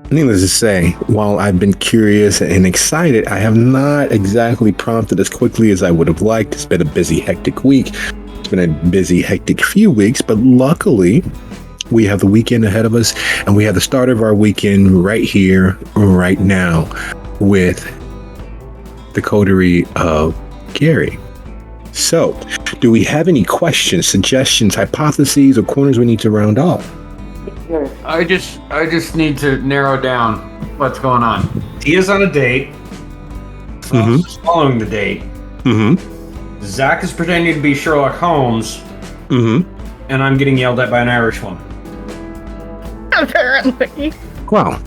Needless to say, while I've been curious and excited, I have not exactly prompted as quickly as I would have liked. It's been a busy, hectic week. It's been a busy, hectic few weeks, but luckily, we have the weekend ahead of us, and we have the start of our weekend right here, right now, with the coterie of Gary. So, do we have any questions, suggestions, hypotheses, or corners we need to round off? I just need to narrow down what's going on. He is on a date. Just following the date. Zach is pretending to be Sherlock Holmes. And I'm getting yelled at by an Irish woman. Apparently. Well,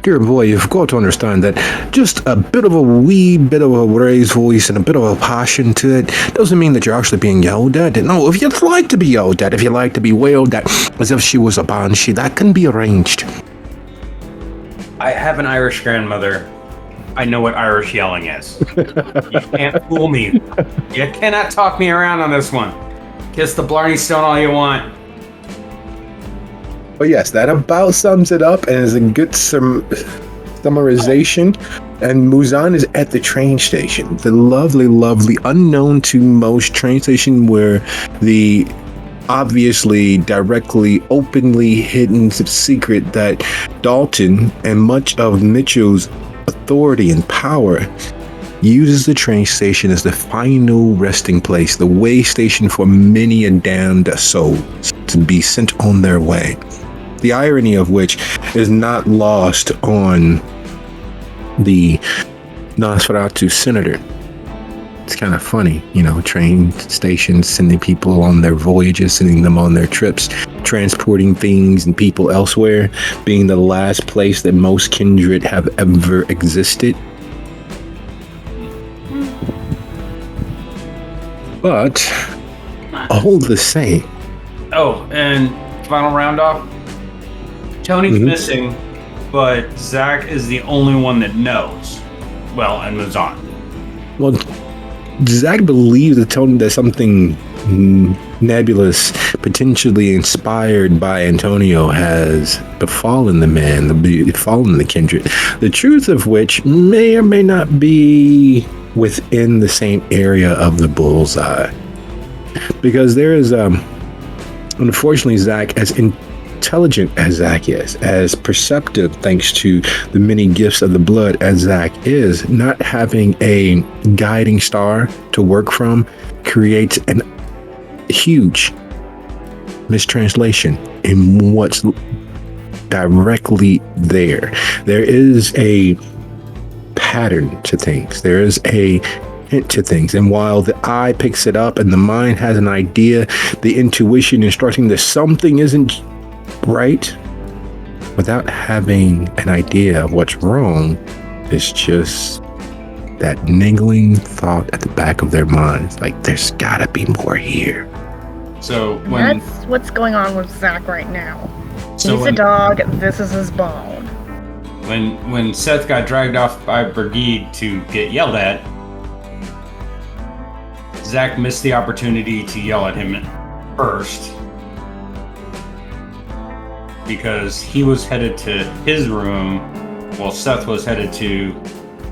dear boy, you've got to understand that just a bit of a wee bit of a raised voice and a bit of a passion to it doesn't mean that you're actually being yelled at. No, if you'd like to be yelled at, if you like to be wailed at as if she was a banshee, that can be arranged. I have an Irish grandmother. I know what Irish yelling is. You can't fool me. You cannot talk me around on this one. Kiss the Blarney Stone all you want. But yes, that about sums it up and is a good summarization. And Muzan is at the train station, the lovely, lovely, unknown to most train station where the obviously directly, openly hidden secret that Dalton and much of Mitchell's authority and power uses the train station as the final resting place, the way station for many a damned soul to be sent on their way. The irony of which is not lost on the Nosferatu senator. It's kind of funny, train stations sending people on their voyages, sending them on their trips, transporting things and people elsewhere, being the last place that most kindred have ever existed. But all the same. Oh, and final round off. Tony's missing, but Zach is the only one that knows. Well, and moves on. Well, Zach believes that Tony does something nebulous, potentially inspired by Antonio, has befallen the man, befallen the kindred. The truth of which may or may not be within the same area of the bullseye. Because there is, unfortunately, Zach, as intelligent as Zach is, as perceptive thanks to the many gifts of the blood as Zach is, not having a guiding star to work from creates an huge mistranslation in what's directly there. There is a pattern to things. There is a hint to things. And while the eye picks it up and the mind has an idea, the intuition instructing that something isn't right, without having an idea of what's wrong, it's just that niggling thought at the back of their minds, like there's gotta be more here. So that's what's going on with Zach right now. He's a dog. This is his bone. When Seth got dragged off by Brigide to get yelled at, Zach missed the opportunity to yell at him first, because he was headed to his room while Seth was headed to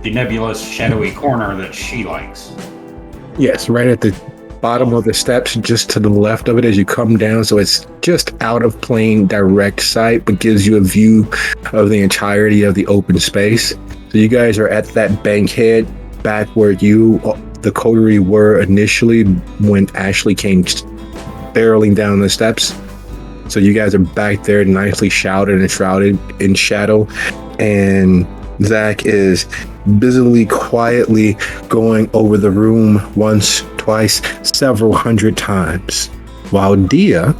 the nebulous, shadowy corner that she likes. Yes, right at the bottom of the steps, just to the left of it as you come down. So it's just out of plain direct sight, but gives you a view of the entirety of the open space. So you guys are at that bankhead back where the coterie were initially when Ashley came barreling down the steps. So you guys are back there nicely shrouded and shrouded in shadow. And Zach is busily, quietly going over the room once, twice, several hundred times. While Dia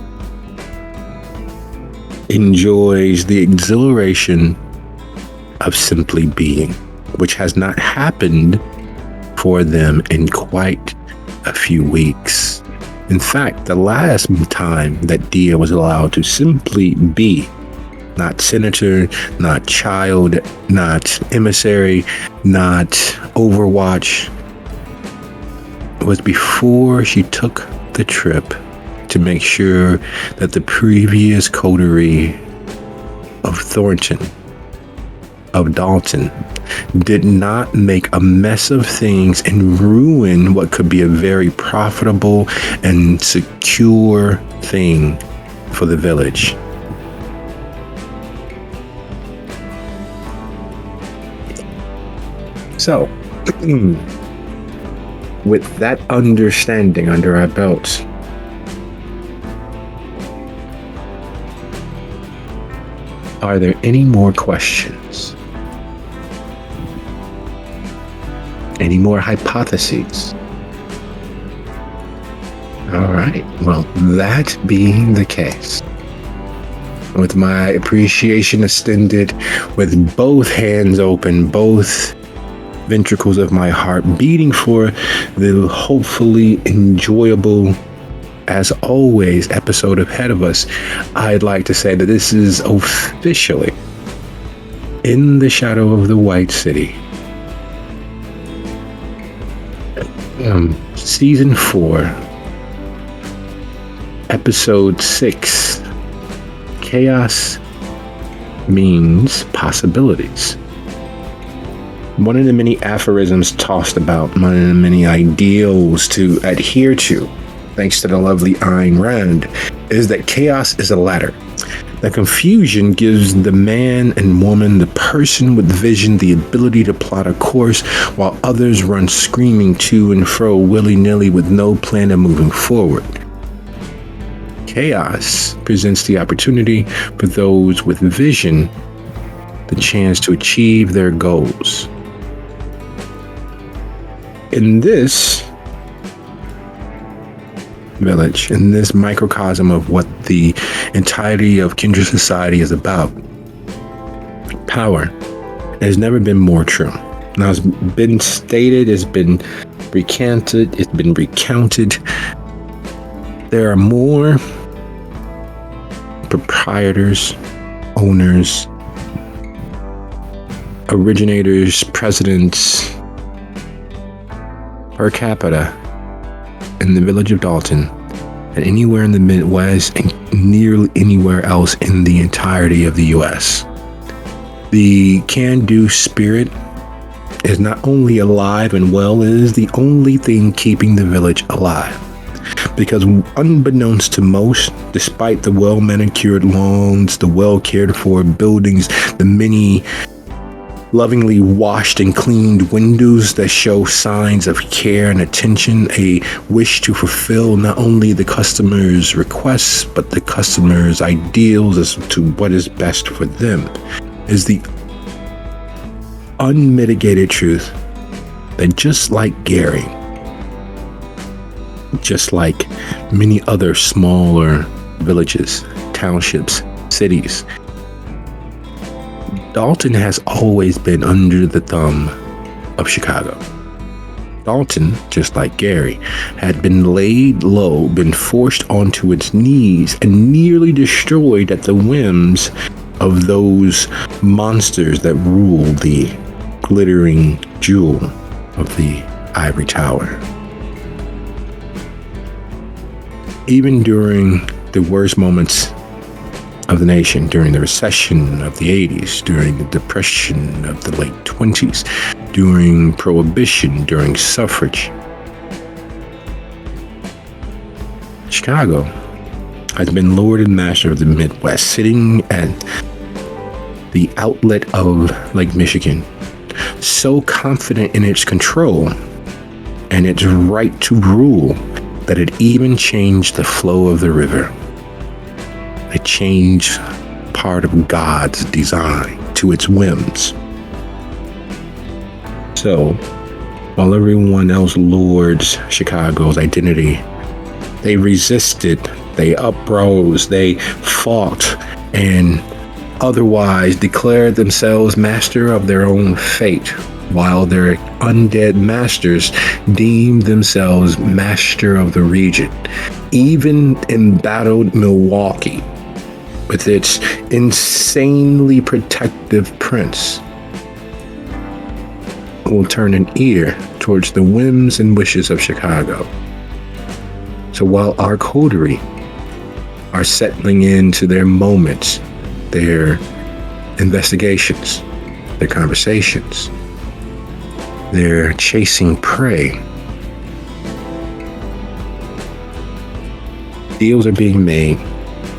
enjoys the exhilaration of simply being, which has not happened for them in quite a few weeks. In fact, the last time that Dia was allowed to simply be, not senator, not child, not emissary, not Overwatch, was before she took the trip to make sure that the previous coterie of Thornton, of Dalton, did not make a mess of things and ruin what could be a very profitable and secure thing for the village. So, with that understanding under our belts, are there any more questions? Any more hypotheses? All right. Well, that being the case, with my appreciation extended, with both hands open, both ventricles of my heart beating for the hopefully enjoyable, as always, episode ahead of us, I'd like to say that this is officially In the Shadow of the White City. Season 4, Episode 6, Chaos Means Possibilities. One of the many aphorisms tossed about, one of the many ideals to adhere to, thanks to the lovely Ayn Rand, is that chaos is a ladder. The confusion gives the man and woman, the person with vision, the ability to plot a course, while others run screaming to and fro willy-nilly with no plan of moving forward. Chaos presents the opportunity for those with vision the chance to achieve their goals. In this village, in this microcosm of what the entirety of Kindred Society is about, power has never been more true. Now, it's been stated, it's been recanted, it's been recounted. There are more proprietors, owners, originators, presidents per capita in the village of Dalton and anywhere in the Midwest and nearly anywhere else in the entirety of the US. The can-do spirit is not only alive and well, it is the only thing keeping the village alive. Because unbeknownst to most, despite the well-manicured lawns, the well-cared-for buildings, the many lovingly washed and cleaned windows that show signs of care and attention, a wish to fulfill not only the customer's requests, but the customer's ideals as to what is best for them, is the unmitigated truth that just like Gary, just like many other smaller villages, townships, cities, Dalton has always been under the thumb of Chicago. Dalton, just like Gary, had been laid low, been forced onto its knees, and nearly destroyed at the whims of those monsters that rule the glittering jewel of the ivory tower. Even during the worst moments of the nation, during the recession of the 80s, during the depression of the late 20s, during prohibition, during suffrage, Chicago has been Lord and Master of the Midwest, sitting at the outlet of Lake Michigan, so confident in its control and its right to rule that it even changed the flow of the river. It changed part of God's design to its whims. So, while everyone else lords Chicago's identity, they resisted, they uprose, they fought and otherwise declare themselves master of their own fate, while their undead masters deem themselves master of the region. Even embattled Milwaukee, with its insanely protective prince, will turn an ear towards the whims and wishes of Chicago. So while our coterie are settling into their moments, their investigations, their conversations, they're chasing prey, deals are being made,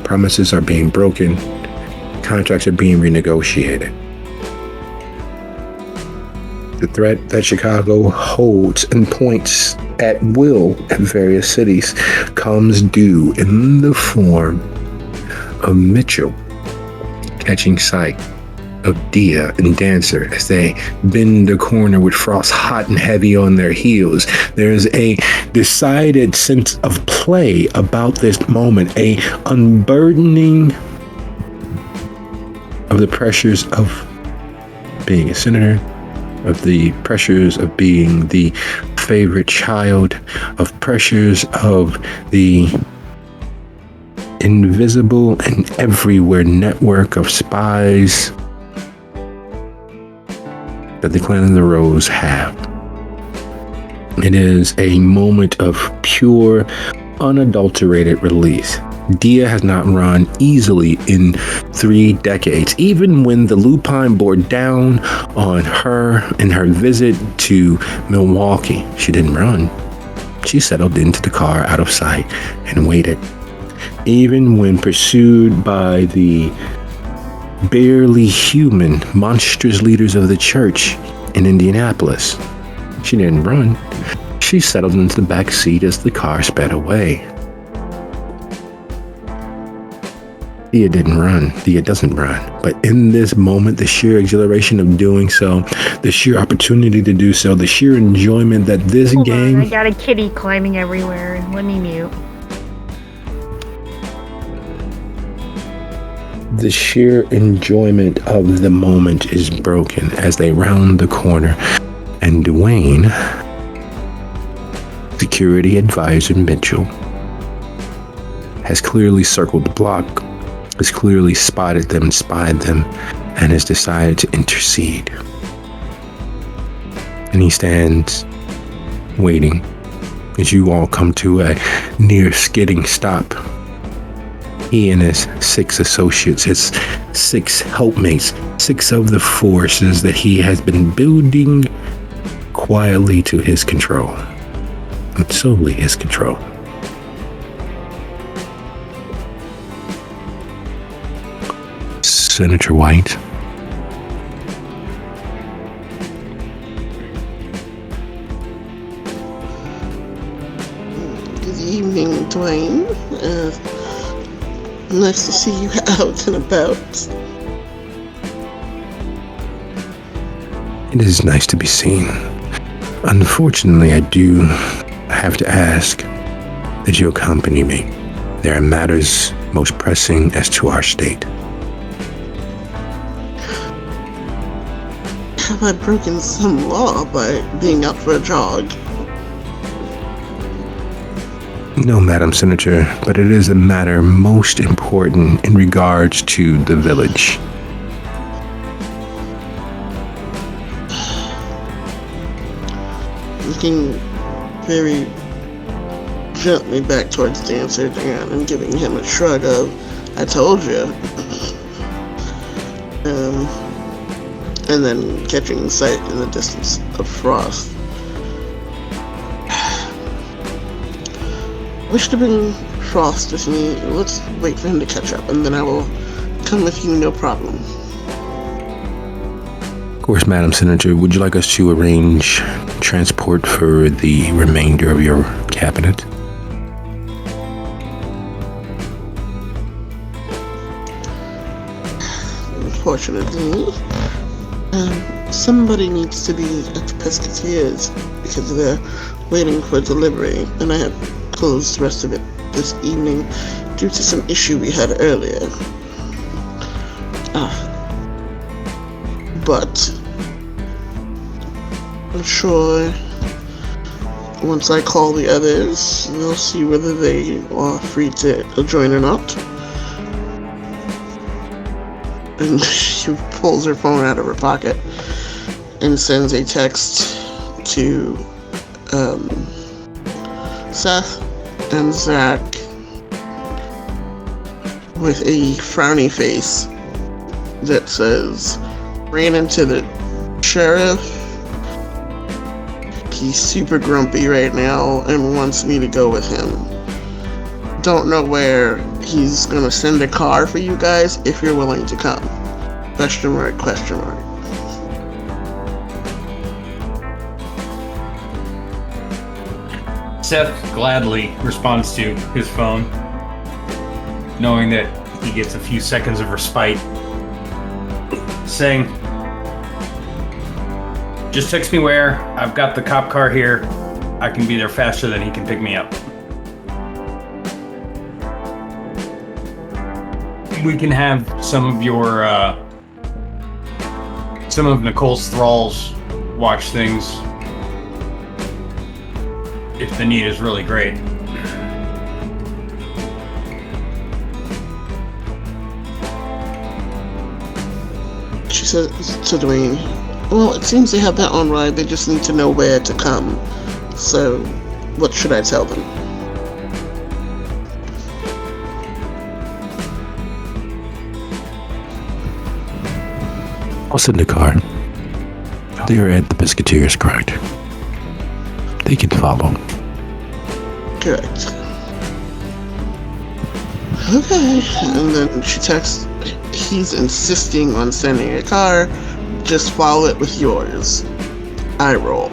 promises are being broken, contracts are being renegotiated. The threat that Chicago holds and points at will at various cities comes due in the form of Mitchell catching sight of Dia and Dancer as they bend the corner with Frost hot and heavy on their heels. There's a decided sense of play about this moment, a unburdening of the pressures of being a senator, of the pressures of being the favorite child, of pressures of the invisible and everywhere network of spies that the Clan of the Rose have. It is a moment of pure, unadulterated release. Dia has not run easily in 3 decades. Even when the Lupine bore down on her in her visit to Milwaukee, she didn't run. She settled into the car out of sight and waited. Even when pursued by the barely human, monstrous leaders of the church in Indianapolis, she didn't run. She settled into the back seat as the car sped away. Dia didn't run. Dia doesn't run. But in this moment, the sheer exhilaration of doing so, the sheer opportunity to do so, the sheer enjoyment that this game... I got a kitty climbing everywhere. Let me mute. The sheer enjoyment of the moment is broken as they round the corner, and Dwayne, security advisor Mitchell, has clearly circled the block, has clearly spotted them and spied them, and has decided to intercede. And he stands waiting as you all come to a near skidding stop. He and his 6 associates, his 6 helpmates, 6 of the forces that he has been building quietly to his control, and solely his control. Senator White. Good evening, Dwayne. Nice to see you out and about. It is nice to be seen. Unfortunately, I do have to ask that you accompany me. There are matters most pressing as to our state. Have I broken some law by being out for a jog? No, Madam Senator, but it is a matter most important in regards to the village. Looking very gently back towards Dancer Dan and giving him a shrug of, I told you. And then catching sight in the distance of Frost. Wish to bring Frost with me. Let's wait for him to catch up, and then I will come with you, no problem. Of course, Madam Senator, would you like us to arrange transport for the remainder of your cabinet? Unfortunately, somebody needs to be at the Pescatier's because they're waiting for delivery, and I have closed the rest of it this evening due to some issue we had earlier. But I'm sure once I call the others, they'll see whether they are free to join or not. And she pulls her phone out of her pocket and sends a text to Seth and Zach with a frowny face that says, ran into the sheriff. He's super grumpy right now and wants me to go with him. Don't know where he's gonna send a car for you guys if you're willing to come. Question mark, question mark. Seth gladly responds to his phone, knowing that he gets a few seconds of respite, saying, just text me where. I've got the cop car here. I can be there faster than he can pick me up. We can have some of Nicole's thralls watch things if the need is really great. She said to Dwayne, well, it seems they have that on ride. They just need to know where to come. So, what should I tell them? I'll send a car. They are at the Biscuiteers, correct? They can follow. Correct. Okay. And then she texts, he's insisting on sending a car. Just follow it with yours. I roll.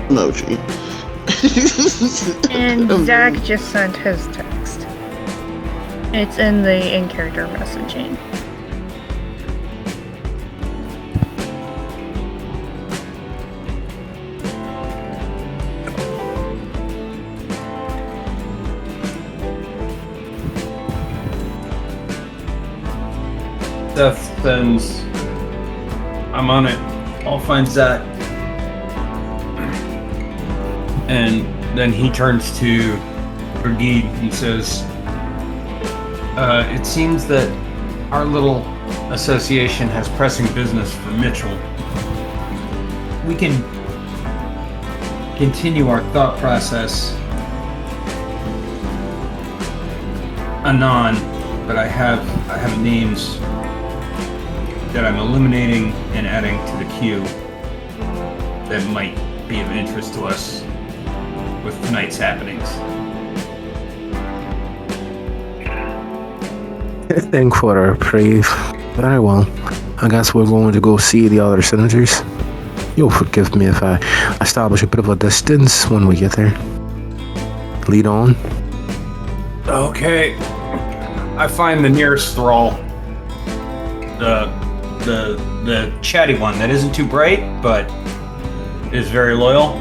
Emoji. And Zach just sent his text. It's in the in-character messaging. Seth sends, I'm on it. I'll find Zach. And then he turns to Brigid and says, it seems that our little association has pressing business for Mitchell. We can continue our thought process anon, but I have names that I'm eliminating and adding to the queue that might be of interest to us with tonight's happenings. Thank for our praise. Very well. I guess we're going to go see the other senators. You'll forgive me if I establish a bit of a distance when we get there. Lead on. Okay. I find the nearest thrall. The chatty one that isn't too bright, but is very loyal.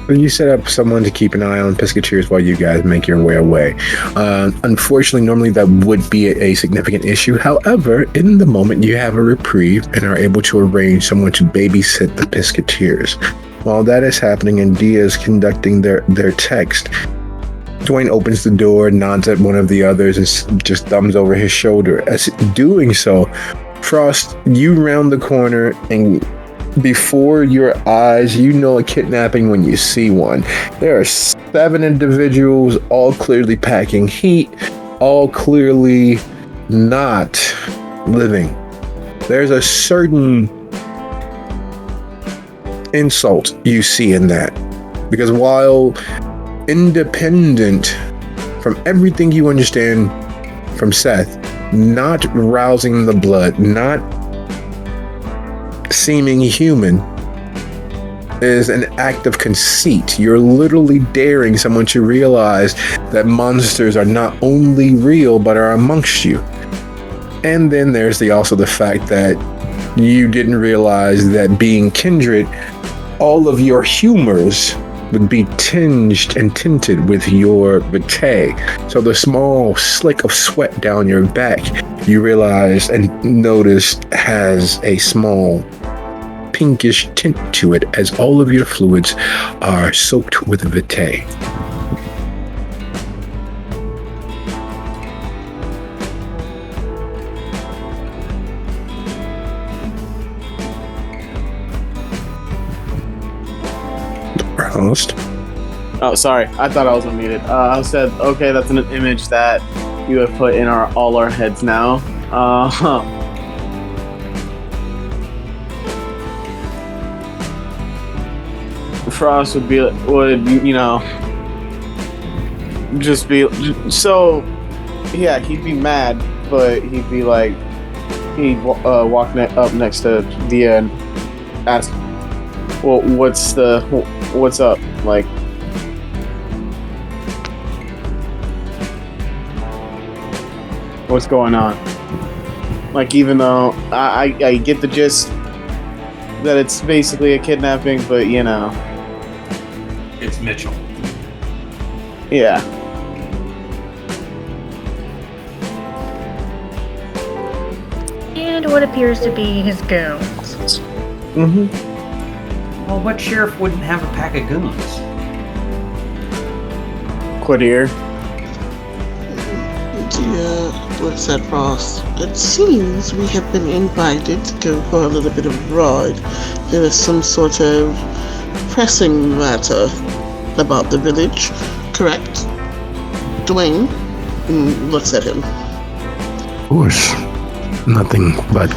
You set up someone to keep an eye on Piscateers while you guys make your way away. Unfortunately, normally that would be a significant issue. However, in the moment, you have a reprieve and are able to arrange someone to babysit the Piscateers. While that is happening and Dia is conducting their text, Dwayne opens the door, nods at one of the others, and just thumbs over his shoulder. As doing so, Frost, you round the corner, and before your eyes, you know a kidnapping when you see one. There are 7 individuals, all clearly packing heat, all clearly not living. There's a certain insult you see in that, because while independent from everything you understand from Seth, not rousing the blood, not seeming human, is an act of conceit. You're literally daring someone to realize that monsters are not only real but are amongst you. And then there's also the fact that you didn't realize that being kindred, all of your humors would be tinged and tinted with your vitae. So the small slick of sweat down your back, you realize and notice has a small pinkish tint to it as all of your fluids are soaked with vitae. Host. Oh, sorry. I thought I was unmuted. I said, okay, that's an image that you have put in all our heads now. Frost would just be so. Yeah, he'd be mad, but he'd be like, he'd walk up next to Dia and ask, "Well, what's up?" Like, what's going on? Like, even though I get the gist that it's basically a kidnapping, but It's Mitchell. Yeah. And what appears to be his goons. Mm-hmm. Well, what sheriff wouldn't have a pack of goons? Quadir. Dia looks at Ross. It seems we have been invited to go for a little bit of a ride. There is some sort of pressing matter about the village, correct? Dwayne looks at him. Of course. Nothing but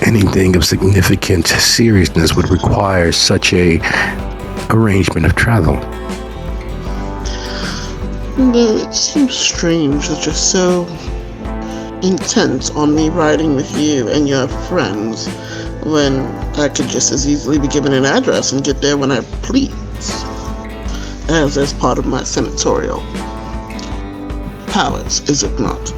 anything of significant seriousness would require such a arrangement of travel. Though it seems strange that you're so intent on me riding with you and your friends when I could just as easily be given an address and get there when I please, as part of my senatorial powers, is it not?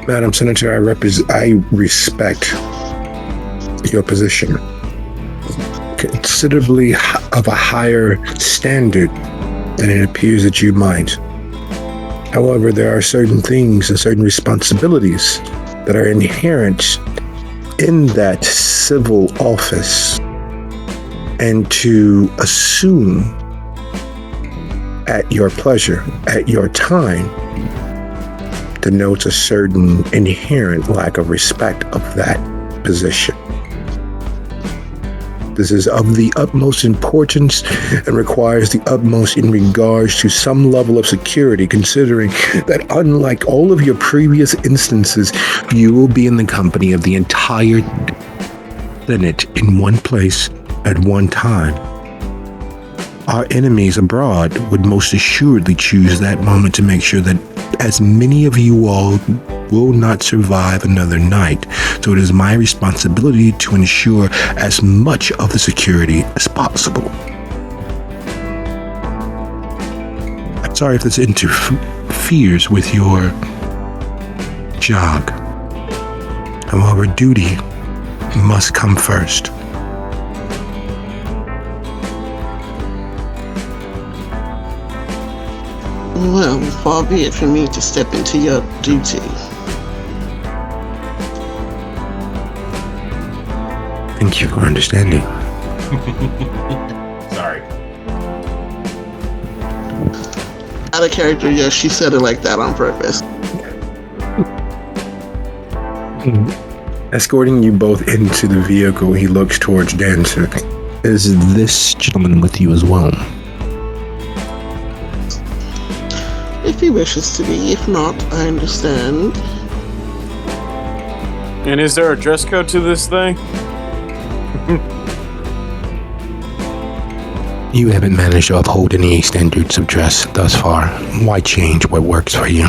Madam Senator, I respect your position. Considerably of a higher standard than it appears that you might. However, there are certain things and certain responsibilities that are inherent in that civil office, and to assume at your pleasure, at your time, denotes a certain inherent lack of respect of that position. This is of the utmost importance and requires the utmost in regards to some level of security, considering that unlike all of your previous instances, you will be in the company of the entire Senate in one place at one time. Our enemies abroad would most assuredly choose that moment to make sure that as many of you all will not survive another night. So it is my responsibility to ensure as much of the security as possible. I'm sorry if this interferes with your jog. However, duty must come first. Well, far be it from me to step into your duty. Thank you for understanding. Sorry. Out of character, yes, she said it like that on purpose. Escorting you both into the vehicle, he looks towards Dancer. Is this gentleman with you as well? If he wishes to be, if not, I understand. And is there a dress code to this thing? You haven't managed to uphold any standards of dress thus far. Why change what works for you?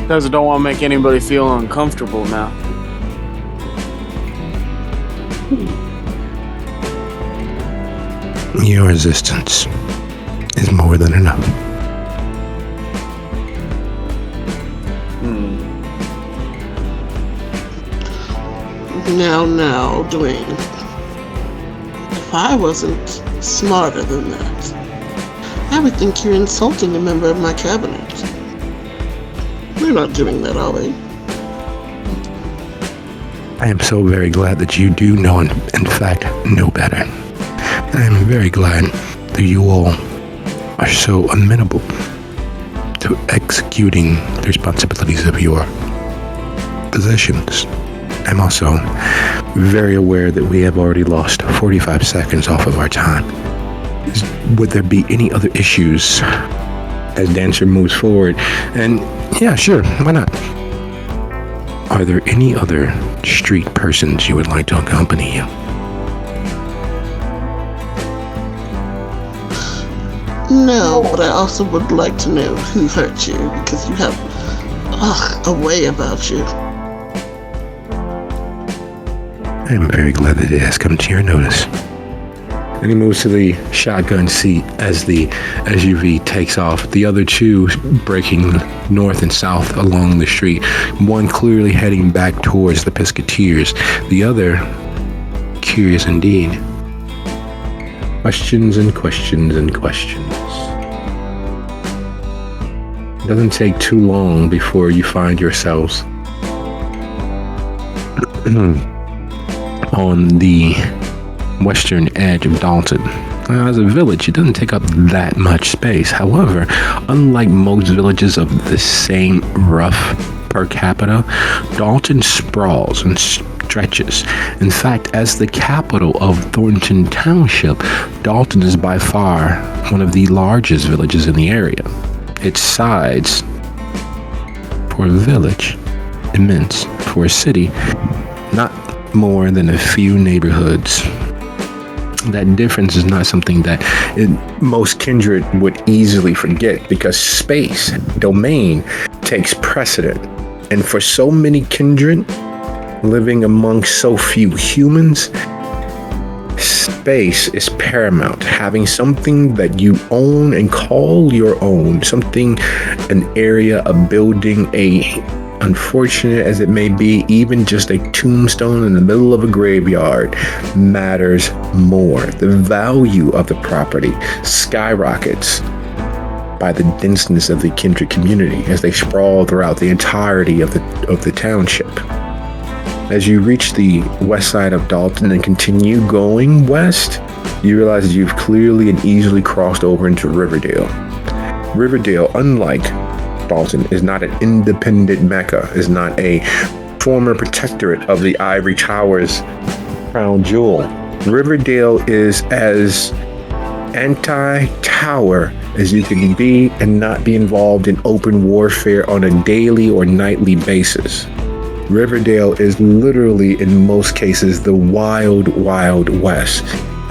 Because I don't want to make anybody feel uncomfortable now. Your resistance is more than enough. Now, Dwayne. If I wasn't smarter than that, I would think you're insulting a member of my cabinet. We're not doing that, are we? I am so very glad that you do know, and in fact, know better. I am very glad that you all are so amenable to executing the responsibilities of your positions. I'm also very aware that we have already lost 45 seconds off of our time. Would there be any other issues as Dancer moves forward? And yeah, sure, why not? Are there any other street persons you would like to accompany you? No, but I also would like to know who hurt you, because you have a way about you. I am very glad that it has come to your notice. And he moves to the shotgun seat as the SUV takes off. The other two braking north and south along the street. One clearly heading back towards the Pisketeers. The other, curious indeed. Questions and questions and questions. It doesn't take too long before you find yourselves on the western edge of Dalton. As a village, it doesn't take up that much space. However, unlike most villages of the same rough per capita, Dalton sprawls and stretches. In fact, as the capital of Thornton Township, Dalton is by far one of the largest villages in the area. Its size, for a village, immense. For a city, not more than a few neighborhoods. That difference is not something that most kindred would easily forget, because space, domain, takes precedent. And for so many kindred living among so few humans, space is paramount. Having something that you own and call your own, something, an area, a building, unfortunate as it may be, even just a tombstone in the middle of a graveyard matters more. The value of the property skyrockets by the denseness of the kindred community as they sprawl throughout the entirety of the township. As you reach the west side of Dalton and continue going west, you realize that you've clearly and easily crossed over into Riverdale. Riverdale, unlike Dalton, is not an independent mecca, is not a former protectorate of the Ivory Tower's crown jewel. Riverdale is as anti-tower as you can be and not be involved in open warfare on a daily or nightly basis. Riverdale is literally, in most cases, the wild, wild west.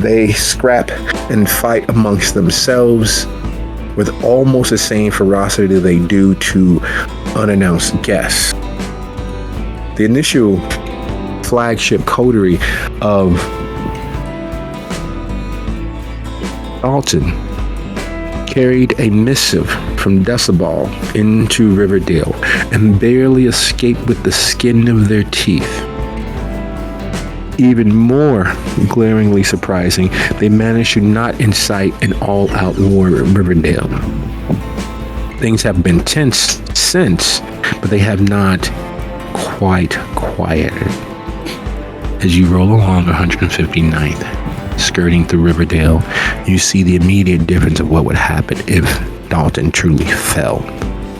They scrap and fight amongst themselves with almost the same ferocity they do to unannounced guests. The initial flagship coterie of Dalton carried a missive from Decibel into Riverdale and barely escaped with the skin of their teeth. Even more glaringly surprising, they managed to not incite an all-out war in Riverdale. Things have been tense since, but they have not quite quieted. As you roll along 159th, skirting through Riverdale, you see the immediate difference of what would happen if Dalton truly fell.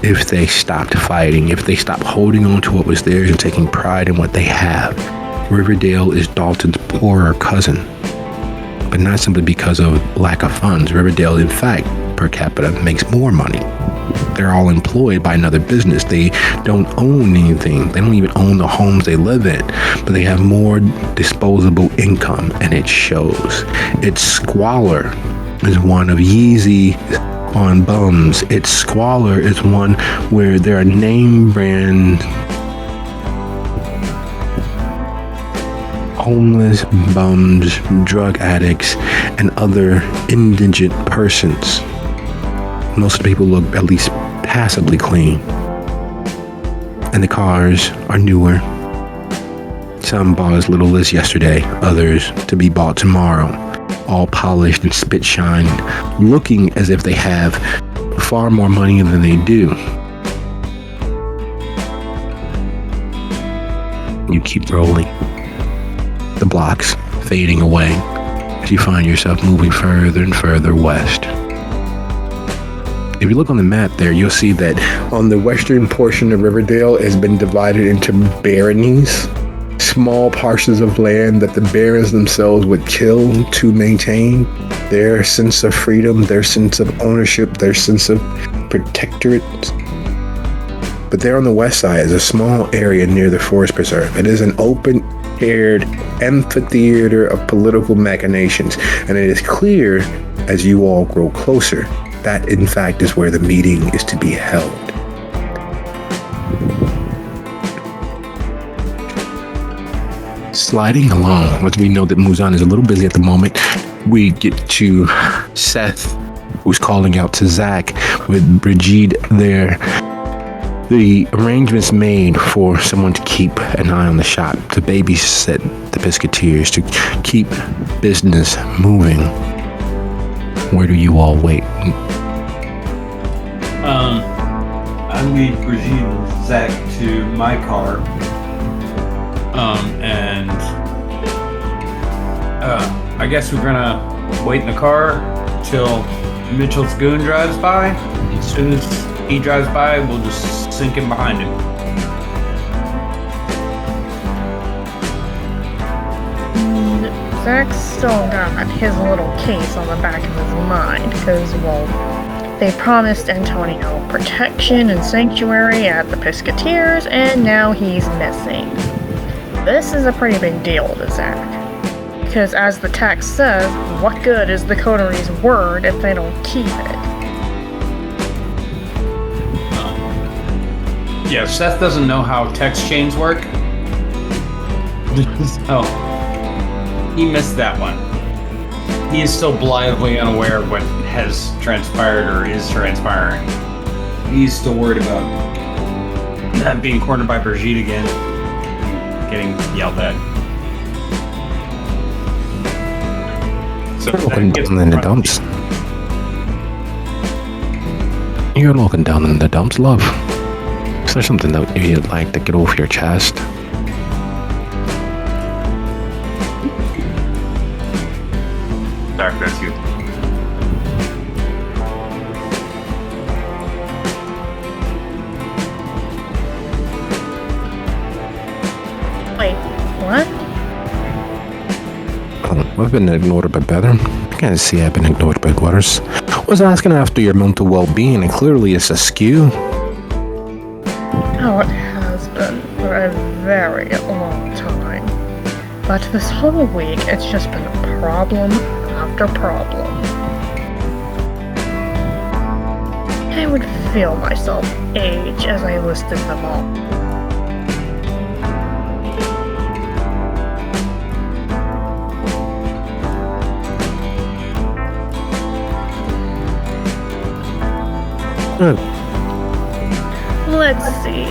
If they stopped fighting, if they stopped holding on to what was theirs and taking pride in what they have. Riverdale is Dalton's poorer cousin, but not simply because of lack of funds. Riverdale, in fact, per capita, makes more money. They're all employed by another business. They don't own anything. They don't even own the homes they live in, but they have more disposable income, and it shows. Its squalor is one of Yeezy on bums. Its squalor is one where there are name brand homeless bums, drug addicts, and other indigent persons. Most of the people look at least passably clean. And the cars are newer, Some bought as little as yesterday, others to be bought tomorrow, all polished and spit shined, looking as if they have far more money than they do. You keep rolling, the blocks fading away as you find yourself moving further and further west. If you look on the map there, you'll see that on the western portion of Riverdale has been divided into baronies, small parcels of land that the barons themselves would kill to maintain their sense of freedom, their sense of ownership, their sense of protectorate. But there on the west side is a small area near the forest preserve. It is an open-aired amphitheater of political machinations, and it is clear as you all grow closer that in fact is where the meeting is to be held. Sliding along, as we know that Muzan is a little busy at the moment, we get to Seth, who's calling out to Zach with Brigitte there. The arrangements made for someone to keep an eye on the shop, to babysit the Pisketeers, to keep business moving. Where do you all wait? I lead Brigitte and Zach to my car. And I guess we're gonna wait in the car till Mitchell's goon drives by. As soon as he drives by, we'll just sink in behind him. Zach's still got his little case on the back of his mind because, well, they promised Antonio protection and sanctuary at the Pisketeers, and now he's missing. This is a pretty big deal to Zach. Because as the text says, what good is the coteries' word if they don't keep it? Yeah, Seth doesn't know how text chains work. So, he missed that one. He is still blithely unaware of what has transpired or is transpiring. He's still worried about that being cornered by Brigitte again, getting yelled at. So Looking down in the dumps. You're looking down in the dumps, love. Is there something that you'd like to get off your chest? Zach, that's you. Wait, what? Oh, I've been ignored a bit better. I can't see I've been ignored by worse. Was asking after your mental well-being, and clearly it's askew. Oh, it has been for a very long time. But this whole week, it's just been problem after problem. I would feel myself age as I listed them all. Let's see.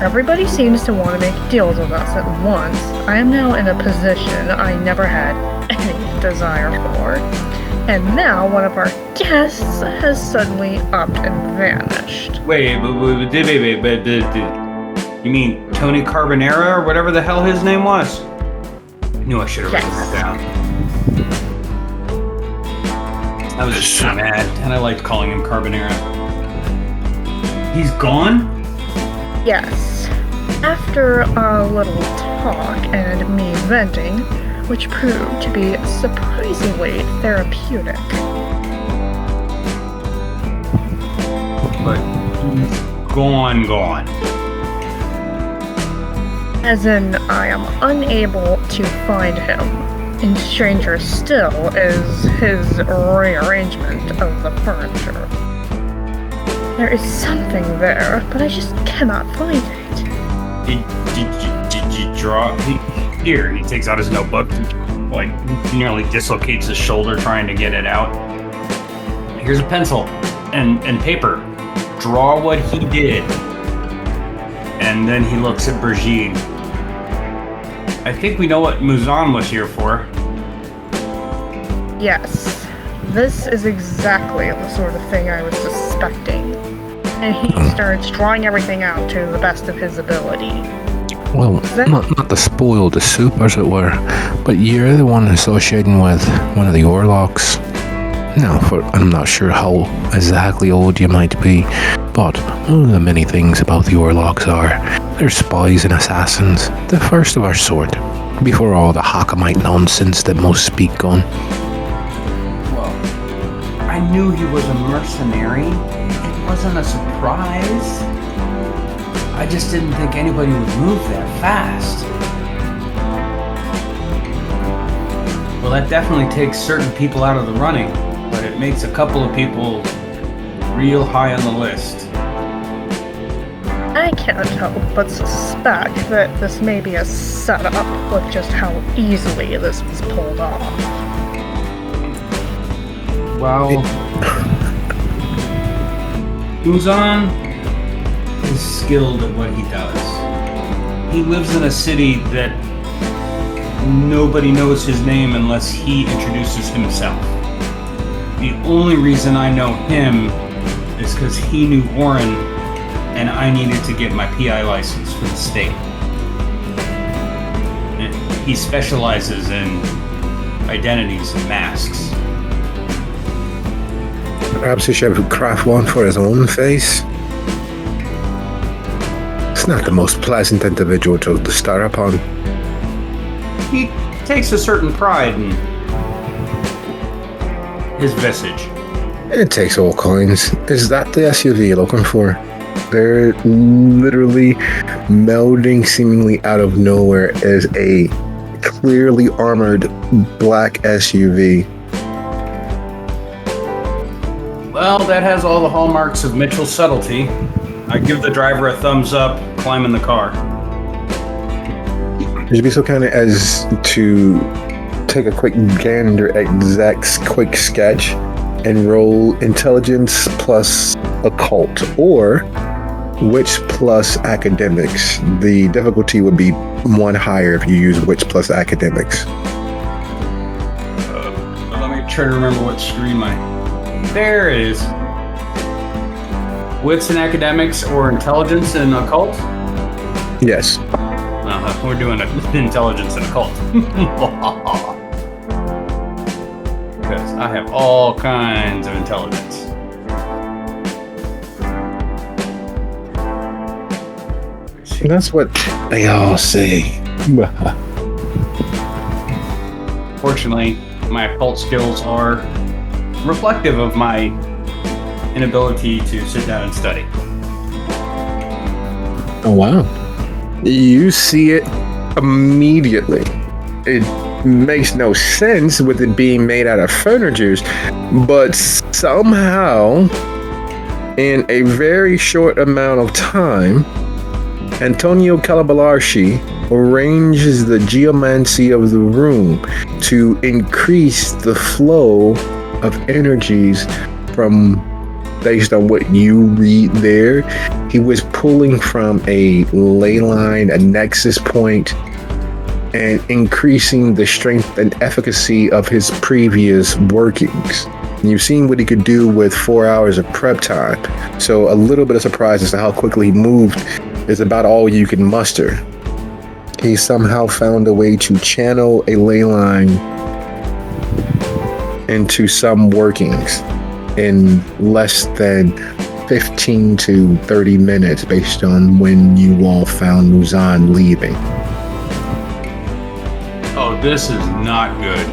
Everybody seems to want to make deals with us at once. I am now in a position I never had any desire for. And now one of our guests has suddenly upped and vanished. Wait, you mean Tony Carbonara or whatever the hell his name was? I knew I should have written that down. I was just so mad, and I liked calling him Carbonara. He's gone? Yes. After a little talk and me venting, which proved to be surprisingly therapeutic. But he's gone. As in, I am unable to find him. And stranger still is his rearrangement of the furniture. There is something there, but I just cannot find it. Did you draw? Here, he takes out his notebook, like nearly dislocates his shoulder trying to get it out. Here's a pencil and paper. Draw what he did. And then he looks at Brigitte. I think we know what Muzan was here for. Yes, this is exactly the sort of thing I was suspecting. And he starts drawing everything out to the best of his ability. Well, not to spoil the soup, as it were, but you're the one associating with one of the Orlocks. Now, I'm not sure how exactly old you might be, but one of the many things about the Orlocks are they're spies and assassins, the first of our sort, before all the Hakamite nonsense that most speak on. Well, I knew he was a mercenary. It wasn't a surprise. I just didn't think anybody would move that fast. Well, that definitely takes certain people out of the running, but it makes a couple of people real high on the list. I can't help but suspect that this may be a setup with just how easily this was pulled off. Well, Muzan is skilled at what he does. He lives in a city that nobody knows his name unless he introduces himself. The only reason I know him is because he knew Oren and I needed to get my PI license for the state. And he specializes in identities and masks. Perhaps he should craft one for his own face. It's not the most pleasant individual to start upon. He takes a certain pride in his visage. It takes all kinds. Is that the SUV you're looking for? They're literally melding seemingly out of nowhere as a clearly armored black SUV. Well, that has all the hallmarks of Mitchell's subtlety. I give the driver a thumbs up, climb in the car. Would you be so kind as to take a quick gander at Zach's quick sketch and roll intelligence plus occult or witch plus academics? The difficulty would be one higher if you use witch plus academics. Let me try to remember what stream There it is. Wits and academics or intelligence and occult? Yes. We're doing intelligence and occult. Because I have all kinds of intelligence. That's what they all say. Fortunately, my occult skills are reflective of my inability to sit down and study. Oh, wow. You see it immediately. It makes no sense with it being made out of furniture, but somehow, in a very short amount of time, Antonio Callubularshi arranges the geomancy of the room to increase the flow of energies from, based on what you read there, he was pulling from a ley line, a nexus point, and increasing the strength and efficacy of his previous workings. And you've seen what he could do with 4 hours of prep time. So a little bit of surprise as to how quickly he moved is about all you can muster. He somehow found a way to channel a ley line into some workings in less than 15 to 30 minutes based on when you all found Muzan leaving. Oh, this is not good.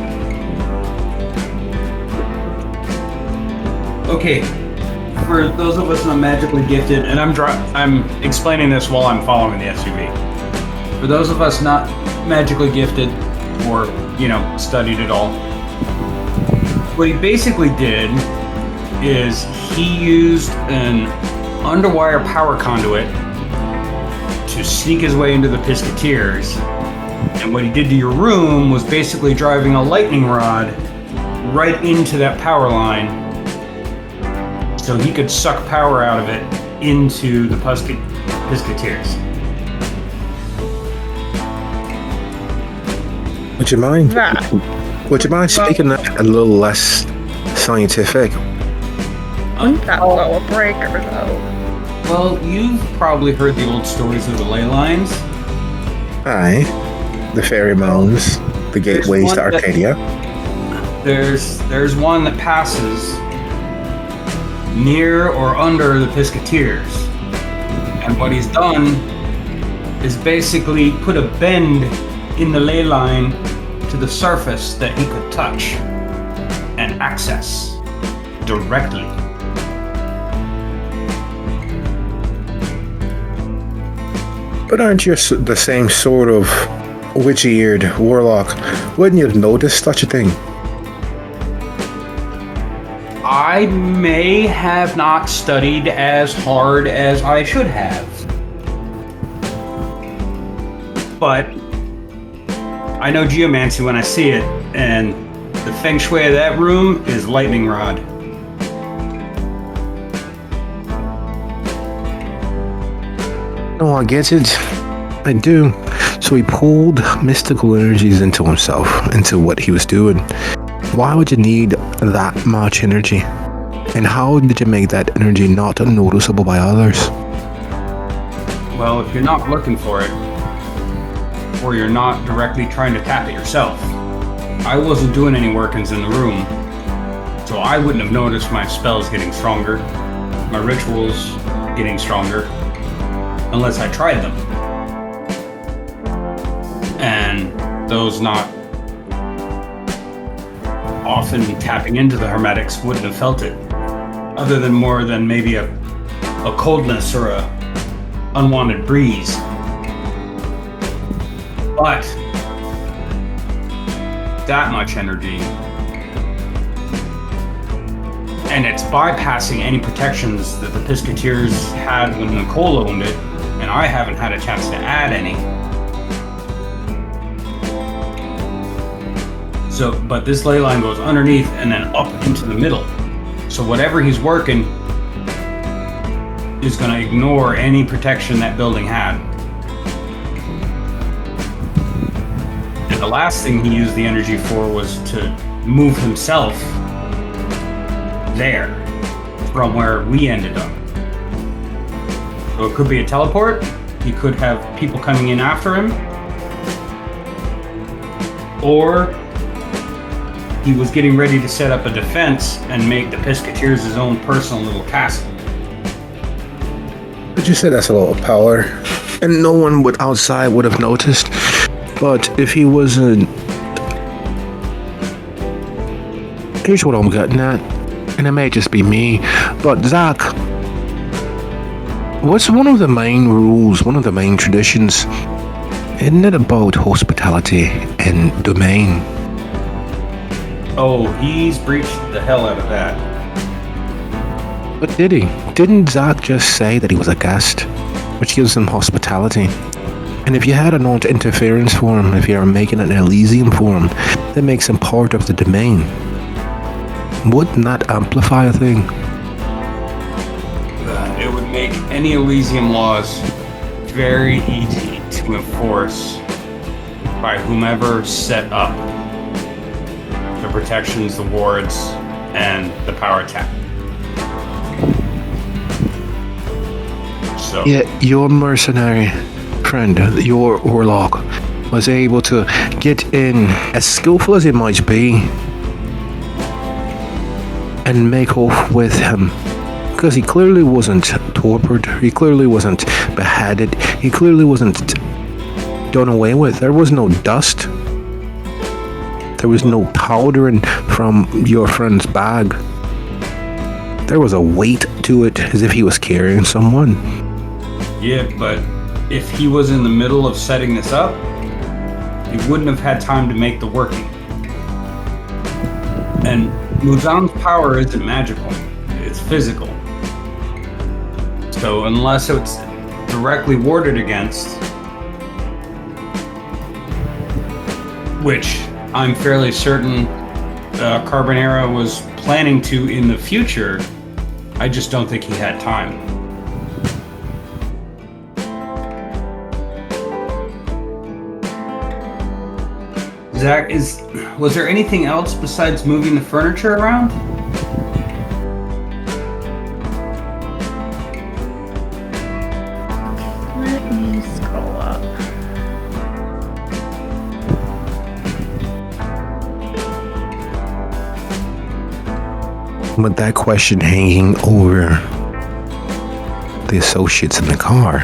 Okay, for those of us not magically gifted, and I'm explaining this while I'm following the SUV. For those of us not magically gifted or, studied at all, what he basically did is he used an underwire power conduit to sneak his way into the Pisketeers. And what he did to your room was basically driving a lightning rod right into that power line so he could suck power out of it into the Pisketeers. Would you mind? that. Would you mind speaking that a little less scientific? Wouldn't that blow a breaker, though? Well, you've probably heard the old stories of the ley lines. Aye. The fairy mounds, the gateways one to that- Arcadia. There's one that passes near or under the Pisketeers. And what he's done is basically put a bend in the ley line to the surface that he could touch and access directly. But aren't you the same sort of witchy-eared warlock? Wouldn't you have noticed such a thing? I may have not studied as hard as I should have. But I know geomancy when I see it, and the feng shui of that room is lightning rod. No, I get it. I do. So he pulled mystical energies into himself, into what he was doing. Why would you need that much energy? And how did you make that energy not noticeable by others? Well, if you're not looking for it, or you're not directly trying to tap it yourself, I wasn't doing any workings in the room, so I wouldn't have noticed my spells getting stronger, my rituals getting stronger, unless I tried them. And those not often tapping into the hermetics wouldn't have felt it, other than more than maybe a coldness or a unwanted breeze. But that much energy, and it's bypassing any protections that the Pisketeers had when Nicole owned it, and I haven't had a chance to add any. So, but this ley line goes underneath and then up into the middle. So whatever he's working is going to ignore any protection that building had. And the last thing he used the energy for was to move himself there from where we ended up. So it could be a teleport. He could have people coming in after him. Or he was getting ready to set up a defense and make the Pisketeers his own personal little castle. But you said that's a lot of power, and no one outside would have noticed. But if he wasn't... Here's what I'm getting at, and it may just be me, but Zach, what's one of the main rules, one of the main traditions? Isn't it about hospitality and domain? Oh, he's breached the hell out of that. But did he? Didn't Zach just say that he was a guest, which gives him hospitality? And if you had a non-interference for him, if you're making an Elysium for him, that makes him part of the domain. Wouldn't that amplify a thing? It would make any Elysium laws very easy to enforce by whomever set up the protections, the wards, and the power tap. So Yet your mercenary friend, your warlock, was able to get in, as skillful as he might be, and make off with him. Because he clearly wasn't tortured, he clearly wasn't beheaded, he clearly wasn't done away with. There was no dust. There was no powdering from your friend's bag. There was a weight to it, as if he was carrying someone. yeah, but if he was in the middle of setting this up, he wouldn't have had time to make the working. And Muzan's power isn't magical, it's physical. So unless it's directly warded against, which I'm fairly certain Carbonera was planning to in the future, I just don't think he had time. Zach, was there anything else besides moving the furniture around? Let me scroll up. With that question hanging over the associates in the car,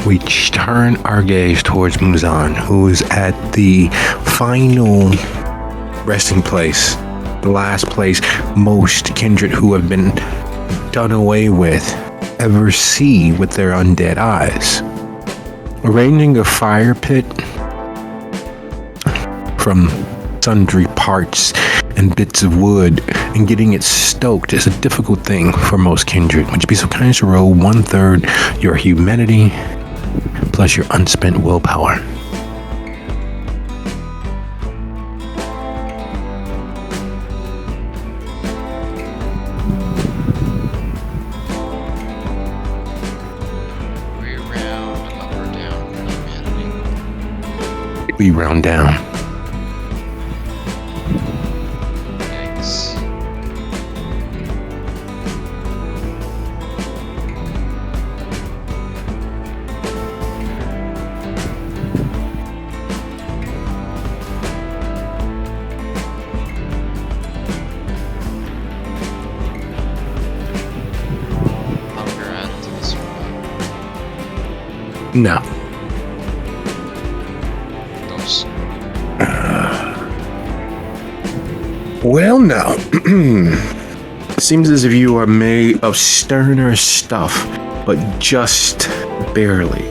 we turn our gaze towards Muzan, who is at the final resting place, the last place most kindred who have been done away with ever see with their undead eyes. Arranging a fire pit from sundry parts and bits of wood and getting it stoked is a difficult thing for most kindred. Would you be so kind to roll 1/3 your humanity plus your unspent willpower? We round up or down humanity. We round down. Yikes. Hunger add to this one. No. Those. Well, no. Seems as if you are made of sterner stuff, but just barely.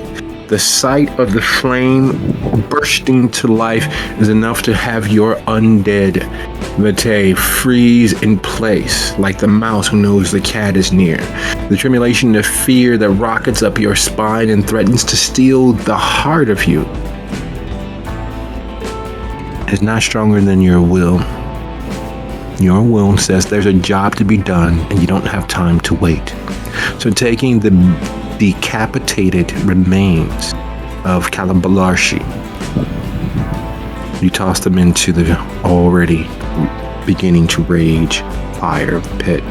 The sight of the flame bursting to life is enough to have your undead Vitae freeze in place, like the mouse who knows the cat is near. The tremulation of fear that rockets up your spine and threatens to steal the heart of you is not stronger than your will. Your will says there's a job to be done and you don't have time to wait. So taking the decapitated remains of Callubularshi, you toss them into the already beginning to rage fire pit.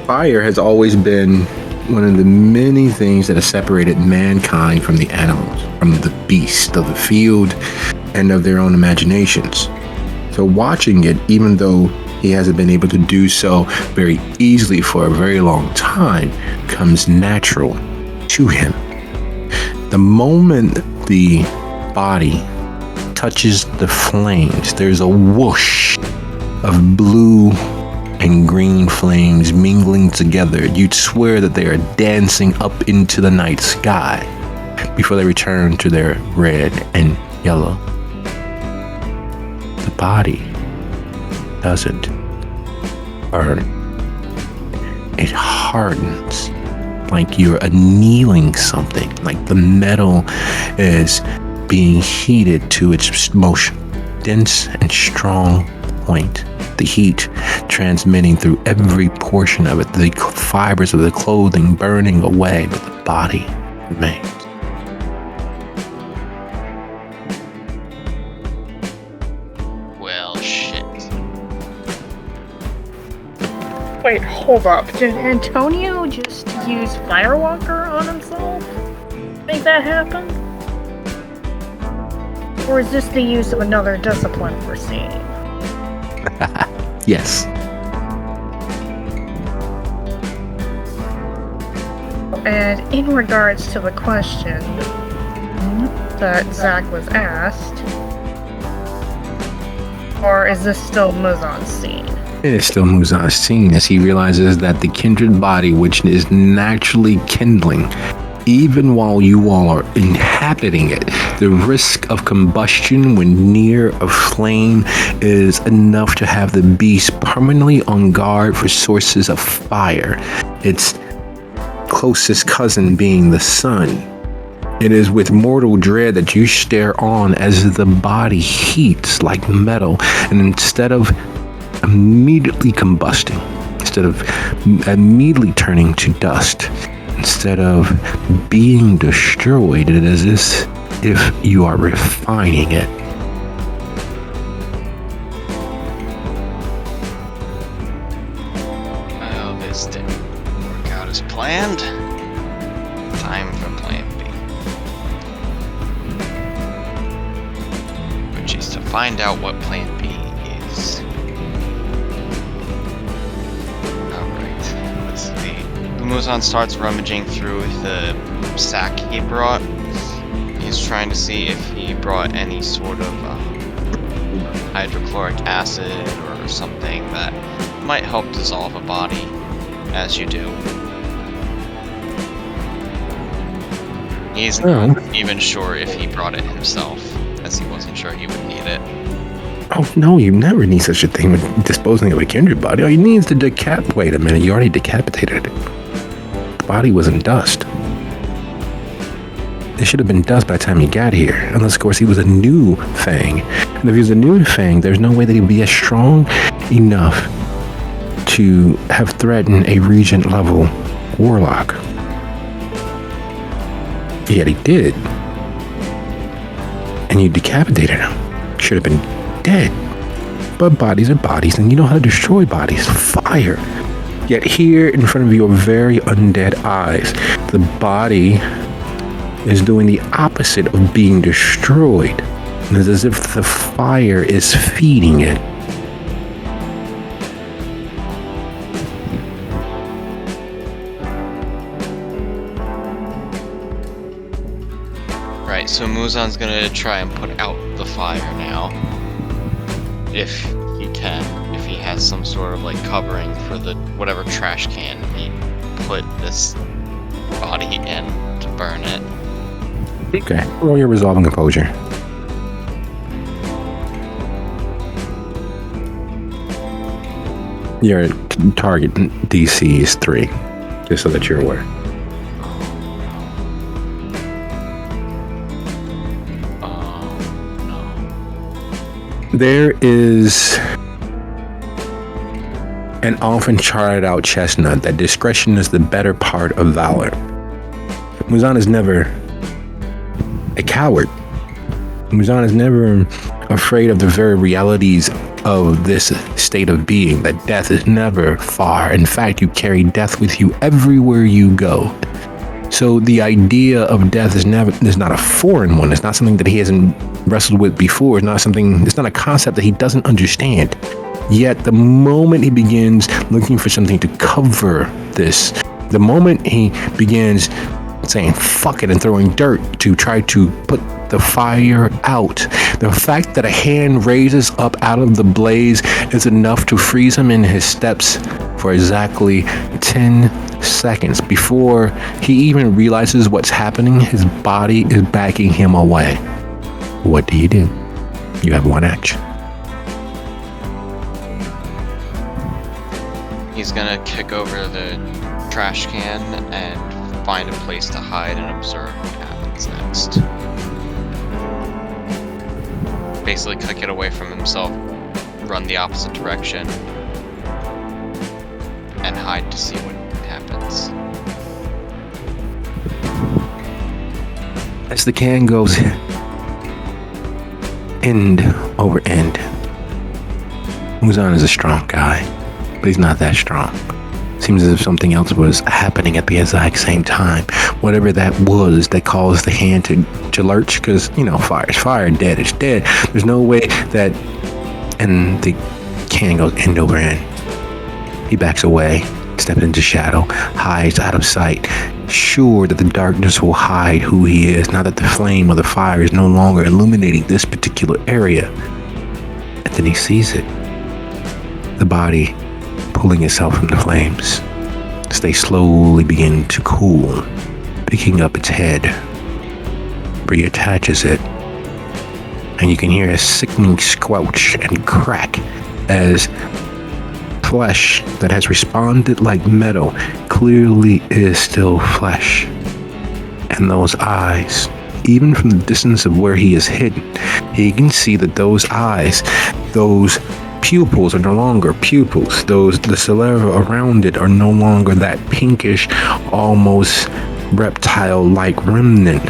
Fire has always been one of the many things that has separated mankind from the animals, from the beast of the field, and of their own imaginations. So watching it, even though he hasn't been able to do so very easily for a very long time, comes natural to him. The moment the body touches the flames, there's a whoosh of blue and green flames mingling together. You'd swear that they are dancing up into the night sky before they return to their red and yellow. The body doesn't burn. It hardens like you're annealing something, like the metal is being heated to its most dense and strong point. The heat transmitting through every portion of it, the fibers of the clothing burning away, but the body remains. Well, shit. Wait, hold up. Did Antonio just use Firewalker on himself? Make that happen? Or is this the use of another discipline we're seeing? Yes. And in regards to the question that Zach was asked, or is this still Muzan's scene? It still moves on scene as he realizes that the kindred body, which is naturally kindling, even while you all are inhabiting it, the risk of combustion when near a flame is enough to have the beast permanently on guard for sources of fire, its closest cousin being the sun. It is with mortal dread that you stare on as the body heats like metal, and instead of immediately combusting, instead of immediately turning to dust, instead of being destroyed, it is this if you are refining it. Well, this didn't work out as planned. Time for plan B. Which is to find out what plan B is. Alright, let's see. Lumuzan starts rummaging through the sack he brought. He's trying to see if he brought any sort of hydrochloric acid or something that might help dissolve a body, as you do. He's not even sure if he brought it himself, as he wasn't sure he would need it. Oh, no, you never need such a thing with disposing of a kindred body. All you need is to wait a minute, you already decapitated it. The body was in dust. It should have been dust by the time he got here. Unless, of course, he was a new Fang. And if he was a new Fang, there's no way that he would be as strong enough to have threatened a regent-level warlock. Yet he did. And you decapitated him. Should have been dead. But bodies are bodies, and you know how to destroy bodies. Fire. Yet here, in front of your very undead eyes, the body is doing the opposite of being destroyed. It's as if the fire is feeding it. Right, so Muzan's gonna try and put out the fire now. If he can. If he has some sort of like covering for the whatever trash can he put this body in to burn it. Okay, roll your resolving composure. Your target DC is 3, just so that you're aware. No. There is an often charted out chestnut that discretion is the better part of valor. Muzan is never a coward. Muzan is never afraid of the very realities of this state of being, that death is never far. In fact, you carry death with you everywhere you go. So the idea of death is not a foreign one. It's not something that he hasn't wrestled with before. It's not a concept that he doesn't understand. Yet the moment he begins looking for something to cover this, the moment he begins saying fuck it and throwing dirt to try to put the fire out, the fact that a hand raises up out of the blaze is enough to freeze him in his steps for exactly 10 seconds. Before he even realizes what's happening, his body is backing him away. What do? You have one action. He's gonna kick over the trash can and find a place to hide and observe what happens next. Basically, kind of get away from himself, run the opposite direction, and hide to see what happens. As the can goes end over end, Muzan is a strong guy, but he's not that strong. Seems as if something else was happening at the exact same time. Whatever that was that caused the hand to lurch, because, fire is fire, dead is dead. There's no way that, and the can goes end over end. He backs away, steps into shadow, hides out of sight, sure that the darkness will hide who he is, now that the flame of the fire is no longer illuminating this particular area. And then he sees it. The body pulling itself from the flames as they slowly begin to cool, picking up its head. Reattaches it, and you can hear a sickening squelch and crack as flesh that has responded like metal clearly is still flesh. And those eyes, even from the distance of where he is hidden, he can see that those eyes, those pupils are no longer pupils. The sclera around it are no longer that pinkish, almost reptile-like remnant.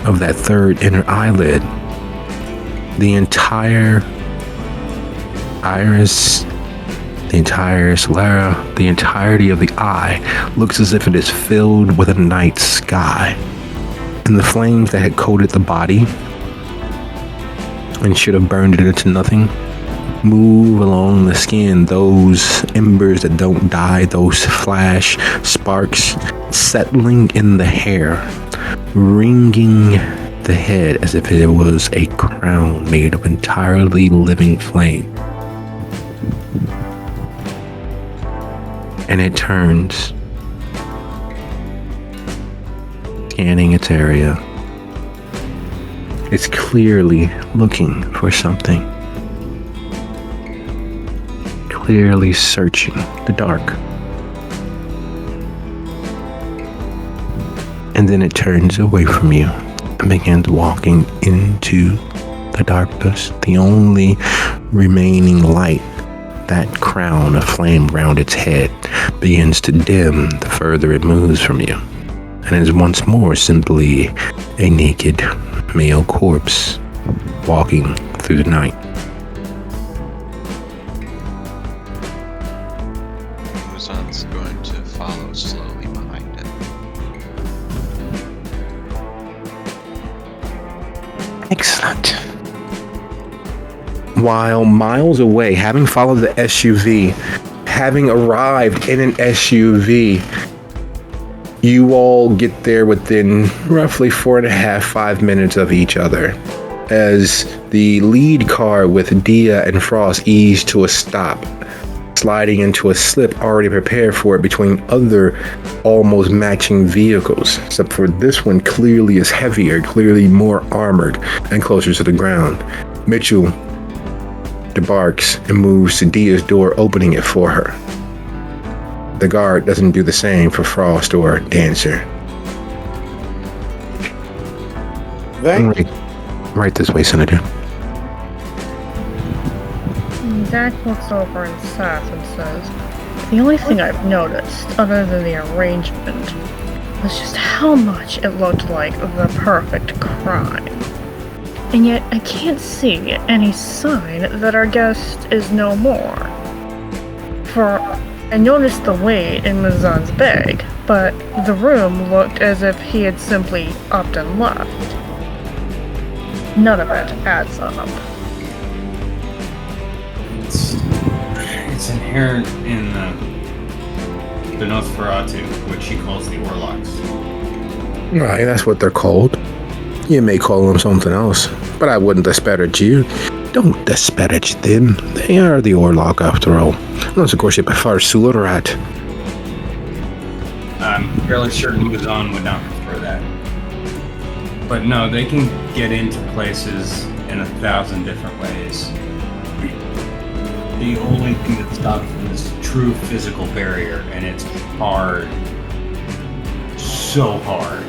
of that third inner eyelid, the entire iris, the entire sclera, the entirety of the eye looks as if it is filled with a night sky. And the flames that had coated the body and should have burned it into nothing move along the skin, those embers that don't die, those flash sparks settling in the hair, ringing the head as if it was a crown made of entirely living flame. And it turns, scanning its area. It's clearly looking for something. Clearly searching the dark. And then it turns away from you and begins walking into the darkness. The only remaining light, that crown of flame round its head, begins to dim the further it moves from you, and is once more simply a naked male corpse walking through the night. Muzan's going to follow slowly behind it. Excellent. While miles away, having followed the SUV, having arrived in an SUV, you all get there within roughly 4.5, 5 minutes of each other, as the lead car with Dia and Frost ease to a stop, sliding into a slip already prepared for it between other almost matching vehicles, except for this one clearly is heavier, clearly more armored, and closer to the ground. Mitchell debarks and moves to Dia's door, opening it for her. The guard doesn't do the same for Frost or Dancer. Right this way, Senator. Zach looks over and says and says, the only thing I've noticed, other than the arrangement, was just how much it looked like the perfect crime. And yet I can't see any sign that our guest is no more. For I noticed the weight in Muzan's bag, but the room looked as if he had simply upped and left. None of it adds up. It's inherent in the Nosferatu, which he calls the Orlocks. Right, that's what they're called. You may call them something else, but I wouldn't disparage you. Don't disparage them. They are the Orlok after all. Unless, of course, you prefer Surat. I'm fairly certain Muzan would not prefer that. But no, they can get into places in 1,000 different ways. The only thing that stops them is true physical barrier, and it's hard. So hard.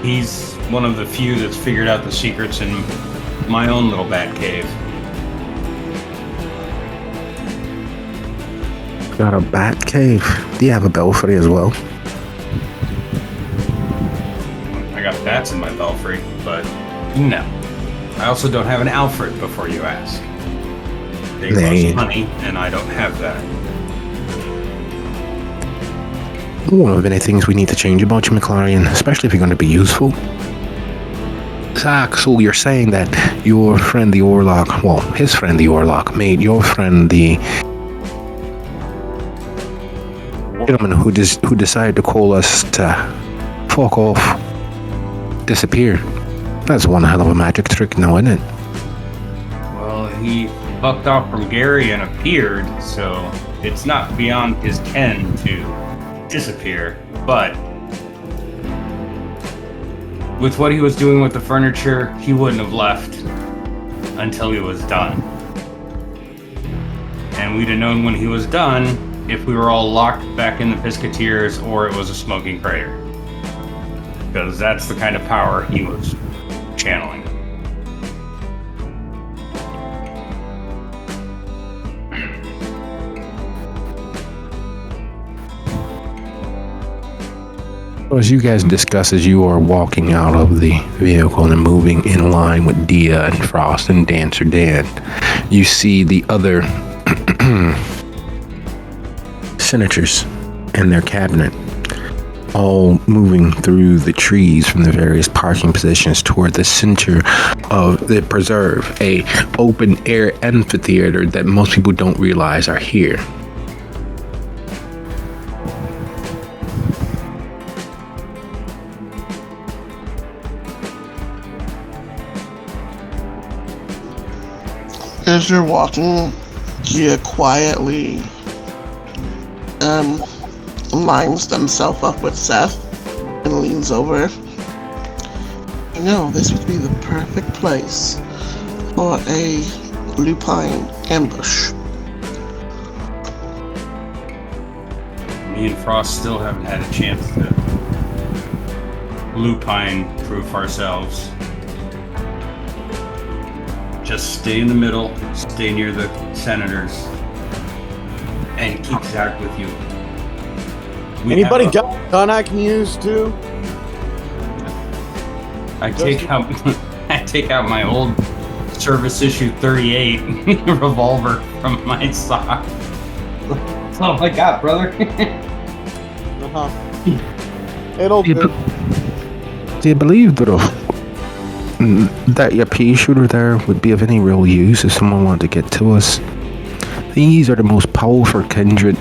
He's one of the few that's figured out the secrets in my own little bat cave. Got a bat cave. Do you have a belfry as well? I got bats in my belfry, but no. I also don't have an Alfred, before you ask. They cost money, and I don't have that. One of many things we need to change about you, McLaren, especially if you're going to be useful. Zach, so you're saying that your friend the Orlok, well, his friend the Orlok, made your friend the gentleman who decided to call us to fuck off, disappear. That's one hell of a magic trick now, isn't it? Well, he fucked off from Gary and appeared, so it's not beyond his ken to disappear, but with what he was doing with the furniture, he wouldn't have left until he was done. And we'd have known when he was done if we were all locked back in the Pisketeers or it was a smoking crater. Because that's the kind of power he was channeling. Well, as you guys discuss as you are walking out of the vehicle and moving in line with Dia and Frost and Dancer Dan, you see the other senators and their cabinet all moving through the trees from the various parking positions toward the center of the preserve, a open air amphitheater that most people don't realize are here. As you're walking, Gia quietly lines themselves up with Seth and leans over. You know, this would be the perfect place for a lupine ambush. Me and Frost still haven't had a chance to lupine proof ourselves. Just stay in the middle, stay near the senators, and keep Zach with you. Anybody got a gun I can use too? I take out my old service issue 38 revolver from my sock. That's all I got, brother. It'll do. Do you believe that your pea shooter there would be of any real use if someone wanted to get to us? These are the most powerful kindred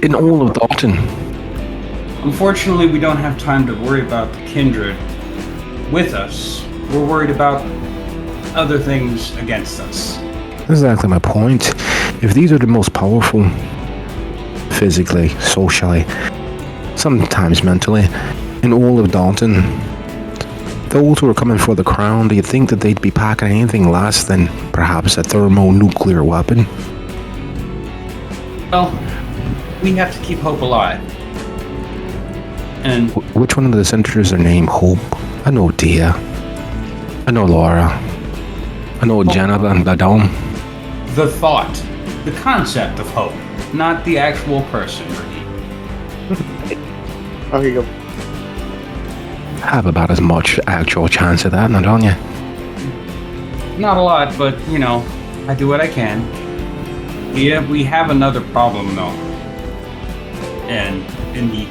in all of Dalton. Unfortunately, we don't have time to worry about the kindred with us. We're worried about other things against us. Exactly my point. If these are the most powerful, physically, socially, sometimes mentally, in all of Dalton, those who are coming for the crown, do you think that they'd be packing anything less than perhaps a thermonuclear weapon? Well, we have to keep hope alive. And Which one of the senators are named Hope? I know Dia. I know Laura. I know Jenna and Badom. the thought, the concept of hope, not the actual person. Oh, here you go. Have about as much actual chance of that, now don't you? Not a lot, but, you know, I do what I can. Yeah, we have another problem, though. And in the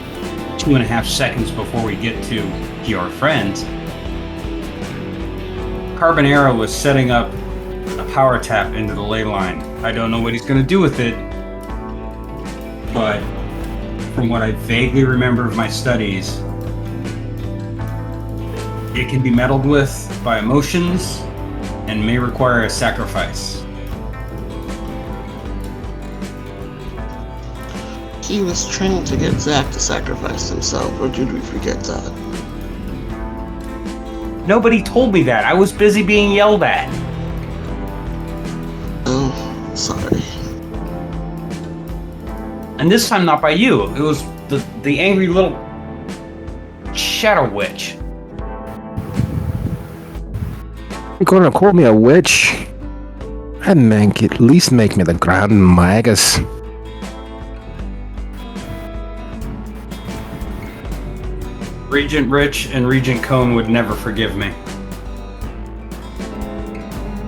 2.5 seconds before we get to your friends, Carbonera was setting up a power tap into the ley line. I don't know what he's going to do with it, but from what I vaguely remember of my studies, it can be meddled with by emotions and may require a sacrifice. He was trying to get Zach to sacrifice himself, or did we forget that? Nobody told me that. I was busy being yelled at. Oh, sorry. And this time not by you. It was the angry little shadow witch. You're gonna call me a witch? And at least make me the Grand Magus. Regent Rich and Regent Cone would never forgive me.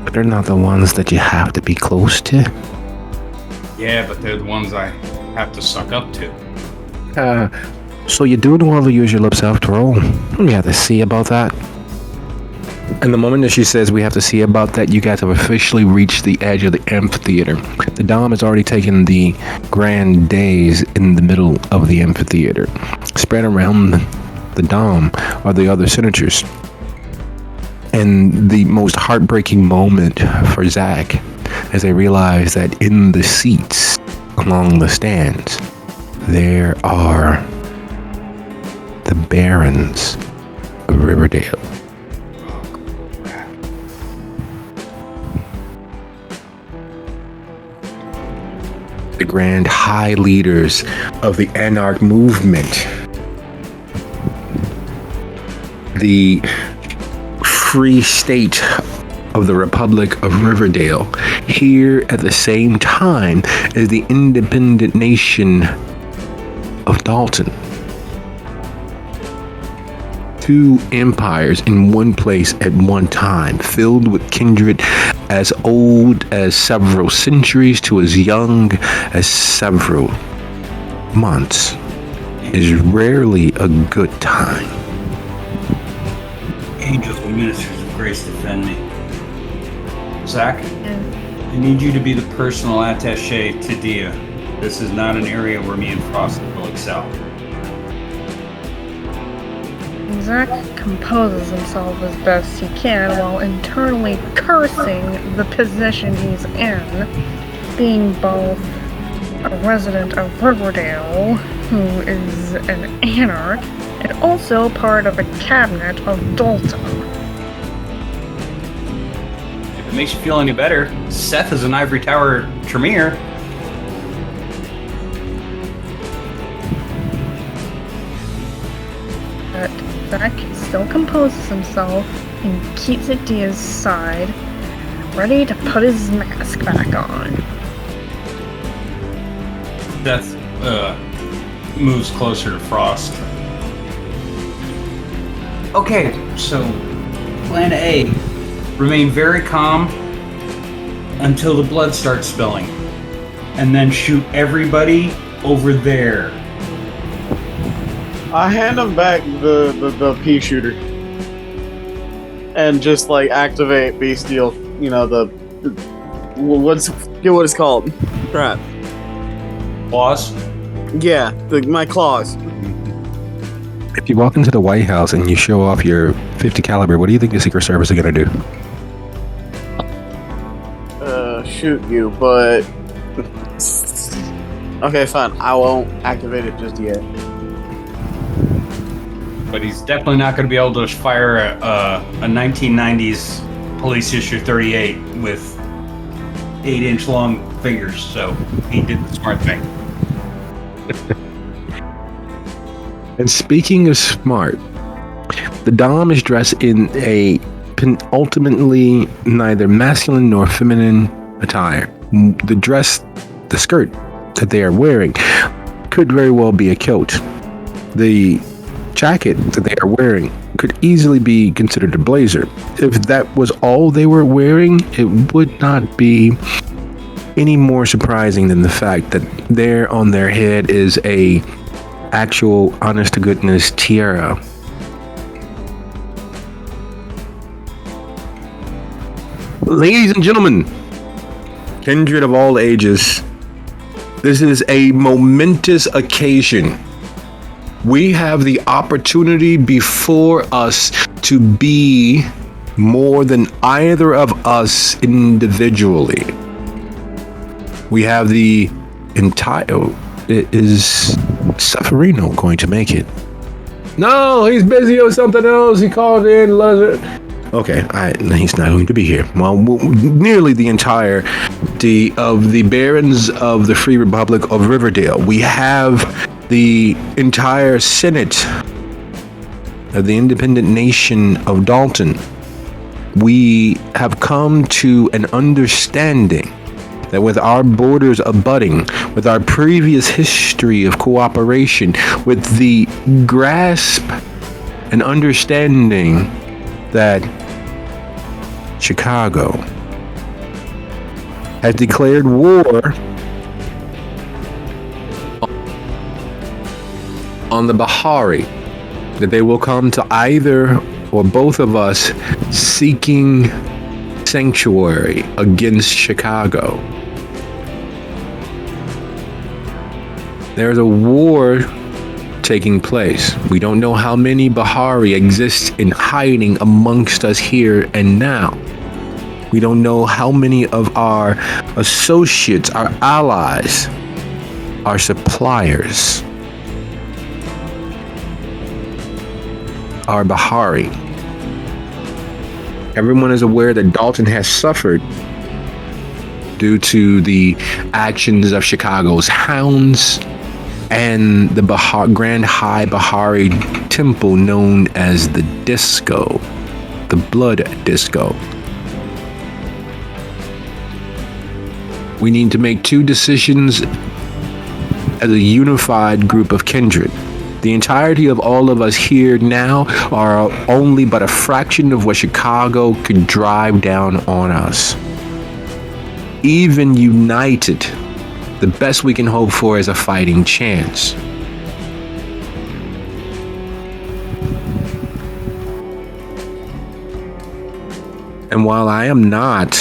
But they're not the ones that you have to be close to. Yeah, but they're the ones I have to suck up to. So you do know how to use your lips after all. We have to see about that. And the moment that she says we have to see about that, you guys have officially reached the edge of the amphitheater. The Dom has already taken the grand days in the middle of the amphitheater. Spread around the Dom are the other senators. And the most heartbreaking moment for Zach as they realize that in the seats along the stands, there are the barons of Riverdale. The grand high leaders of the Anarch movement. The free state of the Republic of Riverdale, here at the same time as the independent nation of Dalton. two empires in one place at one time, filled with kindred as old as several centuries to as young as several months, is rarely a good time. Angels and ministers of grace defend me. Zach, I need you to be the personal attaché to Dia. This is not an area where me and Frost will excel. Zach composes himself as best he can while internally cursing the position he's in, being both a resident of Riverdale, who is an anarch, and also part of a cabinet of Dalton. If it makes you feel any better, Seth is an Ivory Tower Tremere. But Zach still composes himself and keeps at Dia's side, ready to put his mask back on. Seth moves closer to Frost. Okay, so plan A. Remain very calm until the blood starts spilling. And then shoot everybody over there. I hand him back the pea shooter. And just like activate Bestial, you know, what it's called. Crap. Claws? Yeah, my claws. If you walk into the White House and you show off your 50 caliber, what do you think the Secret Service is going to do? Shoot you, but... Okay, fine. I won't activate it just yet. But he's definitely not going to be able to fire a 1990s police issue 38 with 8-inch long fingers, so he did the smart thing. And speaking of smart, the Dom is dressed in a ultimately neither masculine nor feminine attire. The skirt that they are wearing could very well be a kilt. The jacket that they are wearing could easily be considered a blazer. If that was all they were wearing, it would not be any more surprising than the fact that there on their head is a actual honest to goodness tiara. Ladies and gentlemen, kindred of all ages, this is a momentous occasion. We have the opportunity before us to be more than either of us individually. We have the entire... Is Severino going to make it? No, he's busy or something else. He called in. Okay, he's not going to be here. Well, nearly the entirety of the barons of the Free Republic of Riverdale. We have the entire Senate of the independent nation of Dalton. We have come to an understanding that with our borders abutting, with our previous history of cooperation, with the grasp and understanding that Chicago has declared war on the Bahari, that they will come to either or both of us seeking sanctuary against Chicago. There's a war taking place. We don't know how many Bahari exist in hiding amongst us here and now. We don't know how many of our associates, our allies, our suppliers are Bahari. Everyone is aware that Dalton has suffered due to the actions of Chicago's hounds and the Grand High Bahari Temple known as the Disco, the Blood Disco. We need to make two decisions as a unified group of kindred. The entirety of all of us here now are only but a fraction of what Chicago could drive down on us. Even united, the best we can hope for is a fighting chance. And while I am not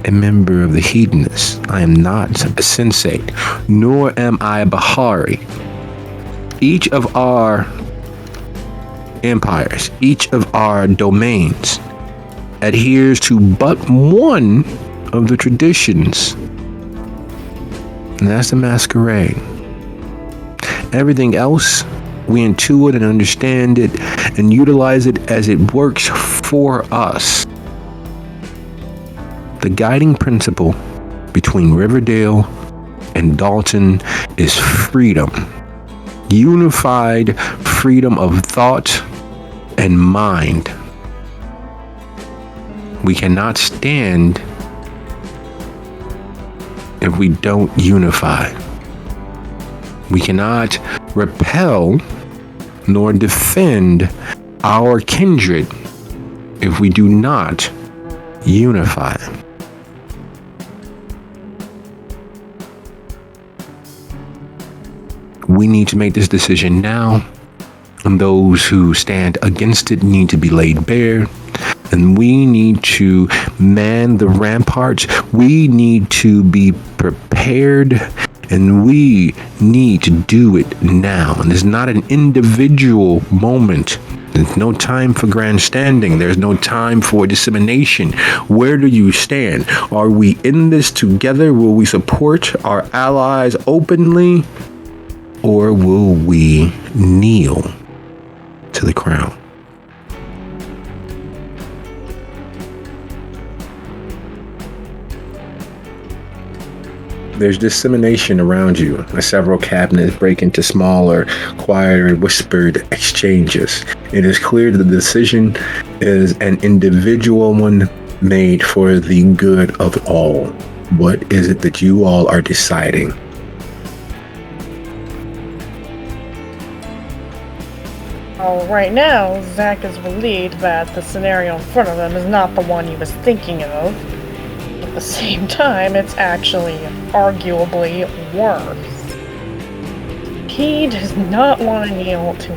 a member of the Hedonists, I am not a sensate, nor am I a Bahari. Each of our empires, each of our domains adheres to but one of the traditions, and that's the masquerade. Everything else, we intuit and understand it and utilize it as it works for us. The guiding principle between Riverdale and Dalton is freedom. Unified freedom of thought and mind. We cannot stand if we don't unify. We cannot repel nor defend our kindred if we do not unify. We need to make this decision now, and those who stand against it need to be laid bare, and we need to man the ramparts. We need to be prepared, and we need to do it now. And it's not an individual moment. There's no time for grandstanding. There's no time for dissemination. Where do you stand? Are we in this together? Will we support our allies openly? Or will we kneel to the crown? There's dissemination around you. Several cabinets break into smaller, quieter, whispered exchanges. It is clear that the decision is an individual one made for the good of all. What is it that you all are deciding? Well, right now, Zach is relieved that the scenario in front of him is not the one he was thinking of. At the same time, it's actually arguably worse. He does not want to kneel to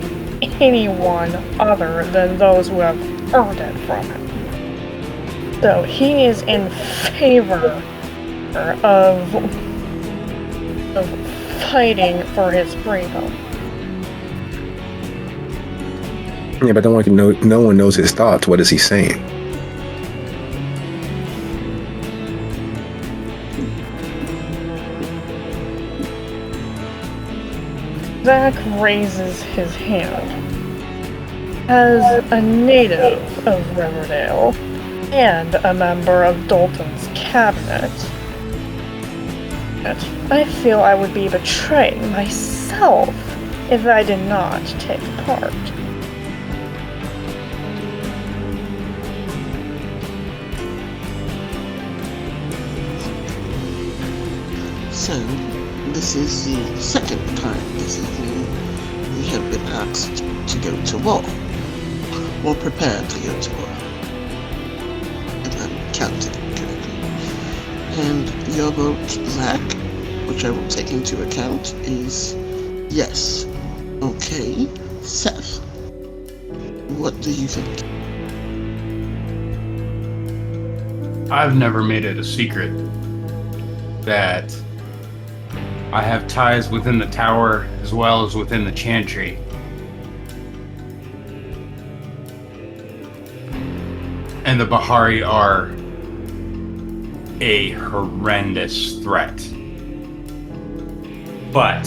anyone other than those who have earned it from him. So he is in favor of fighting for his freedom. Yeah, but no one knows his thoughts. What is he saying? Zach raises his hand. As a native of Riverdale and a member of Dalton's cabinet, I feel I would be betraying myself if I did not take part. So, this is the second time this evening we have been asked to go to war, or prepared to go to war, if I'm counting correctly. And your vote, Zach, which I will take into account, is yes. Okay, Seth, what do you think? I've never made it a secret that I have ties within the tower as well as within the chantry. And the Bahari are a horrendous threat. But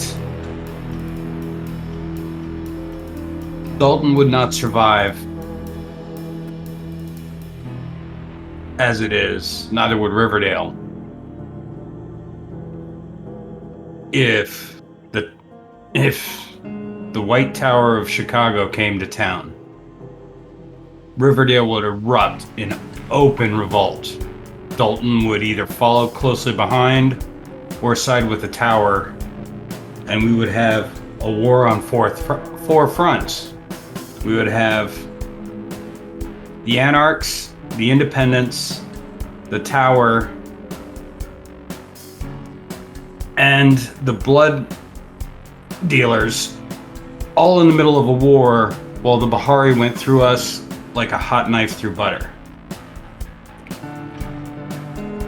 Dalton would not survive as it is, neither would Riverdale, if the White Tower of Chicago came to town. Riverdale would erupt in open revolt. Dalton would either follow closely behind or side with the tower and we would have a war on four fronts. We would have the Anarchs, the Independents, the Tower, and the Blood Dealers, all in the middle of a war while the Bahari went through us like a hot knife through butter.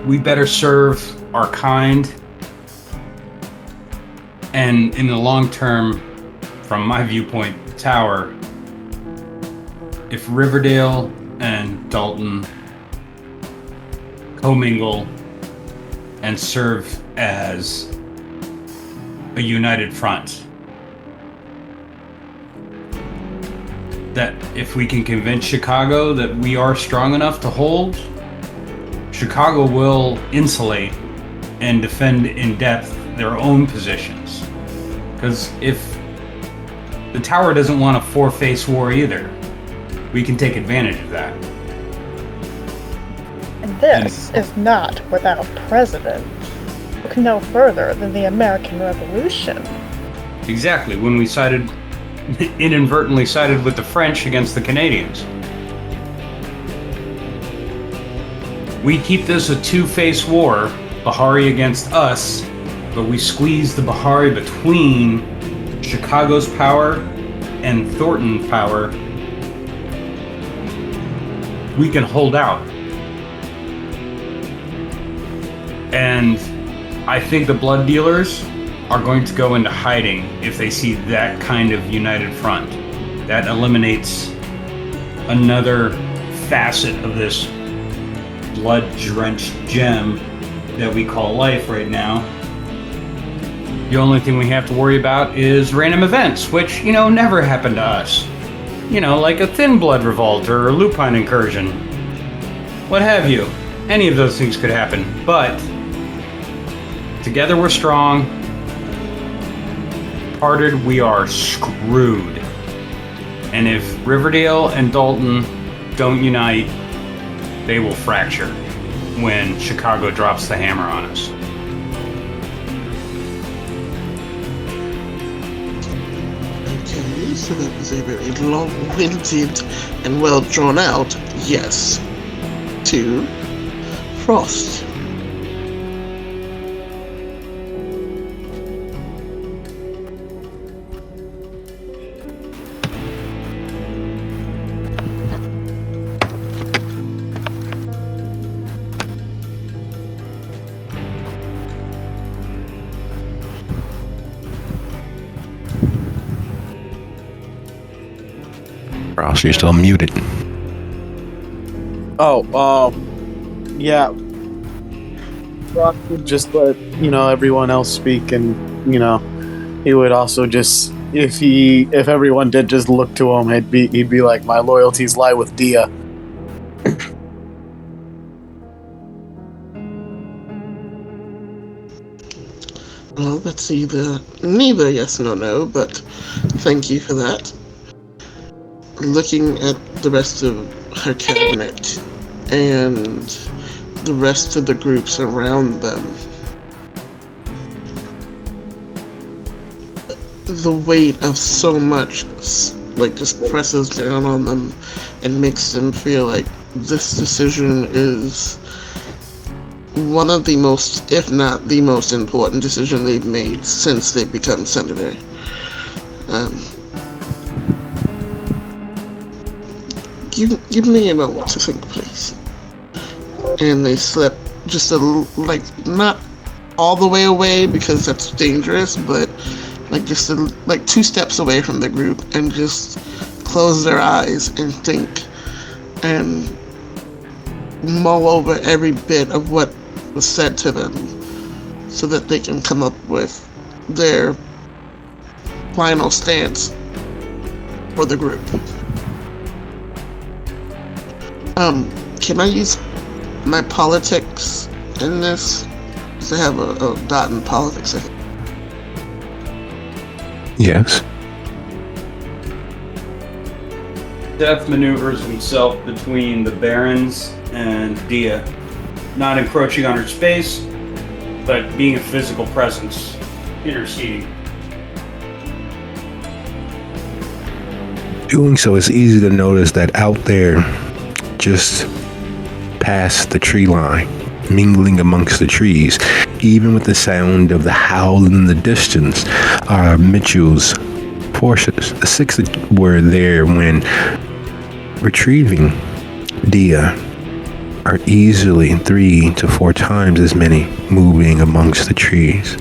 We better serve our kind, and in the long term, from my viewpoint, Tower, if Riverdale and Dalton commingle and serve as a united front, that if we can convince Chicago that we are strong enough to hold, Chicago will insulate and defend in depth their own positions. Because if the Tower doesn't want a four-face war either, we can take advantage of that. And this is not without precedent. Look no further than the American Revolution. Exactly, when we inadvertently sided with the French against the Canadians. We keep this a two-face war, Bahari against us, but we squeeze the Bahari between Chicago's power and Thornton's power. We can hold out. And I think the Blood Dealers are going to go into hiding if they see that kind of united front. That eliminates another facet of this blood-drenched gem that we call life right now. The only thing we have to worry about is random events, which, never happen to us. Like a Thin Blood revolt or a Lupine incursion. What have you. Any of those things could happen, but together we're strong. Parted, we are screwed. And if Riverdale and Dalton don't unite, they will fracture when Chicago drops the hammer on us. Okay, so that was a very long-winded and well drawn out yes to Frost. Ross, you're still muted. Yeah. Rock would just let, everyone else speak, and, he would also just, if everyone did just look to him, he'd be like, my loyalties lie with Dia. Well, that's neither yes nor no, but thank you for that. Looking at the rest of her cabinet and the rest of the groups around them, the weight of so much just presses down on them and makes them feel like this decision is one of the most, if not the most important decision they've made since they've become senator. Give me a moment to think, please. And they slip just not all the way away because that's dangerous, but just 2 steps away from the group and just close their eyes and think and mull over every bit of what was said to them so that they can come up with their final stance for the group. Can I use my politics in this? Because I have a dot in politics, I think. Yes. Death maneuvers himself between the Barons and Dia, not encroaching on her space, but being a physical presence, interceding. Doing so, it's easy to notice that out there, just past the tree line, mingling amongst the trees, even with the sound of the howl in the distance, are Mitchell's forces. The 6 that were there when retrieving Dia are easily 3 to 4 times as many moving amongst the trees.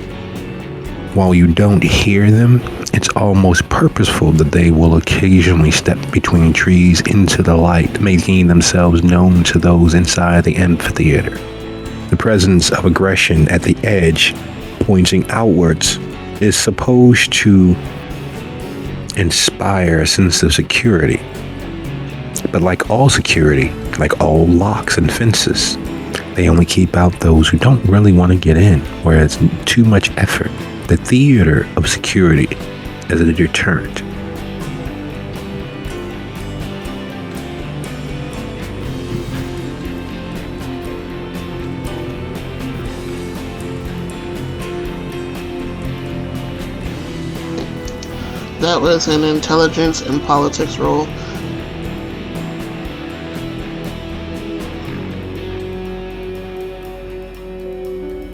While you don't hear them, it's almost purposeful that they will occasionally step between trees into the light, making themselves known to those inside the amphitheater. The presence of aggression at the edge, pointing outwards, is supposed to inspire a sense of security. But like all security, like all locks and fences, they only keep out those who don't really want to get in, where it's too much effort. The theater of security as a deterrent. That was an intelligence and politics roll.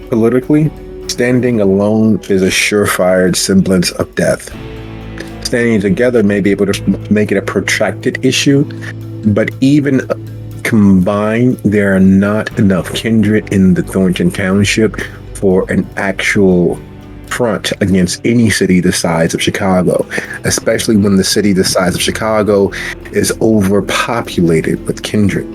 Politically, standing alone is a surefire semblance of death. Standing together may be able to make it a protracted issue, but even combined, there are not enough kindred in the Thornton Township for an actual front against any city the size of Chicago, especially when the city the size of Chicago is overpopulated with kindred.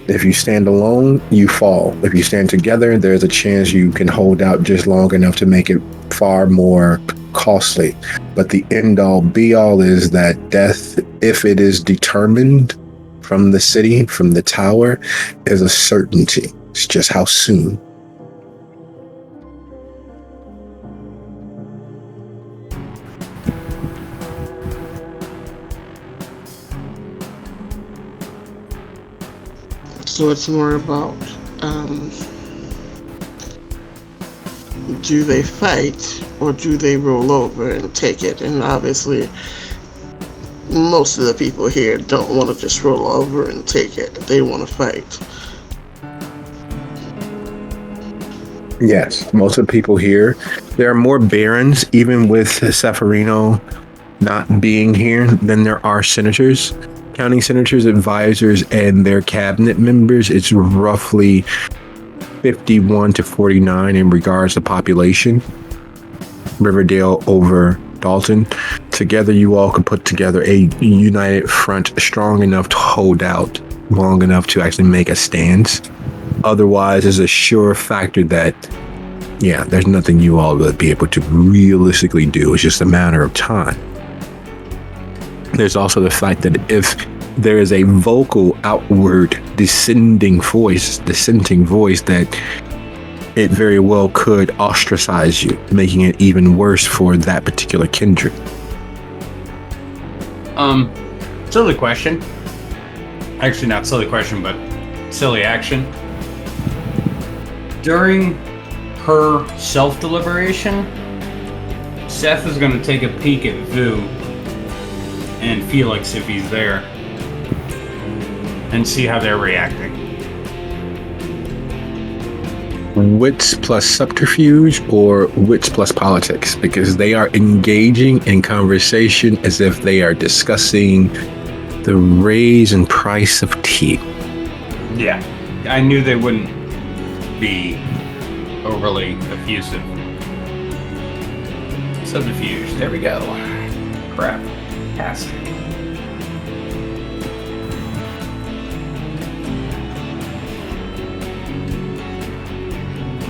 If you stand alone, you fall. If you stand together, there's a chance you can hold out just long enough to make it far more costly. But the end all be all is that death, if it is determined from the city, from the tower, is a certainty. It's just how soon. So it's more about, do they fight or do they roll over and take it? And obviously, most of the people here don't want to just roll over and take it. They want to fight. Yes, most of the people here. There are more barons, even with Ceferino not being here, than there are senators. Counting senators, advisors, and their cabinet members, it's roughly 51 to 49 in regards to population. Riverdale over Dalton. Together, you all could put together a united front strong enough to hold out long enough to actually make a stance. Otherwise, there's a sure factor that, yeah, there's nothing you all would be able to realistically do. It's just a matter of time. There's also the fact that if there is a vocal outward dissenting voice that it very well could ostracize you, making it even worse for that particular kindred. Silly question. Actually, not silly question, but silly action. During her self-deliberation, Seth is going to take a peek at Vu and Felix if he's there, and see how they're reacting. Wits plus subterfuge or wits plus politics, because they are engaging in conversation as if they are discussing the raise and price of tea. Yeah, I knew they wouldn't be overly effusive. Subterfuge, there we go. Crap. Passed.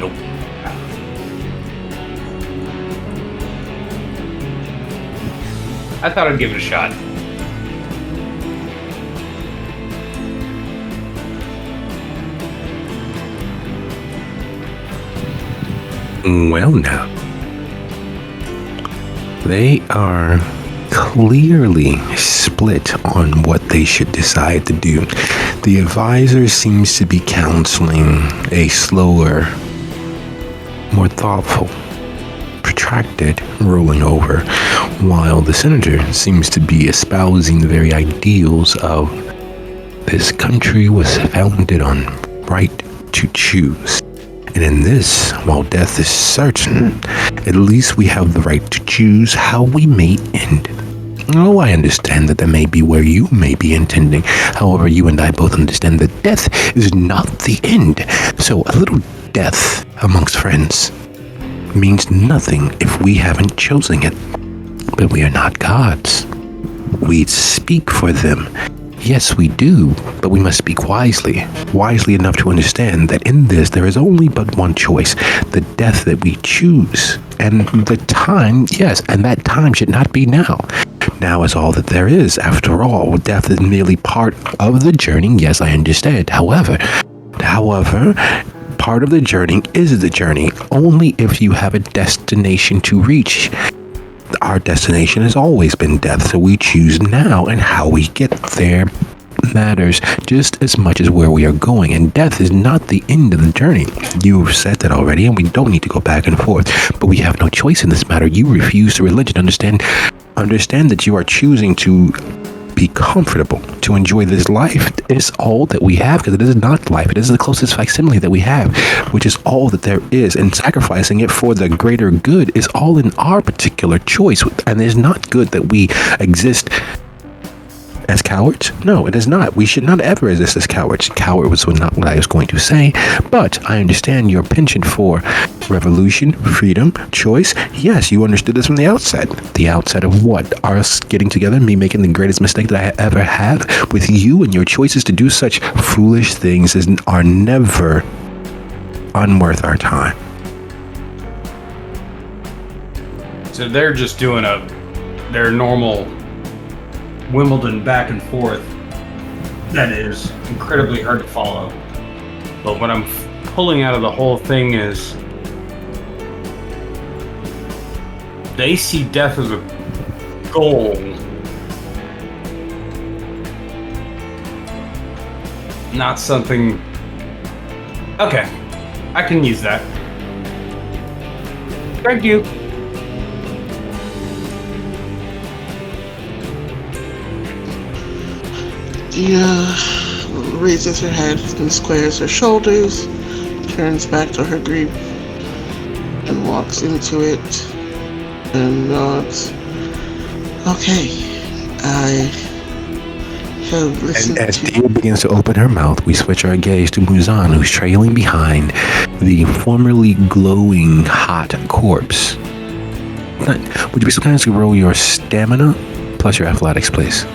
Nope. I thought I'd give it a shot. Well, now. They are clearly split on what they should decide to do. The advisor seems to be counseling a slower, more thoughtful, protracted rolling over, while the senator seems to be espousing the very ideals of this country was founded on right to choose. And in this, while death is certain, at least we have the right to choose how we may end. Oh, I understand that may be where you may be intending. However, you and I both understand that death is not the end. So a little death amongst friends means nothing if we haven't chosen it. But we are not gods. We speak for them. Yes, we do, but we must speak wisely enough to understand that in this there is only but one choice, the death that we choose. And the time, yes, and that time should not be now. Now is all that there is. After all, death is merely part of the journey. Yes, I understand. However, part of the journey is the journey only if you have a destination to reach. Our destination has always been death, so we choose now, and how we get there matters just as much as where we are going, and death is not the end of the journey. You've said that already, and we don't need to go back and forth, but we have no choice in this matter. You refuse to religion. Understand that you are choosing to be comfortable, to enjoy this life is all that we have, because it is not life. It is the closest facsimile that we have, which is all that there is, and sacrificing it for the greater good is all in our particular choice. And it is not good that we exist as cowards. No, it is not. We should not ever exist as cowards. Coward was not what I was going to say, but I understand your penchant for revolution, freedom, choice. Yes, you understood this from the outset. The outset of what? Us getting together, me making the greatest mistake that I ever have with you, and your choices to do such foolish things are never unworth our time. So they're just doing their normal Wimbledon back and forth that is incredibly hard to follow. But what I'm pulling out of the whole thing is they see death as a goal, not something. Okay, I can use that. Thank you. Dia raises her head and squares her shoulders, turns back to her group, and walks into it and nods. Okay, I have listened and as to... Dia begins to open her mouth, we switch our gaze to Muzan, who's trailing behind the formerly glowing hot corpse. Would you be so kind as to roll your stamina plus your athletics, please?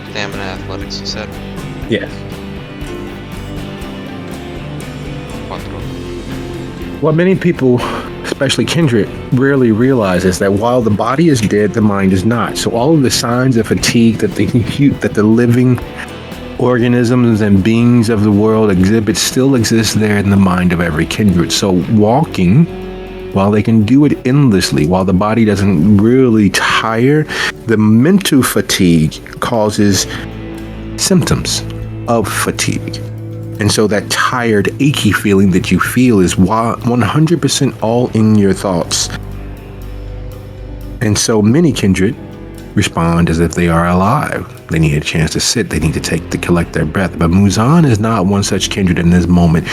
Stamina athletics, you said? Yes. Quattro. What many people, especially Kindred, rarely realize is that while the body is dead, the mind is not. So all of the signs of fatigue that the living organisms and beings of the world exhibit still exist there in the mind of every Kindred. So walking, while they can do it endlessly, while the body doesn't really tire, the mental fatigue causes symptoms of fatigue. And so that tired, achy feeling that you feel is 100% all in your thoughts. And so many Kindred respond as if they are alive. They need a chance to sit. They need to collect their breath. But Muzan is not one such Kindred in this moment.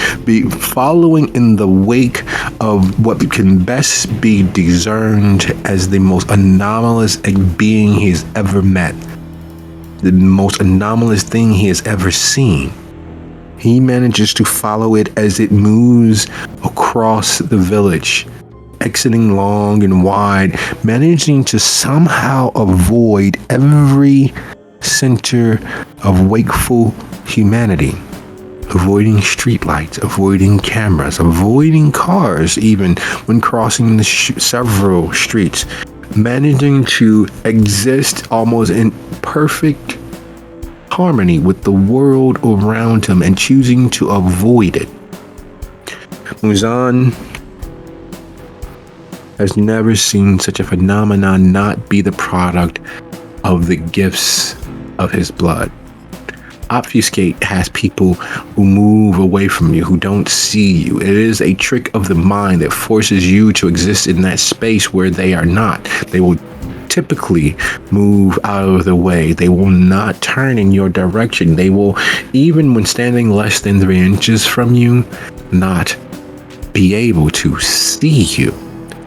Following in the wake of what can best be discerned as the most anomalous being he has ever met. The most anomalous thing he has ever seen. He manages to follow it as it moves across the village, exiting long and wide, managing to somehow avoid every center of wakeful humanity, avoiding streetlights, avoiding cameras, avoiding cars, even when crossing the several streets, managing to exist almost in perfect harmony with the world around him and choosing to avoid it. Muzan has never seen such a phenomenon not be the product of the gifts of his blood. Obfuscate has people who move away from you, who don't see you. It is a trick of the mind that forces you to exist in that space where they are not. They will typically move out of the way. They will not turn in your direction. They will, even when standing less than 3 inches from you, not be able to see you.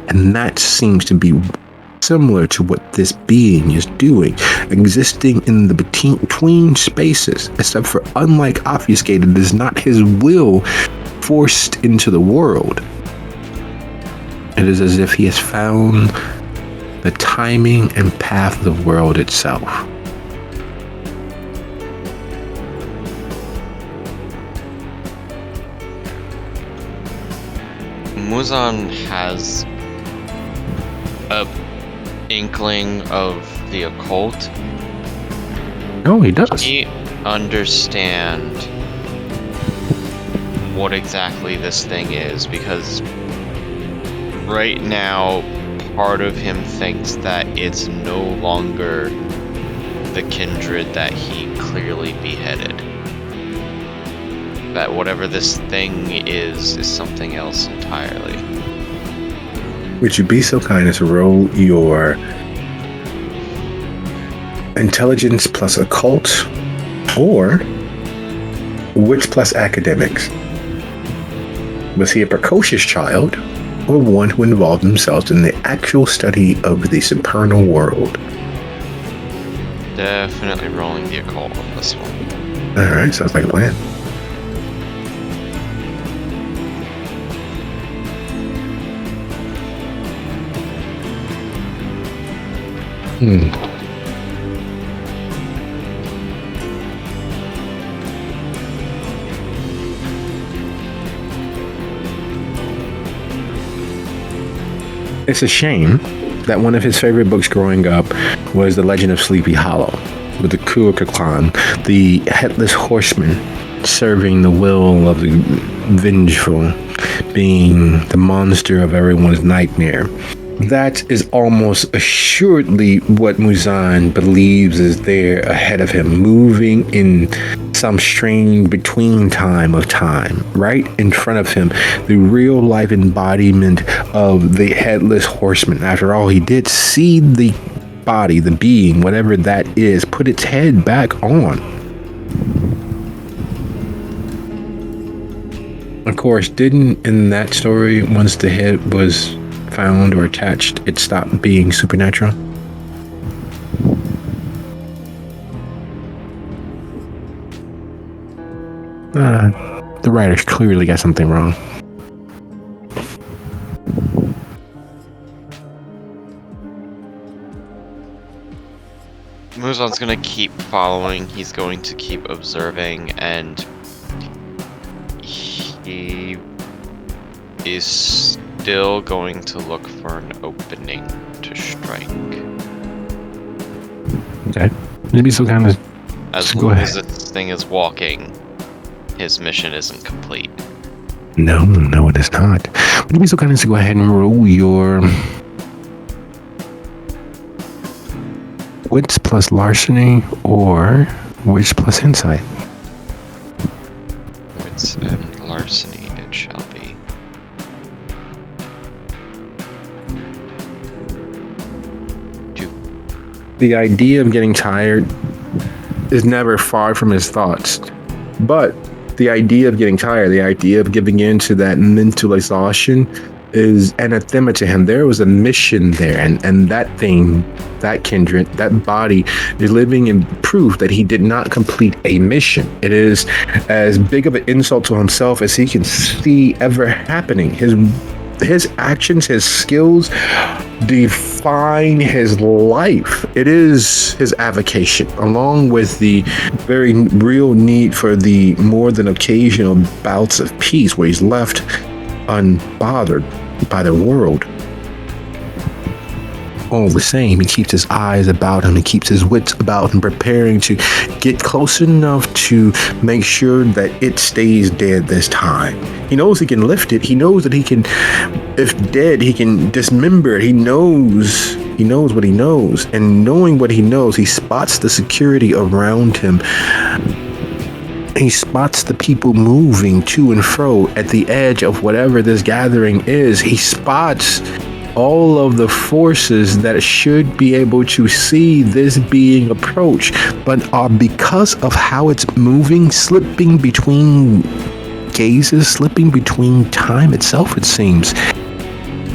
And that seems to be similar to what this being is doing, existing in the between spaces, except for unlike Obfuscated, it is not his will forced into the world. It is as if he has found the timing and path of the world itself. Muzan has a inkling of the occult. Oh, he does. He understand what exactly this thing is, because right now part of him thinks that it's no longer the kindred that he clearly beheaded. That whatever this thing is something else entirely. Would you be so kind as to roll your intelligence plus occult or wits plus academics? Was he a precocious child or one who involved themselves in the actual study of the supernal world? Definitely rolling the occult on this one. Alright, sounds like a plan. It's a shame that one of his favorite books growing up was The Legend of Sleepy Hollow, with the Kuoka clan, the headless horseman serving the will of the vengeful, being the monster of everyone's nightmare. That is almost assuredly what Muzan believes is there ahead of him, moving in some strange between time of time. Right in front of him, the real life embodiment of the headless horseman. After all, he did see the body, the being, whatever that is, put its head back on. Of course, didn't in that story, once the head was found or attached, it stopped being supernatural? The writers clearly got something wrong. Muzan's gonna keep following, he's going to keep observing, and he is still going to look for an opening to strike. Okay. Maybe so kind of. As long as this thing is walking, his mission isn't complete. No, it is not. Would you be so kind as to go ahead and roll your wits plus larceny or wits plus insight? Wits and larceny it shall be. The idea of getting tired is never far from his thoughts. But the idea of getting tired, the idea of giving in to that mental exhaustion is anathema to him. There was a mission there, and that thing, that kindred, that body is living in proof that he did not complete a mission. It is as big of an insult to himself as he can see ever happening. His actions, his skills define his life. It is his avocation, along with the very real need for the more than occasional bouts of peace where he's left unbothered by the world. all the same, he keeps his eyes about him, he keeps his wits about him, preparing to get close enough to make sure that it stays dead this time. He knows he can lift it. He knows that he can, if dead, he can dismember it. He knows what he knows. And knowing what he knows, he spots the security around him. He spots the people moving to and fro at the edge of whatever this gathering is. He spots all of the forces that should be able to see this being approached, but are, because of how it's moving, slipping between gazes, slipping between time itself, it seems.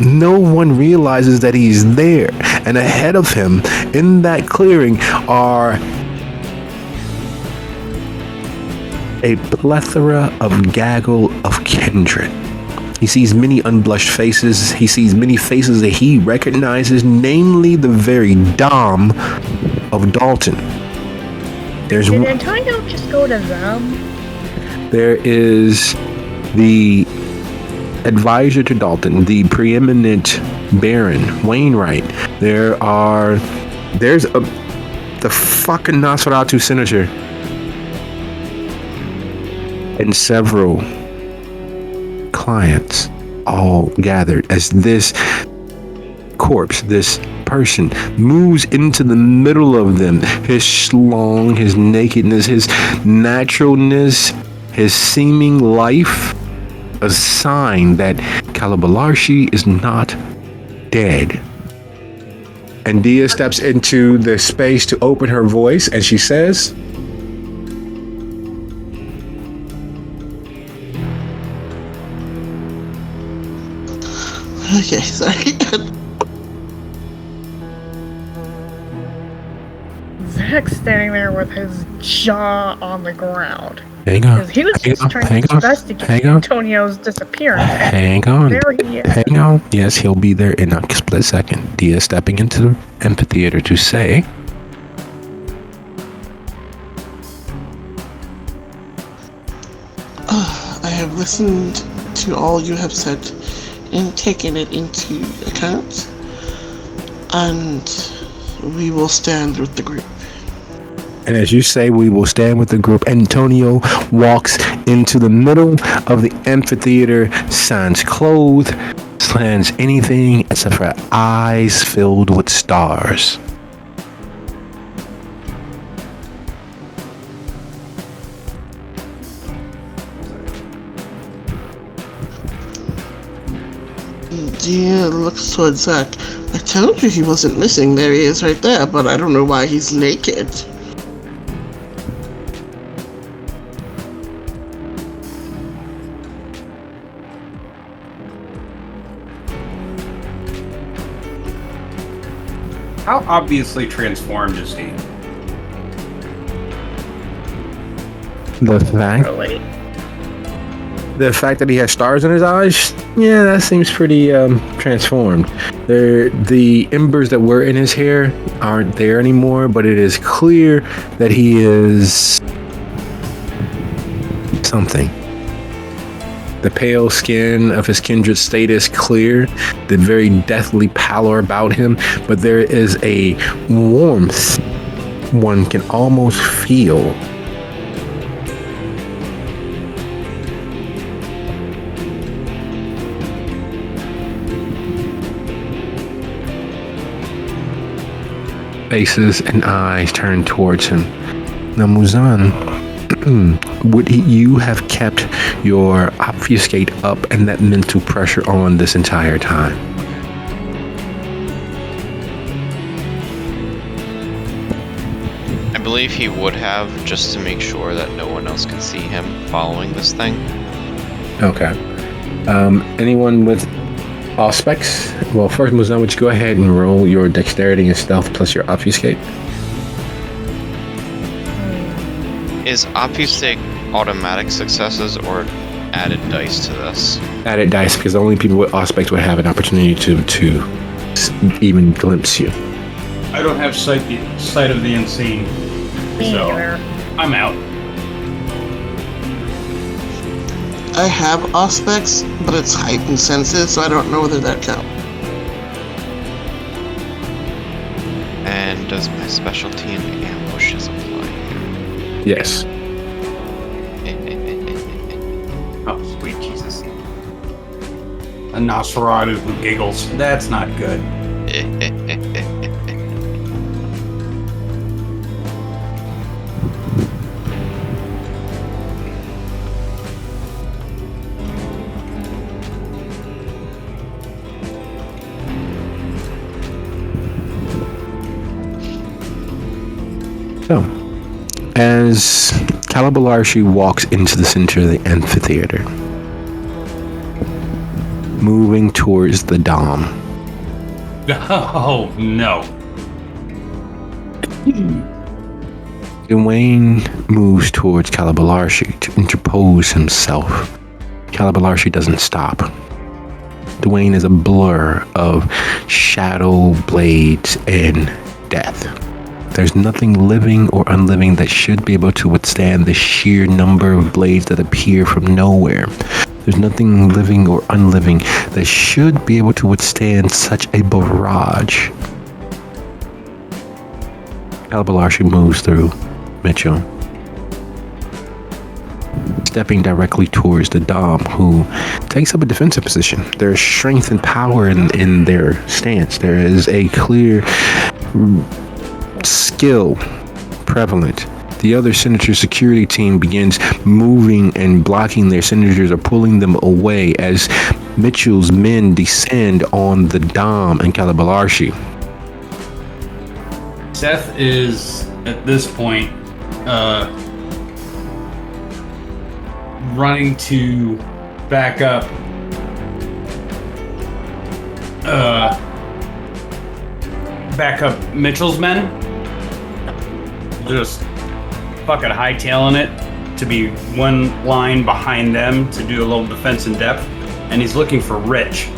No one realizes that he's there, and ahead of him in that clearing are a plethora of gaggle of kindred. He sees many unblushed faces. He sees many faces that he recognizes, namely the very Dom of Dalton. Did Antonio just go to them? There is the advisor to Dalton, the preeminent Baron Wainwright. There's the fucking Nosferatu senator, and several clients all gathered as this corpse, this person, moves into the middle of them. His schlong, his nakedness, his naturalness, his seeming life, a sign that Callubularshi is not dead. And Dia steps into the space to open her voice, and she says, Okay, sorry. Zach's standing there with his jaw on the ground. Hang on. Because he was just trying to investigate Antonio's disappearance. Hang on. There he is. Hang on. Yes, he'll be there in a split second. Dia stepping into the amphitheater to say, I have listened to all you have said and taken it into account, and we will stand with the group. and as you say, we will stand with the group. Antonio walks into the middle of the amphitheater, sans clothes, sans anything except for eyes filled with stars. Dia looks towards Zach. I told you he wasn't missing. There he is right there, but I don't know why he's naked. How obviously transformed is he? The fact that he has stars in his eyes, yeah, that seems pretty transformed. The embers that were in his hair aren't there anymore, but it is clear that he is something. The pale skin of his kindred state is clear, the very deathly pallor about him, but there is a warmth one can almost feel. Faces and eyes turn towards him. Now, Muzan, would you have kept your obfuscate up and that mental pressure on this entire time? I believe he would have, just to make sure that no one else could see him following this thing. Okay. Anyone with specs? Well, first, Muzan, would you go ahead and roll your dexterity and stealth plus your obfuscate? Is obfuscate automatic successes or added dice to this? Added dice, because only people with aspects would have an opportunity to even glimpse you. I don't have sight of the unseen, so I'm out. I have aspects, but it's heightened senses, so I don't know whether that counts. does my specialty in ambushes apply here? Yes. Oh, sweet Jesus. A Nosferatu who giggles. That's not good. So, as Callubularshi walks into the center of the amphitheater, moving towards the Dom, Oh, no. Dwayne moves towards Callubularshi to interpose himself. Callubularshi doesn't stop. Dwayne is a blur of shadow, blades, and death. There's nothing living or unliving that should be able to withstand the sheer number of blades that appear from nowhere. There's nothing living or unliving that should be able to withstand such a barrage. Callubularshi moves through Mitchell, stepping directly towards the Dom, who takes up a defensive position. There's strength and power in their stance. There is a clear skill prevalent. The other senator security team begins moving and blocking their senators or pulling them away as Mitchell's men descend on the Dom and Callubularshi. Seth is, at this point, running to back up Mitchell's men. Just fucking hightailing it to be one line behind them to do a little defense in depth. And he's looking for Rich.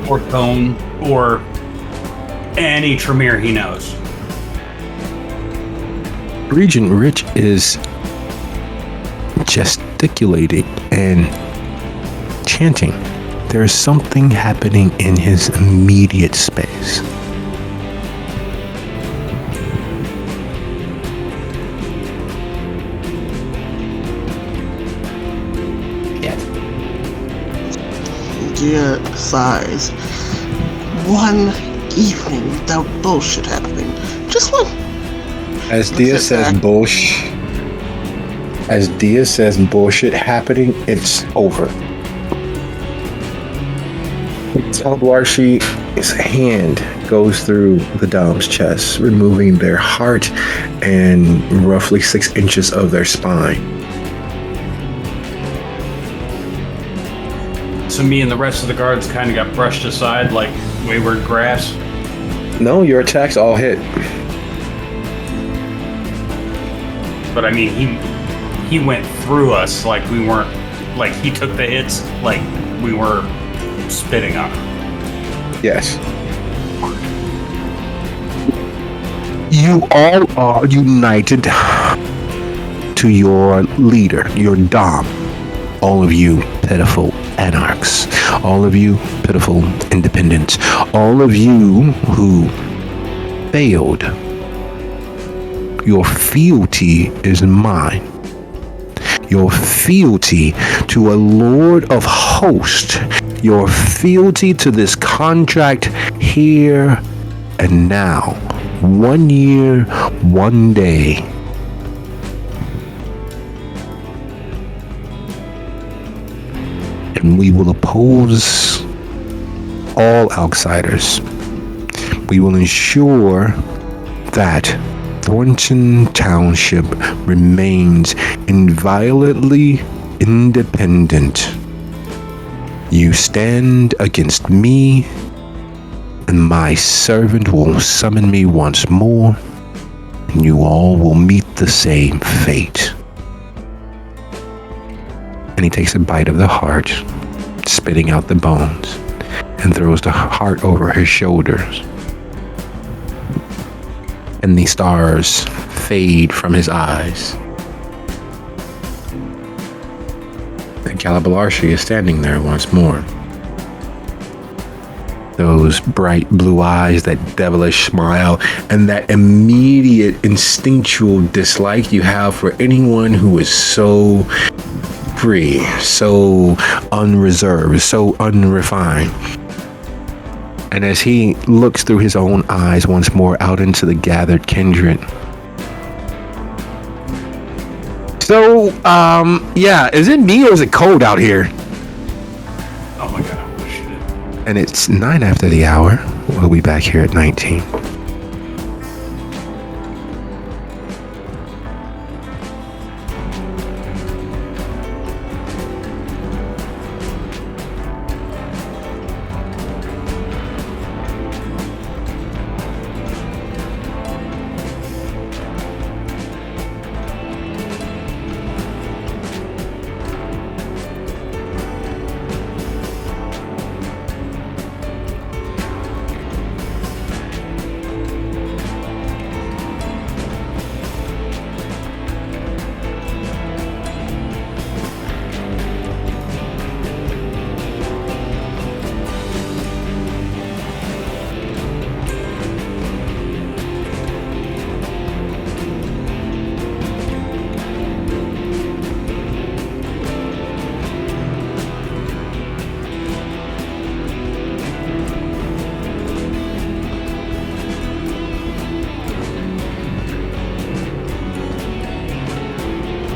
Or Cone. Or any Tremere he knows. Regent Rich is gesticulating and chanting. There is something happening in his immediate space. Dear sighs. One evening without bullshit happening. Just one. As Dia says bullshit happening, it's over. Callubularshi, hand goes through the Dom's chest, removing their heart and roughly 6 inches of their spine. So me and the rest of the guards kind of got brushed aside like wayward grass. No, your attacks all hit. But I mean, he went through us like we weren't, like he took the hits like we were spitting on him. Yes. You all are united to your leader, your Dom. All of you pitiful anarchs. All of you pitiful independents. All of you who failed. Your fealty is mine. Your fealty to a Lord of Hosts. Your fealty to this contract here and now. 1 year, 1 day. And we will oppose all outsiders. We will ensure that Thornton Township remains inviolably independent. You stand against me, and my servant will summon me once more, and you all will meet the same fate. And he takes a bite of the heart, spitting out the bones, and throws the heart over his shoulders. And the stars fade from his eyes. And Callubularshi is standing there once more. those bright blue eyes, that devilish smile, and that immediate instinctual dislike you have for anyone who is so free, so unreserved, so unrefined. And as he looks through his own eyes once more out into the gathered kindred. So, yeah, is it me or is it cold out here? Oh my god, I wish it did. And it's 9 after the hour. We'll be back here at 19.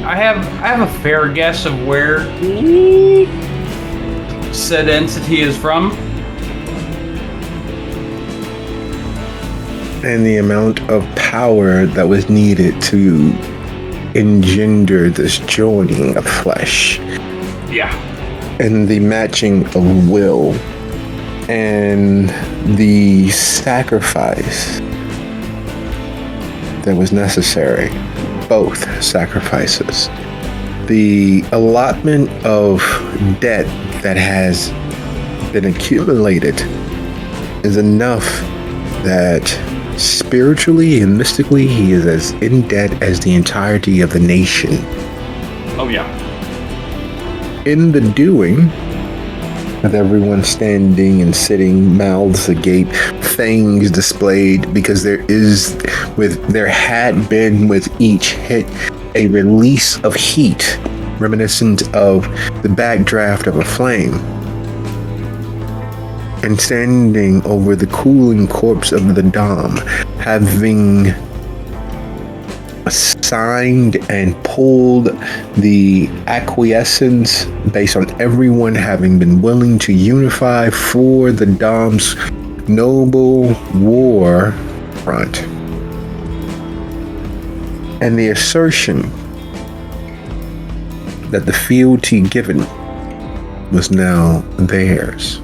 I have a fair guess of where said entity is from. And the amount of power that was needed to engender this joining of flesh. Yeah. And the matching of will. And the sacrifice that was necessary. Both sacrifices. The allotment of debt that has been accumulated is enough that spiritually and mystically he is as in debt as the entirety of the nation. Oh yeah. In the doing, with everyone standing and sitting, mouths agape, fangs displayed, because there had been with each hit a release of heat, reminiscent of the backdraft of a flame. And standing over the cooling corpse of the Dom, having signed and pulled the acquiescence based on everyone having been willing to unify for the Dom's noble war front. And the assertion that the fealty given was now theirs.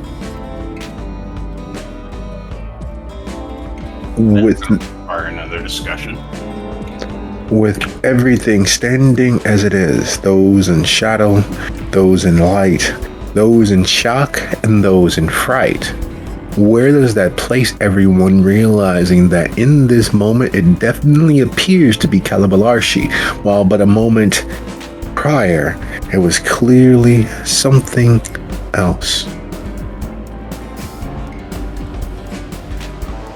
With another discussion. With everything standing as it is, those in shadow, those in light, those in shock, and those in fright. Where does that place everyone, realizing that in this moment it definitely appears to be Callubularshi, while but a moment prior it was clearly something else?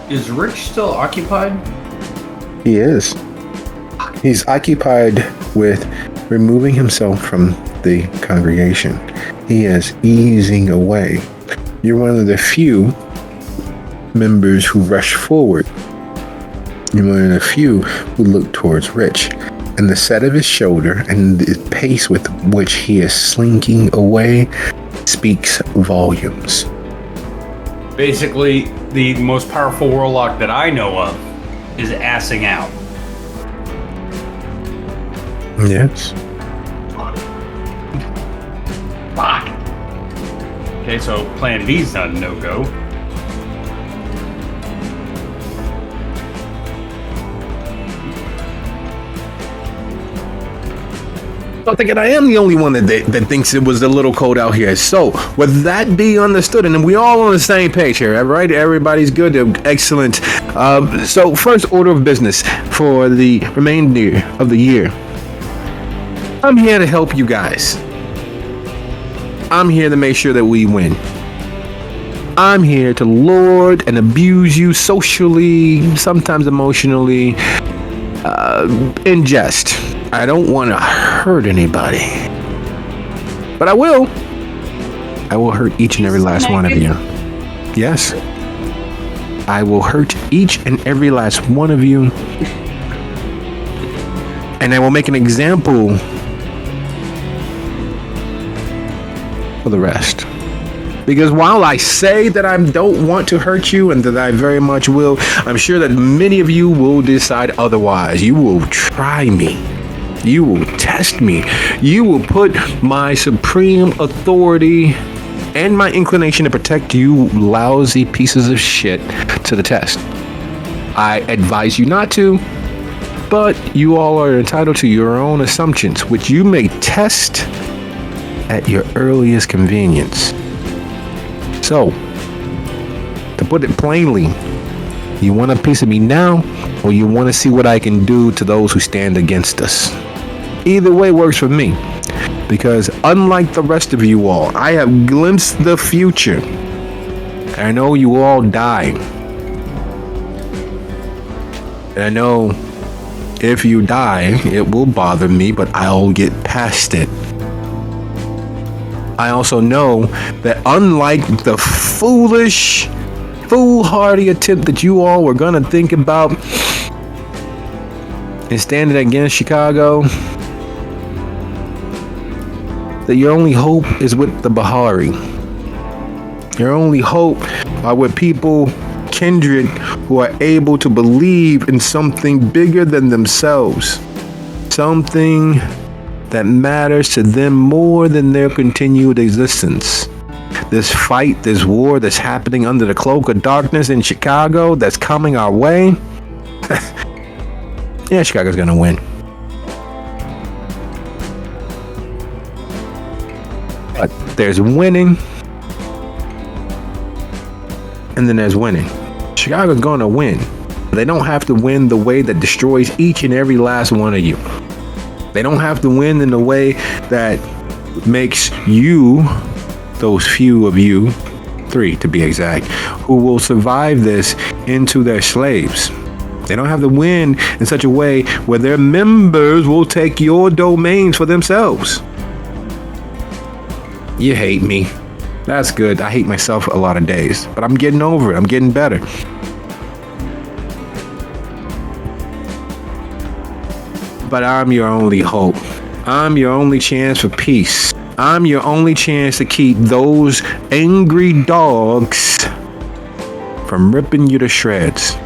Is Rich still occupied? He is. He's occupied with removing himself from the congregation. He is easing away. You're one of the few members who rush forward. You're one of the few who look towards Rich. And the set of his shoulder and the pace with which he is slinking away speaks volumes. Basically, the most powerful warlock that I know of is assing out. Yes. Fuck. Okay, so plan B's not a no-go. I'm thinking I am the only one that thinks it was a little cold out here. So, with that be understood, and we all on the same page here, right? Everybody's good, excellent. So, first order of business for the remainder of the year. I'm here to help you guys. I'm here to make sure that we win. I'm here to lord and abuse you socially, sometimes emotionally, in jest. I don't want to hurt anybody. But I will. I will hurt each and every last one of you. Yes. I will hurt each and every last one of you. And I will make an example for the rest. Because while I say that I don't want to hurt you and that I very much will, I'm sure that many of you will decide otherwise. You will try me. You will test me. You will put my supreme authority and my inclination to protect you lousy pieces of shit to the test. I advise you not to, but you all are entitled to your own assumptions, which you may test at your earliest convenience. So, to put it plainly, you want a piece of me now, or you want to see what I can do to those who stand against us? Either way works for me, because unlike the rest of you all, I have glimpsed the future. I know you all die. And I know if you die, it will bother me, but I'll get past it. I also know that unlike the foolhardy attempt that you all were gonna think about in standing against Chicago, that your only hope is with the Bahari. Your only hope are with people kindred who are able to believe in something bigger than themselves. Something that matters to them more than their continued existence. This fight, this war that's happening under the cloak of darkness in Chicago that's coming our way. Yeah, Chicago's gonna win. But there's winning, and then there's winning. Chicago's gonna win. They don't have to win the way that destroys each and every last one of you. They don't have to win in a way that makes you, those few of you, 3 to be exact, who will survive this into their slaves. They don't have to win in such a way where their members will take your domains for themselves. You hate me. That's good. I hate myself a lot of days, but I'm getting over it. I'm getting better. But I'm your only hope. I'm your only chance for peace. I'm your only chance to keep those angry dogs from ripping you to shreds.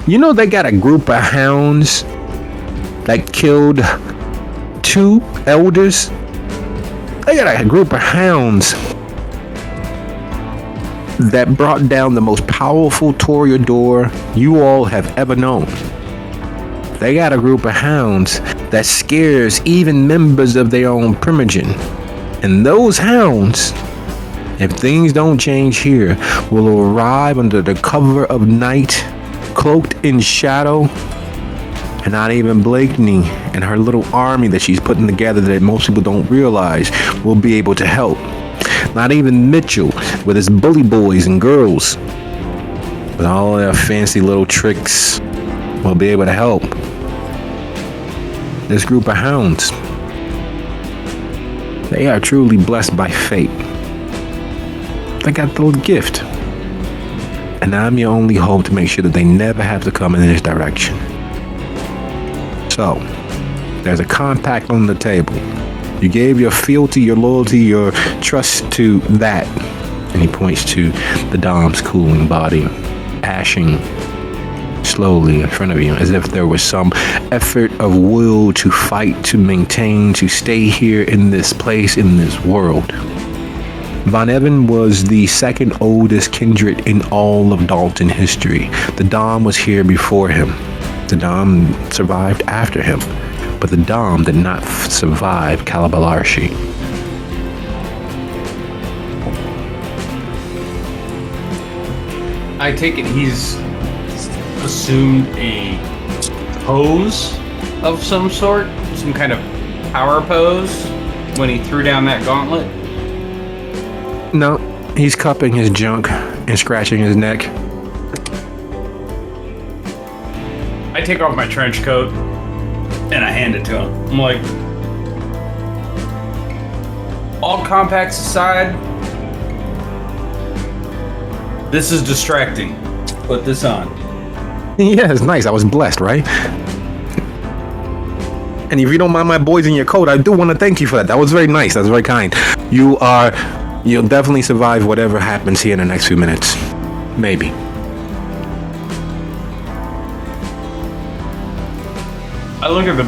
You know they got a group of hounds that killed 2 elders? They got a group of hounds that brought down the most powerful toreador you all have ever known. They got a group of hounds that scares even members of their own primogen. And those hounds, if things don't change here, will arrive under the cover of night, cloaked in shadow. And not even Blakeney and her little army that she's putting together that most people don't realize will be able to help. Not even Mitchell with his bully boys and girls with all their fancy little tricks will be able to help. This group of hounds, they are truly blessed by fate. They got the gift. And I'm your only hope to make sure that they never have to come in this direction. So, there's a compact on the table. You gave your fealty, your loyalty, your trust to that. And he points to the Dom's cooling body, ashing slowly in front of you, as if there was some effort of will to fight, to maintain, to stay here in this place, in this world. Von Evan was the second oldest kindred in all of Dalton history. The Dom was here before him. The Dom survived after him, but the Dom did not survive Callubularshi. I take it he's assumed a pose of some sort, some kind of power pose when he threw down that gauntlet. No, he's cupping his junk and scratching his neck. I take off my trench coat and I hand it to him. I'm like, all compacts aside, this is distracting. Put this on. Yeah, it's nice. I was blessed, right? And if you don't mind my boys in your coat, I do want to thank you for that. That was very nice. That was very kind. You'll definitely survive whatever happens here in the next few minutes. Maybe. I look at the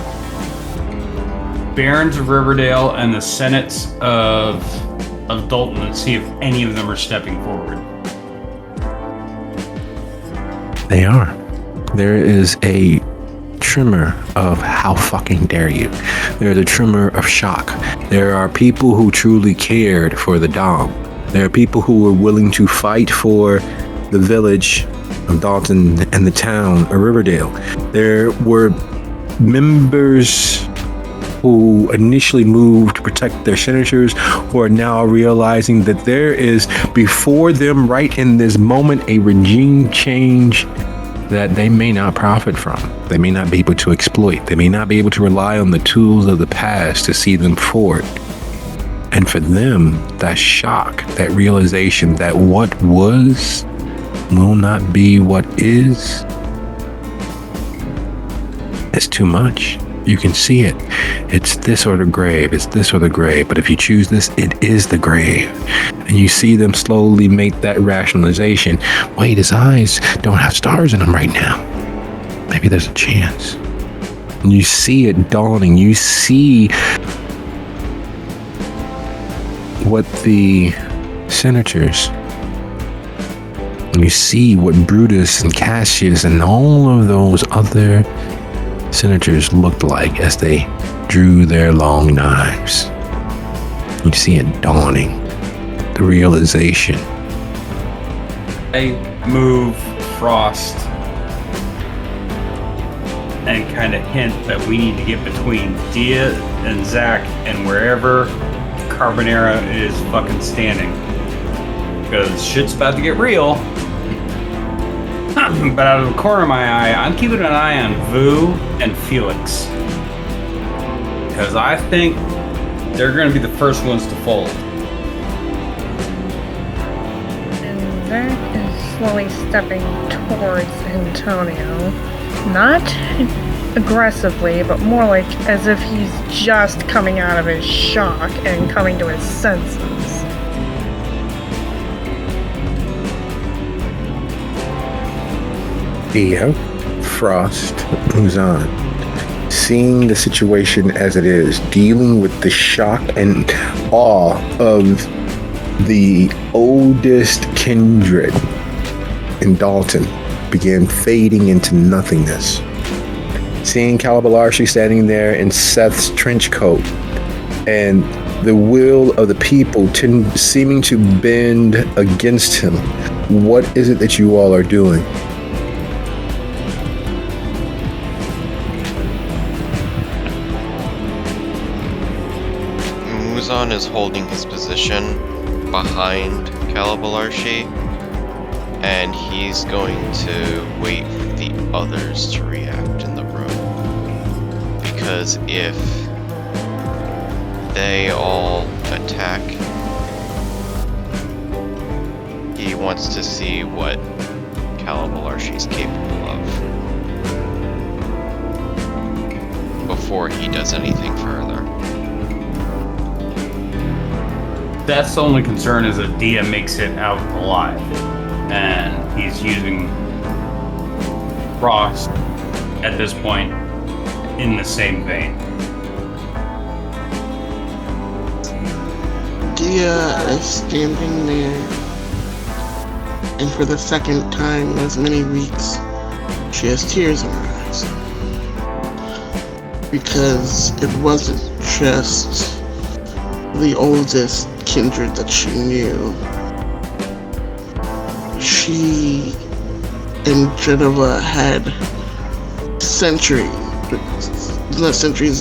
Barons of Riverdale and the Senates of Dalton and see if any of them are stepping forward. They are. There is a tremor of how fucking dare you. There's a tremor of shock. There are people who truly cared for the Dom. There are people who were willing to fight for the village of Dalton and the town of Riverdale. There were members who initially moved to protect their senators who are now realizing that there is before them right in this moment a regime change that they may not profit from. They may not be able to exploit. They may not be able to rely on the tools of the past to see them forward. And for them, that shock, that realization that what was will not be what is too much. You can see it. It's this or the grave. It's this or the grave. But if you choose this, it is the grave. And you see them slowly make that rationalization. Wait, his eyes don't have stars in them right now. Maybe there's a chance. And you see it dawning. You see what the senators, and you see what Brutus and Cassius and all of those other senators looked like as they drew their long knives. You see it dawning, the realization. I move Frost and kind of hint that we need to get between Dia and Zach and wherever Carbonera is fucking standing. Because shit's about to get real. But out of the corner of my eye, I'm keeping an eye on Vu and Felix. Because I think they're going to be the first ones to fold. And Zach is slowly stepping towards Antonio. Not aggressively, but more like as if he's just coming out of his shock and coming to his senses. Theo, Frost, moves on. Seeing the situation as it is, dealing with the shock and awe of the oldest kindred in Dalton began fading into nothingness. Seeing Callubularshi standing there in Seth's trench coat and the will of the people seeming to bend against him, what is it that you all are doing? Muzan is holding his position behind Callubularshi, and he's going to wait for the others to react in the room. Because if they all attack, he wants to see what Callubularshi is capable of before he does anything further. That's the only concern, is that Dia makes it out alive. And he's using Frost at this point in the same vein. Dia is standing there, and for the second time in as many weeks, she has tears in her eyes. Because it wasn't just the oldest kindred that she knew. She and Genova had not centuries,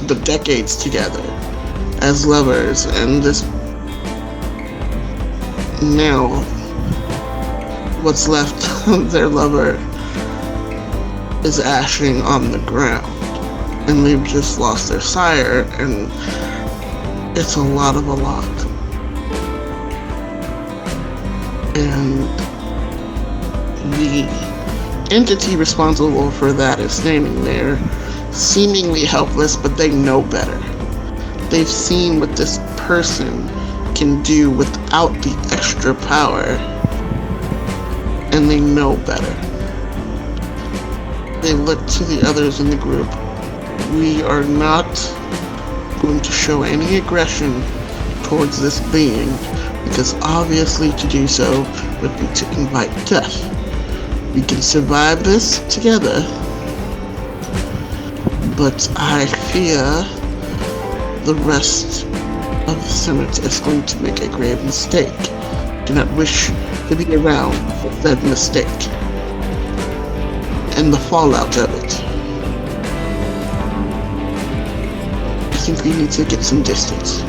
but decades together as lovers, and this now what's left of their lover is ashing on the ground. And they've just lost their sire, and it's a lot. And the entity responsible for that is standing there, seemingly helpless, but they know better. They've seen what this person can do without the extra power, and they know better. They look to the others in the group. We are not going to show any aggression towards this being, because obviously to do so would be to invite death. We can survive this together, but I fear the rest of the Senate is going to make a grave mistake. Do not wish to be around for that mistake and the fallout of it. I think we need to get some distance.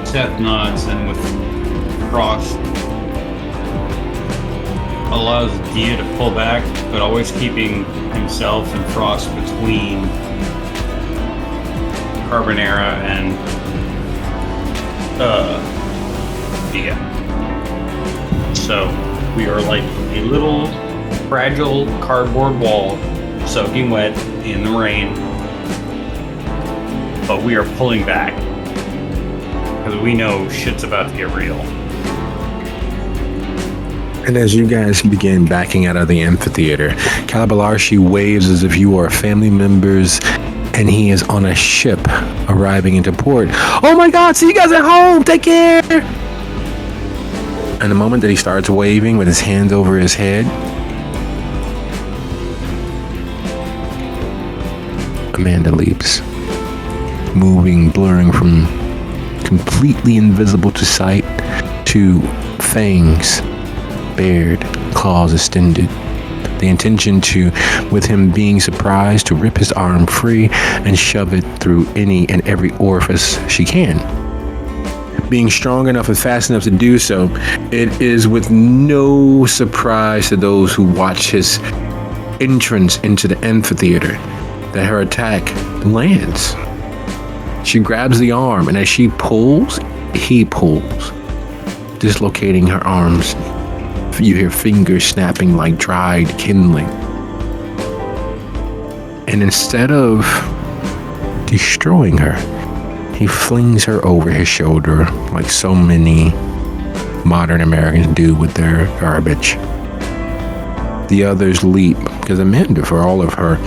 Seth nods, and with Frost allows Dia to pull back, but always keeping himself and Frost between Carbonera and Dia. So we are like a little fragile cardboard wall soaking wet in the rain, but we are pulling back because we know shit's about to get real. And as you guys begin backing out of the amphitheater, Callubularshi waves as if you are family members, and he is on a ship arriving into port. Oh my God, see you guys at home, take care! And the moment that he starts waving with his hands over his head, Amanda leaps, moving, blurring from completely invisible to sight to fangs bared, claws extended. The intention to, with him being surprised, to rip his arm free and shove it through any and every orifice she can. Being strong enough and fast enough to do so, it is with no surprise to those who watch his entrance into the amphitheater that her attack lands. She grabs the arm, and as she pulls, he pulls, dislocating her arms. You hear fingers snapping like dried kindling. And instead of destroying her, he flings her over his shoulder like so many modern Americans do with their garbage. The others leap, because Amanda, for all of her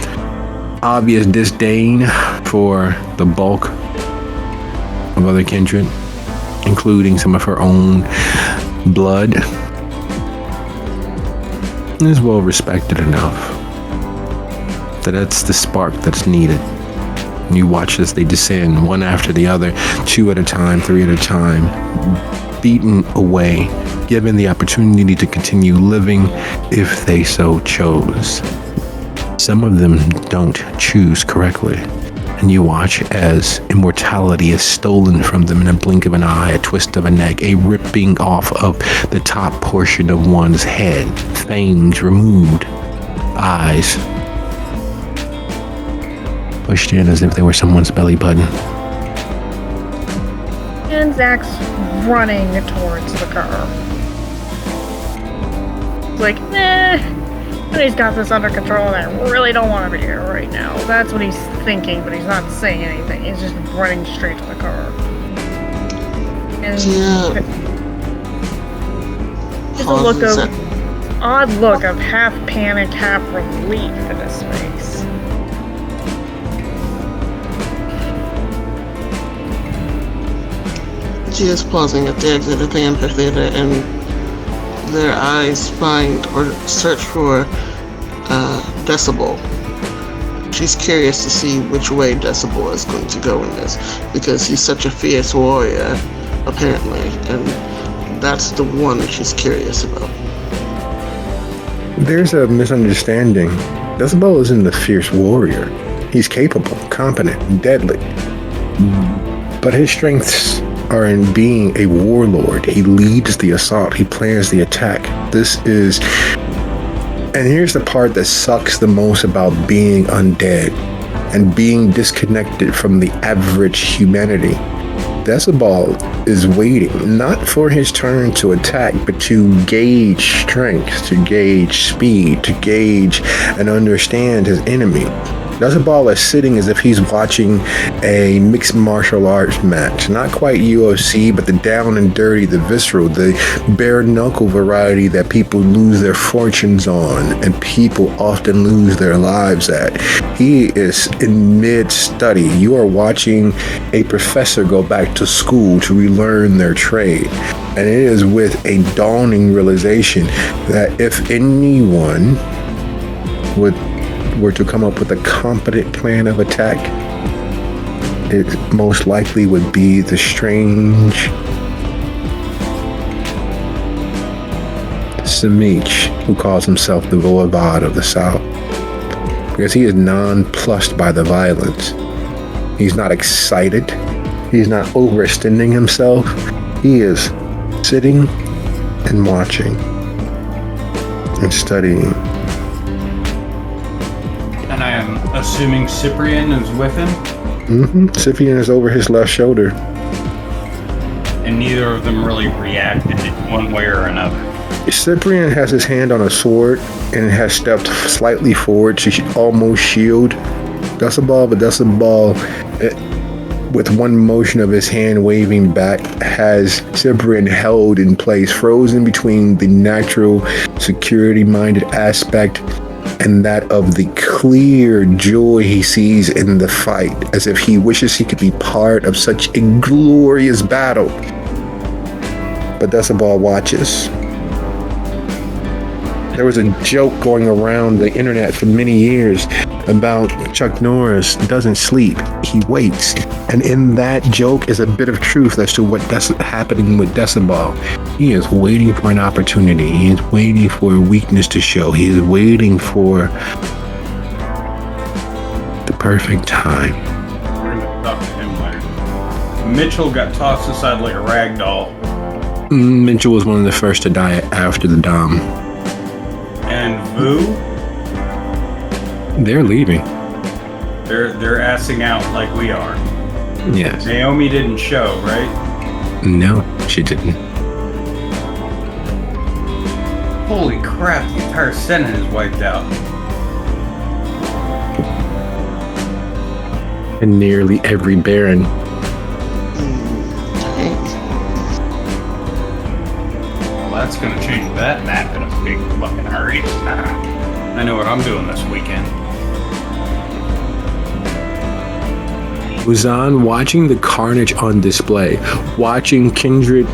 obvious disdain for the bulk of other kindred, including some of her own blood, is well respected enough that that's the spark that's needed. And you watch as they descend one after the other, 2 at a time, 3 at a time, beaten away, given the opportunity to continue living if they so chose. Some of them don't choose correctly, and you watch as immortality is stolen from them in a blink of an eye, a twist of a neck, a ripping off of the top portion of one's head, fangs removed, eyes pushed in as if they were someone's belly button. And Zach's running towards the car. Like, he's got this under control and I really don't want to be here right now. That's what he's thinking, but he's not saying anything. He's just running straight to the car. And there's a odd look of half panic, half relief in his face. She is pausing at the exit of the amphitheater, and their eyes find or search for Decibel. She's curious to see which way Decibel is going to go in this, because he's such a fierce warrior, apparently, and that's the one that she's curious about. There's a misunderstanding. Decibel isn't a fierce warrior. He's capable, competent, deadly. But his strengths are in being a warlord. He leads the assault. He plans the attack. And here's the part that sucks the most about being undead and being disconnected from the average humanity. Decibel is waiting, not for his turn to attack, but to gauge strength, to gauge speed, to gauge and understand his enemy. Decibel is sitting as if he's watching a mixed martial arts match. Not quite UFC, but the down and dirty, the visceral, the bare knuckle variety that people lose their fortunes on and people often lose their lives at. He is in mid-study. You are watching a professor go back to school to relearn their trade. And it is with a dawning realization that if anyone were to come up with a competent plan of attack, it most likely would be the strange Samich, who calls himself the Voivod of the South, because he is nonplussed by the violence. He's not excited. He's not overextending himself. He is sitting and watching and studying. And I am assuming Cyprian is with him? Cyprian is over his left shoulder. And neither of them really reacted one way or another. Cyprian has his hand on a sword and has stepped slightly forward to almost shield Decibel, but Decibel, with one motion of his hand waving back, has Cyprian held in place, frozen between the natural security-minded aspect and that of the clear joy he sees in the fight, as if he wishes he could be part of such a glorious battle. But Decibel watches. There was a joke going around the internet for many years about Chuck Norris doesn't sleep, he waits. And in that joke is a bit of truth as to what's happening with Decibel. He is waiting for an opportunity. He is waiting for a weakness to show. He is waiting for the perfect time. We're going to talk to him later. Mitchell got tossed aside like a rag doll. Mitchell was one of the first to die after the Dom. And Vu? They're leaving. They're assing out like we are. Yes. Naomi didn't show, right? No, she didn't. Holy crap, the entire Senate is wiped out. And nearly every Baron. Well, that's going to change that map in a big fucking hurry. I know what I'm doing this weekend. Uzan watching the carnage on display, watching Kindred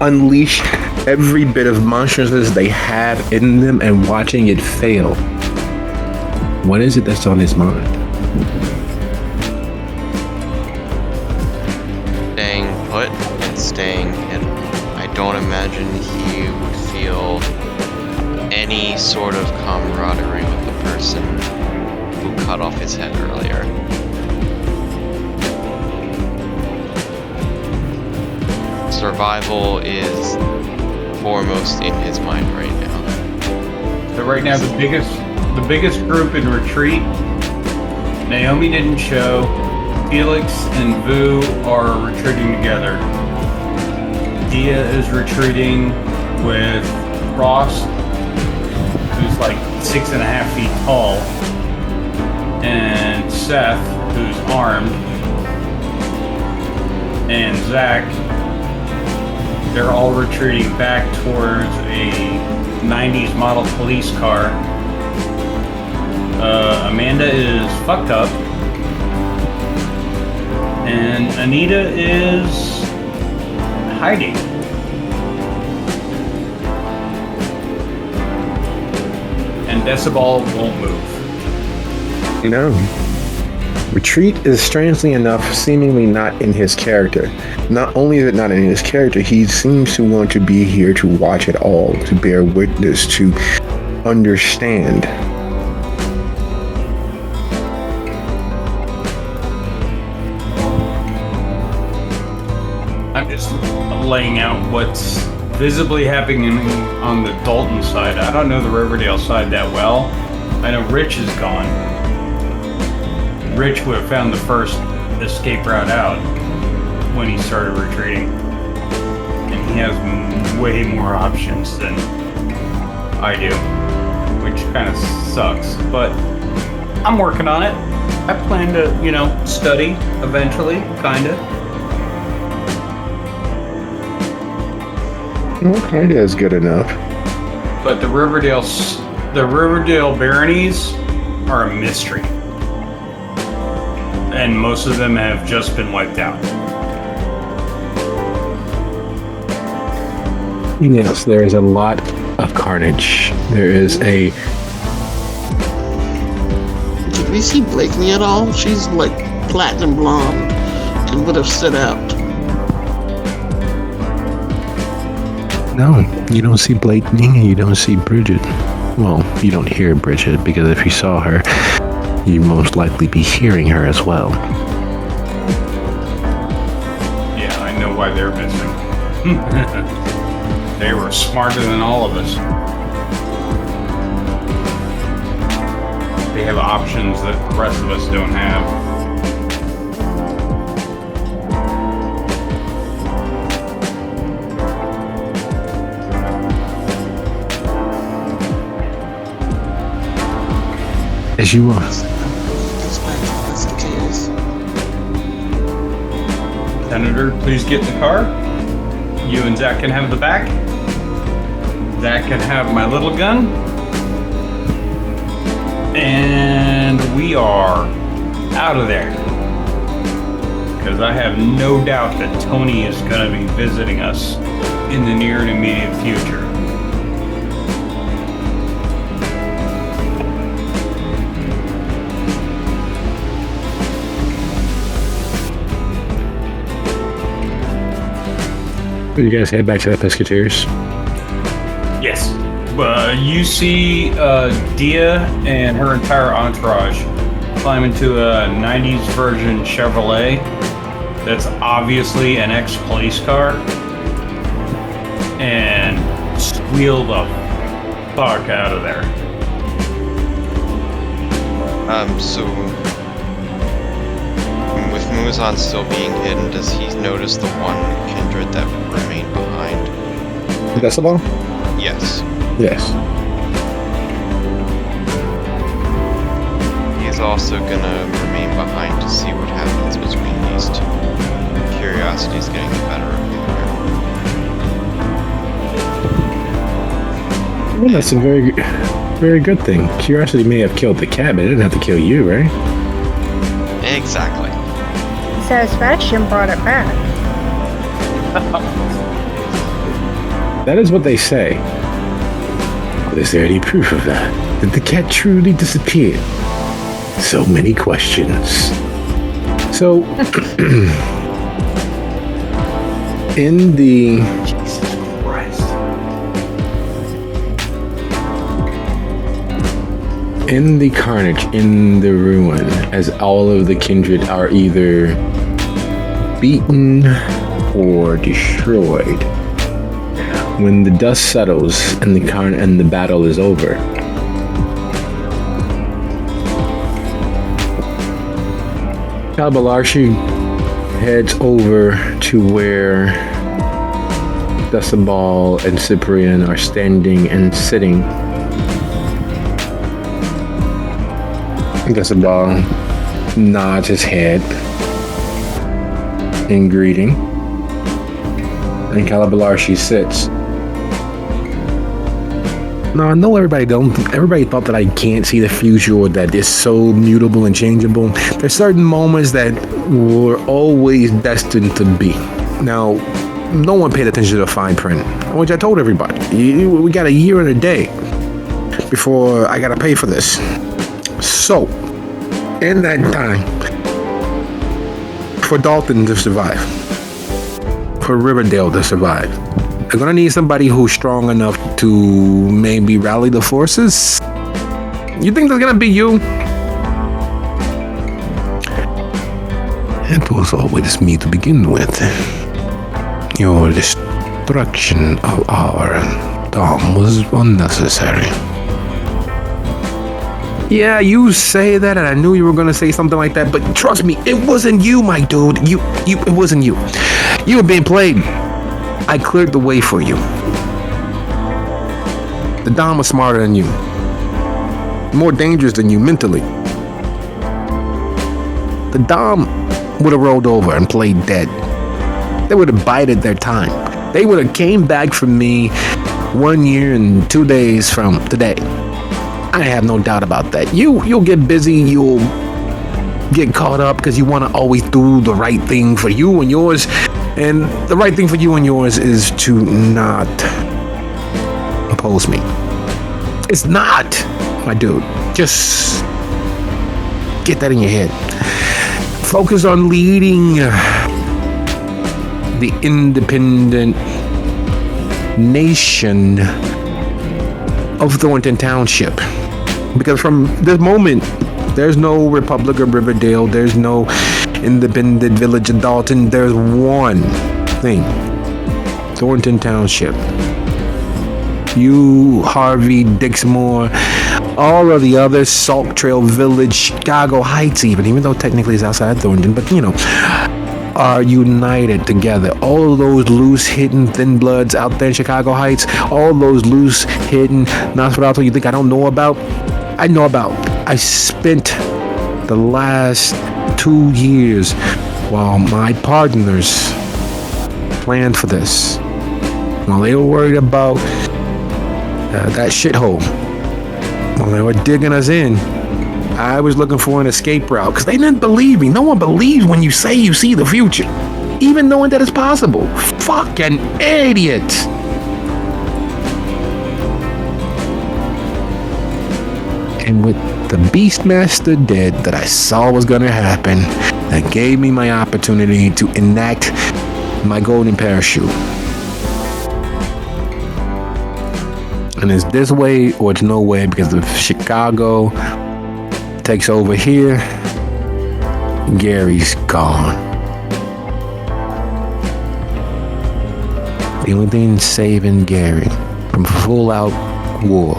unleash every bit of monstrousness they have in them and watching it fail. What is it that's on his mind? Staying put and staying hidden. I don't imagine he would feel any sort of camaraderie with the person who cut off his head earlier. Survival is foremost in his mind right now. So right now the biggest group in retreat, Naomi didn't show, Felix and Vu are retreating together. Dia is retreating with Ross, who's like 6.5 feet tall, and Seth, who's armed, and Zach. They're all retreating back towards a 90s model police car. Amanda is fucked up. And Anita is hiding. And Decibel won't move. No. Retreat is, strangely enough, seemingly not in his character. Not only is it not in his character, he seems to want to be here to watch it all, to bear witness, to understand. laying out what's visibly happening on the Dalton side. I don't know the Riverdale side that well. I know Rich is gone. Rich would have found the first escape route out when he started retreating. And he has way more options than I do, which kind of sucks. But I'm working on it. I plan to, study eventually, kinda. Okay, that's good enough. But the Riverdale baronies are a mystery. And most of them have just been wiped out. Yes, there is a lot of carnage. There is a... Did we see Blakeney at all? She's like platinum blonde and would have stood out. No, you don't see Blakeney and you don't see Bridget. Well, you don't hear Bridget because if you saw her, you'd most likely be hearing her as well. Yeah, I know why they're missing. They were smarter than all of us. They have options that the rest of us don't have. As you are. Senator, please get in the car. You and Zach can have the back. Zach can have my little gun. And we are out of there. Because I have no doubt that Tony is going to be visiting us in the near and immediate future. You guys head back to the Pescateers? Yes. You see Dia and her entire entourage climb into a 90s version Chevrolet that's obviously an ex-police car and squeal the fuck out of there. So with Muzan still being hidden, does he notice the one kindred that remained behind? Decibel? Yes. Yes. He's also gonna remain behind to see what happens between these two. Curiosity's getting the better of him here. Well, that's a very, very good thing. Curiosity may have killed the cat, but it didn't have to kill you, right? Exactly. Satisfaction brought it back. That is what they say. But is there any proof of that? Did the cat truly disappear? So many questions. So, in the... Jesus Christ. In the carnage, in the ruin, as all of the kindred are either beaten or destroyed, when the dust settles and the battle is over, Callubularshi heads over to where Decibel and Cyprian are standing and sitting. Decibel nods his head in greeting, and Callubularshi sits. Now I know everybody thought that I can't see the future or that it's so mutable and changeable. There's certain moments that were always destined to be. Now, no one paid attention to the fine print, which I told everybody. We got a year and a day before I gotta pay for this. So, in that time, for Dalton to survive, for Riverdale to survive, they're gonna need somebody who's strong enough to maybe rally the forces. You think that's gonna be you? It was always me to begin with. You're just destruction of our dome was unnecessary. Yeah, you say that, and I knew you were gonna say something like that, but trust me, it wasn't you, my dude. It wasn't you. You were being played. I cleared the way for you. The Dom was smarter than you. More dangerous than you mentally. The Dom would have rolled over and played dead. They would have bided their time. They would have came back for me 1 year and 2 days from today. I have no doubt about that. You'll get busy, you'll get caught up because you want to always do the right thing for you and yours. And the right thing for you and yours is to not oppose me. It's not, my dude. Just get that in your head. Focus on leading the independent nation of Thornton Township. Because from this moment, there's no Republic of Riverdale, there's no independent village of Dalton, there's one thing. Thornton Township. You, Harvey, Dixmoor, all of the other Salt Trail Village, Chicago Heights even though technically it's outside Thornton, but are united together. All of those loose, hidden thin bloods out there in Chicago Heights, all those loose, hidden Nosferatu you think I don't know about? I know about. I spent the last 2 years while my partners planned for this. While they were worried about that shithole. While they were digging us in, I was looking for an escape route because they didn't believe me. No one believes when you say you see the future, even knowing that it's possible. Fucking idiots. And with the Beastmaster dead that I saw was gonna happen, that gave me my opportunity to enact my golden parachute. And it's this way or it's no way, because if Chicago takes over here, Gary's gone. The only thing saving Gary from full out war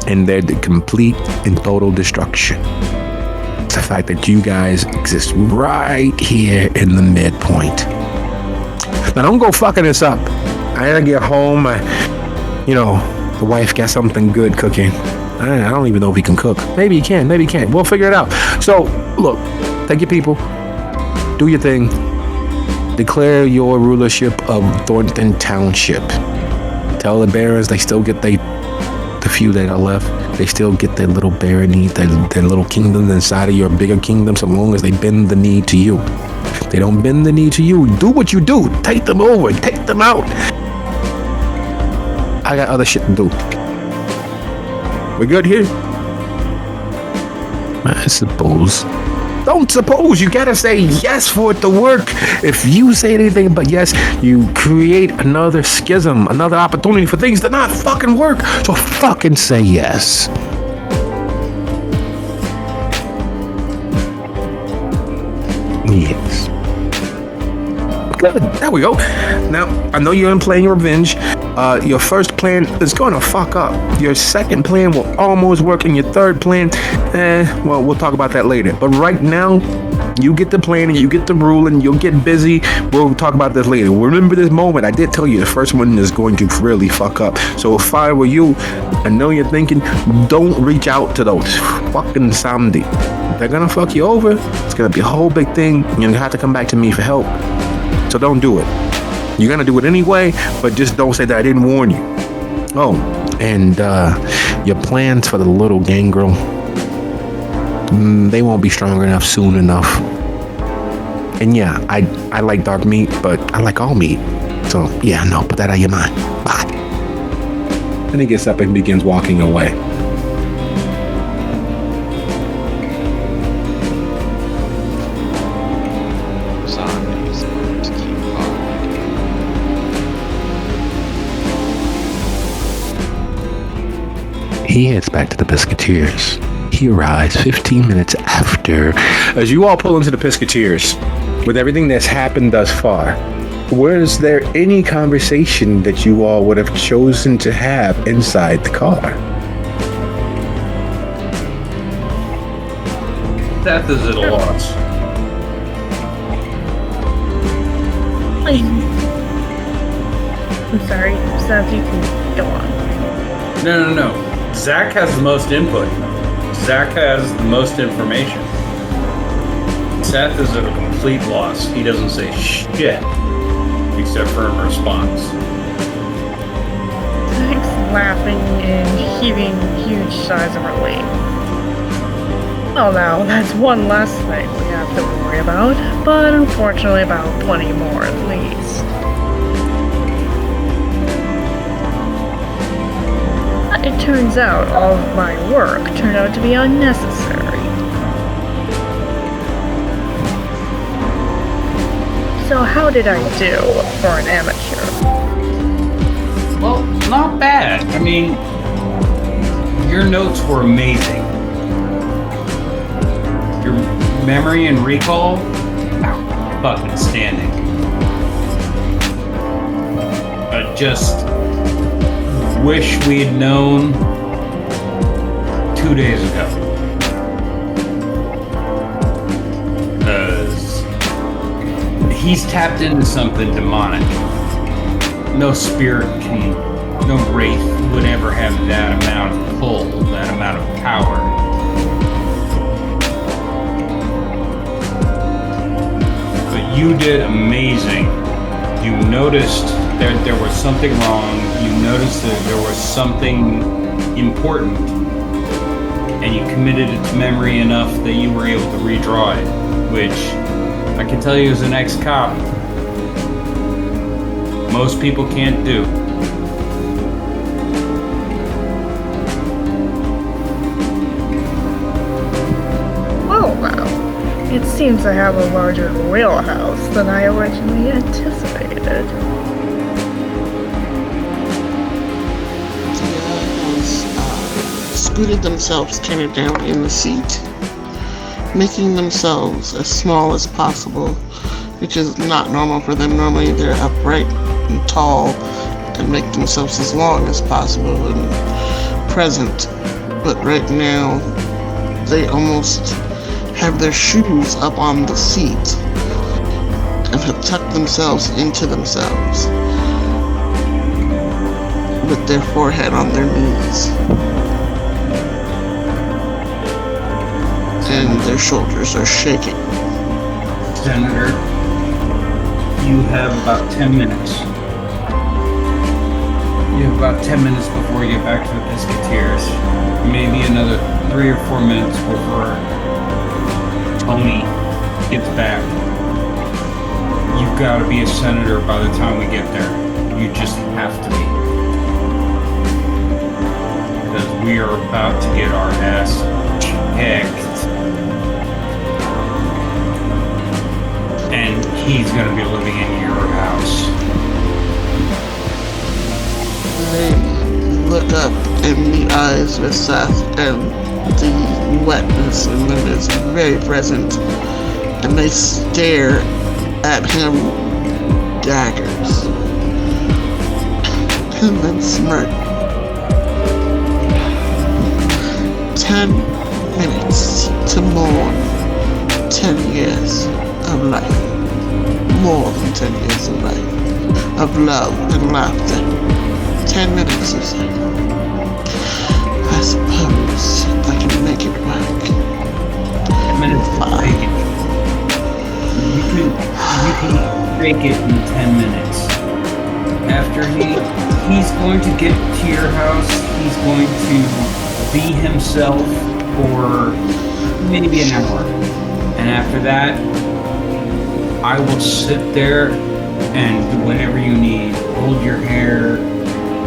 and their complete and total destruction is the fact that you guys exist right here in the midpoint. Now don't go fucking this up. I gotta get home. The wife got something good cooking. I don't even know if he can cook. Maybe he can, maybe he can't. We'll figure it out. So, look, take your people, do your thing, declare your rulership of Thornton Township. Tell the barons they still get the few that are left. They still get their little barony, their little kingdom inside of your bigger kingdom, so long as they bend the knee to you. They don't bend the knee to you. Do what you do. Take them over. Take them out. I got other shit to do. We good here? I suppose. Don't suppose. You gotta say yes for it to work. If you say anything but yes, you create another schism, another opportunity for things to not fucking work. So fucking say yes. Yes. Good. There we go. Now, I know you're playing revenge. Your first plan is going to fuck up. Your second plan will almost work, and your third plan, well, we'll talk about that later. But right now, you get the planning, you get the ruling, you'll get busy. We'll talk about this later. Remember this moment. I did tell you the first one is going to really fuck up. So if I were you, I know you're thinking, don't reach out to those fucking zombie. They're going to fuck you over. It's going to be a whole big thing. You're going to have to come back to me for help. So don't do it. You're gonna do it anyway, but just don't say that I didn't warn you. Oh, and your plans for the little gangrel, they won't be strong enough soon enough. And yeah, I like dark meat, but I like all meat. So yeah, no, put that out of your mind. Bye. And he gets up and begins walking away. He heads back to the Pisketeers. He arrives 15 minutes after. As you all pull into the Pisketeers, with everything that's happened thus far, Was there any conversation that you all would have chosen to have inside the car? Seth is at a loss. I'm sorry, Seth, you can go on. No. Zach has the most input. Zach has the most information. Seth is at a complete loss. He doesn't say shit except for in response. Zach's laughing and heaving huge sighs of relief. Well, now, that's one less thing we have to worry about, but unfortunately about 20 more at least. It turns out all of my work turned out to be unnecessary. So how did I do for an amateur? Well, not bad. I mean, your notes were amazing. Your memory and recall, fucking standing. I just wish we had known 2 days ago. Because he's tapped into something demonic. No spirit can, no wraith would ever have that amount of pull, that amount of power. But you did amazing. You noticed that there was something wrong. You noticed that there was something important, and you committed it to memory enough that you were able to redraw it, which I can tell you as an ex-cop, most people can't do. Well, now, it seems I have a larger wheelhouse than I originally anticipated. Scooted themselves kind of down in the seat, making themselves as small as possible, which is not normal for them. Normally they're upright and tall and make themselves as long as possible and present. But right now, they almost have their shoes up on the seat and have tucked themselves into themselves with their forehead on their knees. And their shoulders are shaking. Senator, you have about 10 minutes. You have about 10 minutes before you get back to the Pisketeers. Maybe another 3 or 4 minutes before Tony gets back. You've got to be a senator by the time we get there. You just have to be. Because we are about to get our ass kicked. And he's going to be living in your house. They look up in the eyes with Seth, and the wetness in them is very present, and they stare at him daggers, and then smirk. 10 minutes to mourn 10 years of life. More than 10 years of life. Of love and laughter. 10 minutes, you say. I suppose I can make it work. 10 minutes to fake it. You can fake it in 10 minutes. After he's going to get to your house, he's going to be himself for maybe an hour. And after that, I will sit there and do whatever you need. Hold your hair,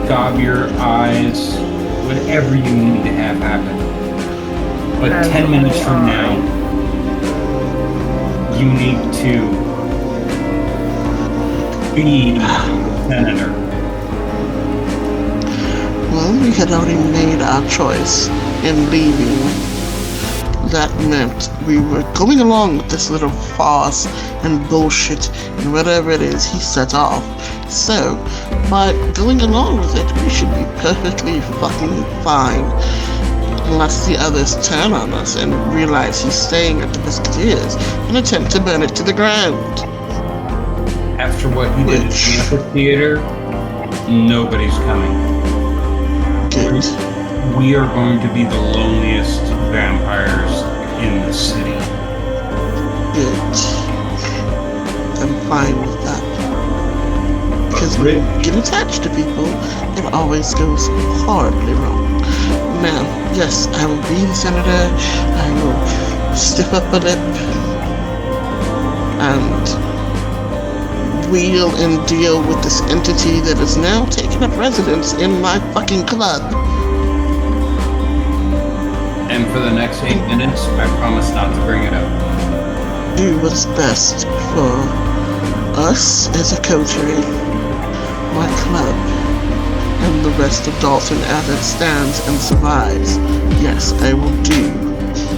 gob your eyes, whatever you need to have happen. But 10 minutes from now, you need to be the senator. Well, we had already made our choice in leaving that meant we were going along with this little farce and bullshit and whatever it is he set off. So, by going along with it, we should be perfectly fucking fine. Unless the others turn on us and realize he's staying at the Biscuiteers and attempt to burn it to the ground. After what he did at the amphitheater, nobody's coming. Good. We are going to be the loneliest vampires in the city. Good. I'm fine with that. Because when you get attached to people, it always goes horribly wrong. Now, yes, I will be the senator. I will stiff up a lip and wheel and deal with this entity that is now taking up residence in my fucking club. And for the next 8 minutes, I promise not to bring it up. Do what's best for us as a coterie, my club, and the rest of Dalton as it stands and survives. Yes, I will do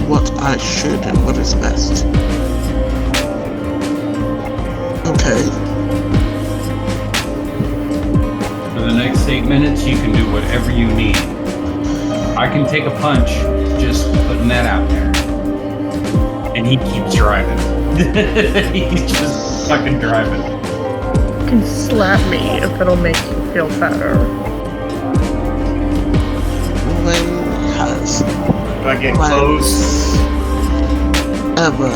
what I should and what is best. Okay. For the next 8 minutes, you can do whatever you need. I can take a punch, just putting that out there. And he keeps driving. He's just fucking driving. You can slap me if it'll make you feel better. When has If I get violence close, ever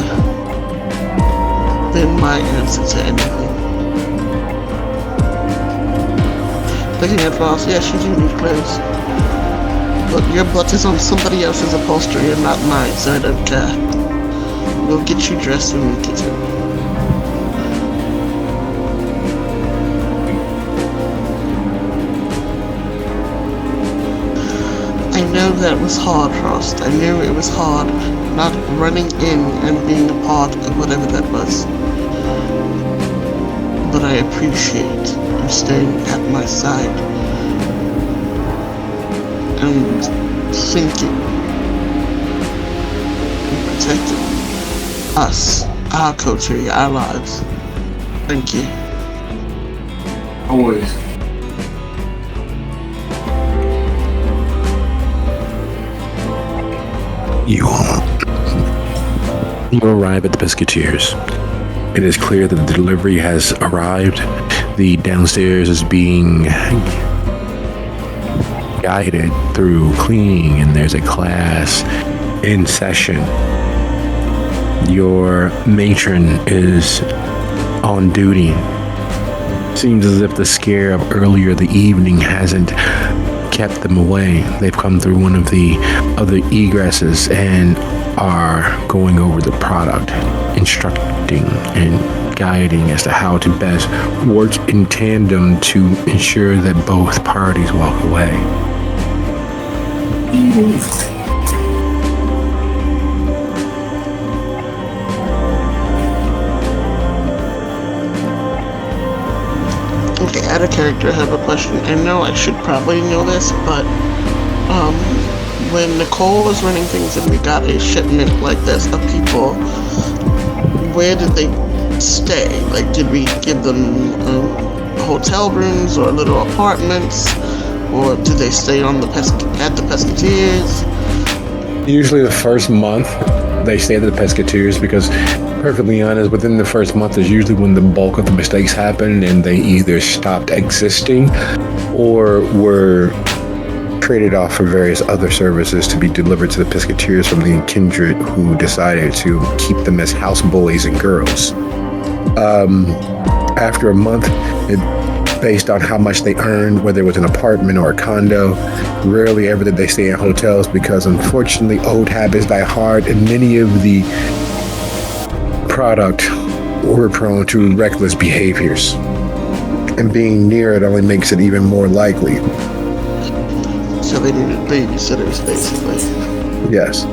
been my answer to anything? Looking at Ross, yes, you do need clothes. But your butt is on somebody else's upholstery and not mine, so I don't care. We'll get you dressed when we get in. I know that was hard, Frost. I knew it was hard not running in and being a part of whatever that was. But I appreciate you staying at my side and thinking and protecting us, our coterie, our lives. Thank you. always. You arrive at the Biscuiteers. It is clear that the delivery has arrived. The downstairs is being guided through cleaning, and there's a class in session. Your matron is on duty. Seems as if the scare of earlier the evening hasn't kept them away. They've come through one of the other egresses and are going over the product, instructing and guiding as to how to best work in tandem to ensure that both parties walk away. Okay, out of character, I have a question. I know I should probably know this, but when Nicole was running things and we got a shipment like this of people, where did they stay? Like, did we give them hotel rooms or little apartments, or did they stay on the at the Pesketeers? Usually the first month they stay at the Pesketeers because, perfectly honest, within the first month is usually when the bulk of the mistakes happen and they either stopped existing or were traded off for various other services to be delivered to the Pesketeers from the kindred who decided to keep them as house bullies and girls. After a month, based on how much they earned, whether it was an apartment or a condo, rarely ever did they stay in hotels because unfortunately old habits die hard and many of the product were prone to reckless behaviors. And being near it only makes it even more likely. So they needed babysitters, basically. Yes.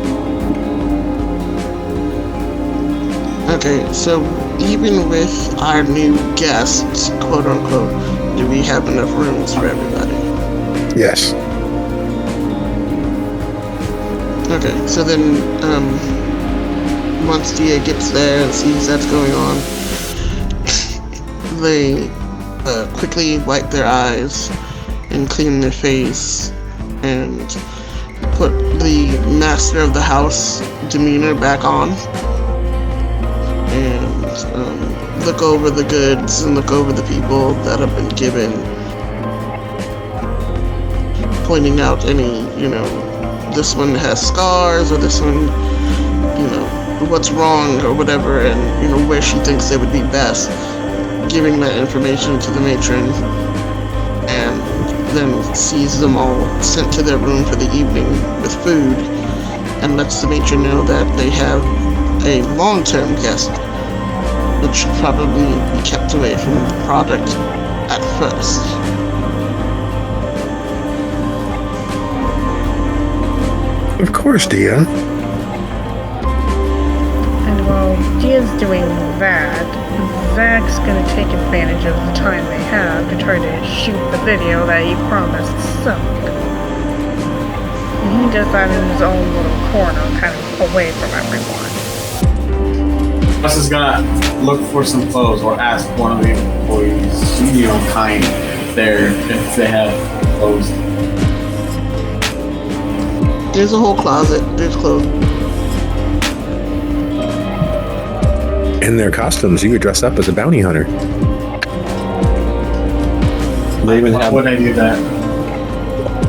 Okay, so even with our new guests, quote unquote, do we have enough rooms for everybody? Yes. Okay, so then, once DA gets there and sees that's going on, they quickly wipe their eyes and clean their face and put the master of the house demeanor back on and look over the goods and look over the people that have been given, pointing out any, this one has scars or this one, what's wrong or whatever, and where she thinks they would be best, giving that information to the matron, and then sees them all sent to their room for the evening with food, and lets the matron know that they have a long-term guest, which should probably be kept away from the product at first. Of course, Dia. And while Dia's doing that, Zach's gonna take advantage of the time they have to try to shoot the video that he promised Silk. And he does that in his own little corner, kind of away from everyone. Gus is gonna look for some clothes or ask one of the employees, kind if they have clothes. There's a whole closet. There's clothes. In their costumes, you could dress up as a bounty hunter. They even Why have, would I do that?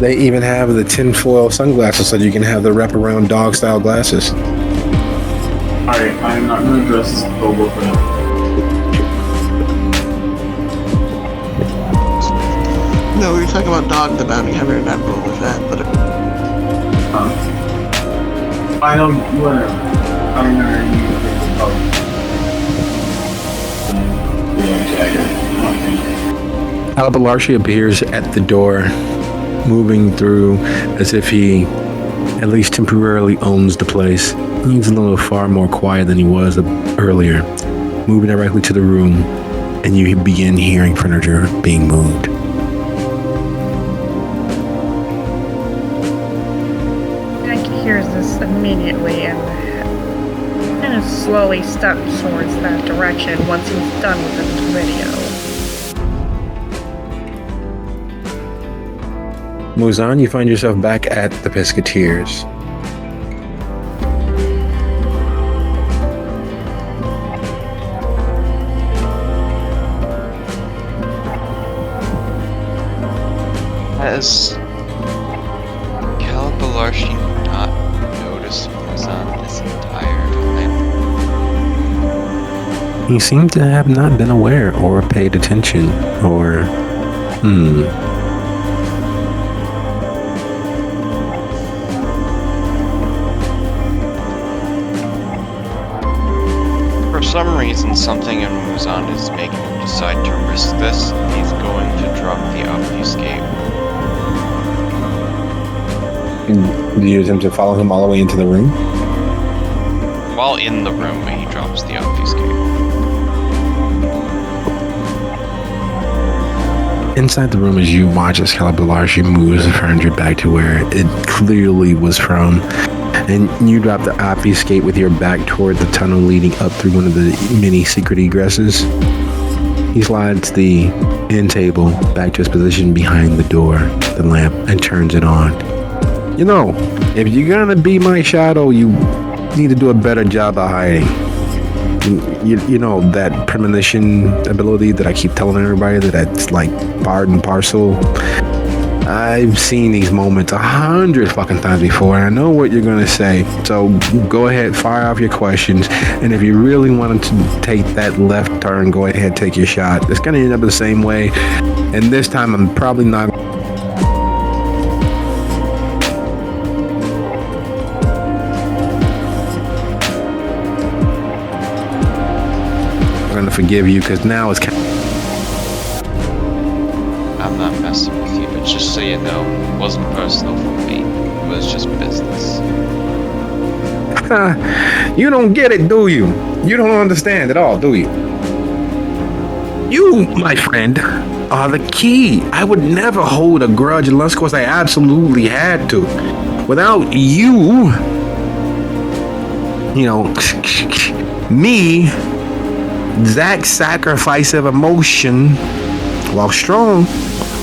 they even have the tinfoil sunglasses so you can have the wraparound dog-style glasses. Alright, I'm not gonna dress as a Bobo for that. No, we were talking about Dog the Bounty Hunter and not Boba Fett, but I don't, whatever. I'm gonna use Callubularshi appears at the door, moving through as if he, at least temporarily, owns the place. He's a little far more quiet than he was earlier, moving directly to the room, and you begin hearing furniture being moved. Zach hears this immediately and kind of slowly steps towards that direction once he's done with this video. Muzan, you find yourself back at the Pesketeers. Has Callubularshi not noticed Muzan this entire time? He seemed to have not been aware or paid attention, or... For some reason, something in Muzan is making him decide to risk this. He's going to drop the obfuscate. Do you attempt to follow him all the way into the room? While in the room, he drops the obfuscate. Inside the room, as you watch as Callubularshi moves the furniture back to where it clearly was from, and you drop the obfuscate with your back toward the tunnel leading up through one of the many secret egresses. He slides the end table back to its position behind the door, the lamp, and turns it on. You know, if you're gonna be my shadow, you need to do a better job of hiding. You know, that premonition ability that I keep telling everybody that's like part and parcel. I've seen these moments 100 fucking times before, and I know what you're gonna say. So go ahead, fire off your questions, and if you really wanted to take that left turn, go ahead, take your shot. It's gonna end up the same way, and this time I'm probably not. I'm gonna forgive you because now it's. I'm not messing with you, but just so you know, it wasn't personal for me. It was just business. You don't get it, do you? You don't understand at all, do you? You, my friend, are the key. I would never hold a grudge unless, of course, I absolutely had to. Without you, you know, me, Zach's sacrifice of emotion, while strong,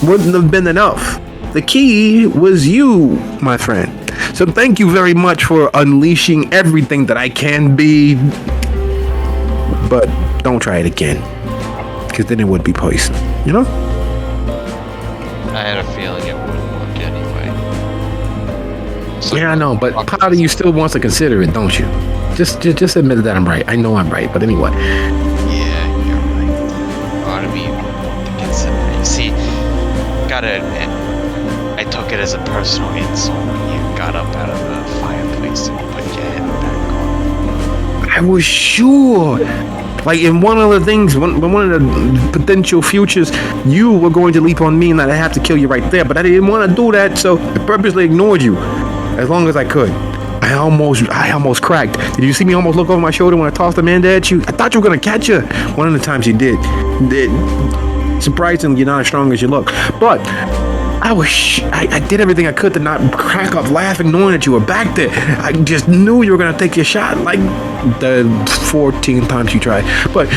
wouldn't have been enough. The key was you, my friend. So thank you very much for unleashing everything that I can be. But don't try it again, because then it would be poison, you know? I had a feeling it wouldn't work anyway. So Yeah, I know, but part of you still wants to consider it, don't you? Just admit that I'm right. I know I'm right, but anyway. Yeah, you're right. Part of me wanted to consider it. You see, gotta admit, I took it as a personal insult when you got up out of the fireplace and put your head back on. I was sure. Like in one of the things, one of the potential futures, you were going to leap on me and that I have to kill you right there. But I didn't want to do that, so I purposely ignored you as long as I could. I almost cracked. Did you see me almost look over my shoulder when I tossed Amanda at you? I thought you were gonna catch her. One of the times you did. Surprisingly, you're not as strong as you look. But I did everything I could to not crack up laughing, knowing that you were back there. I just knew you were gonna take your shot, like the 14 times you tried. But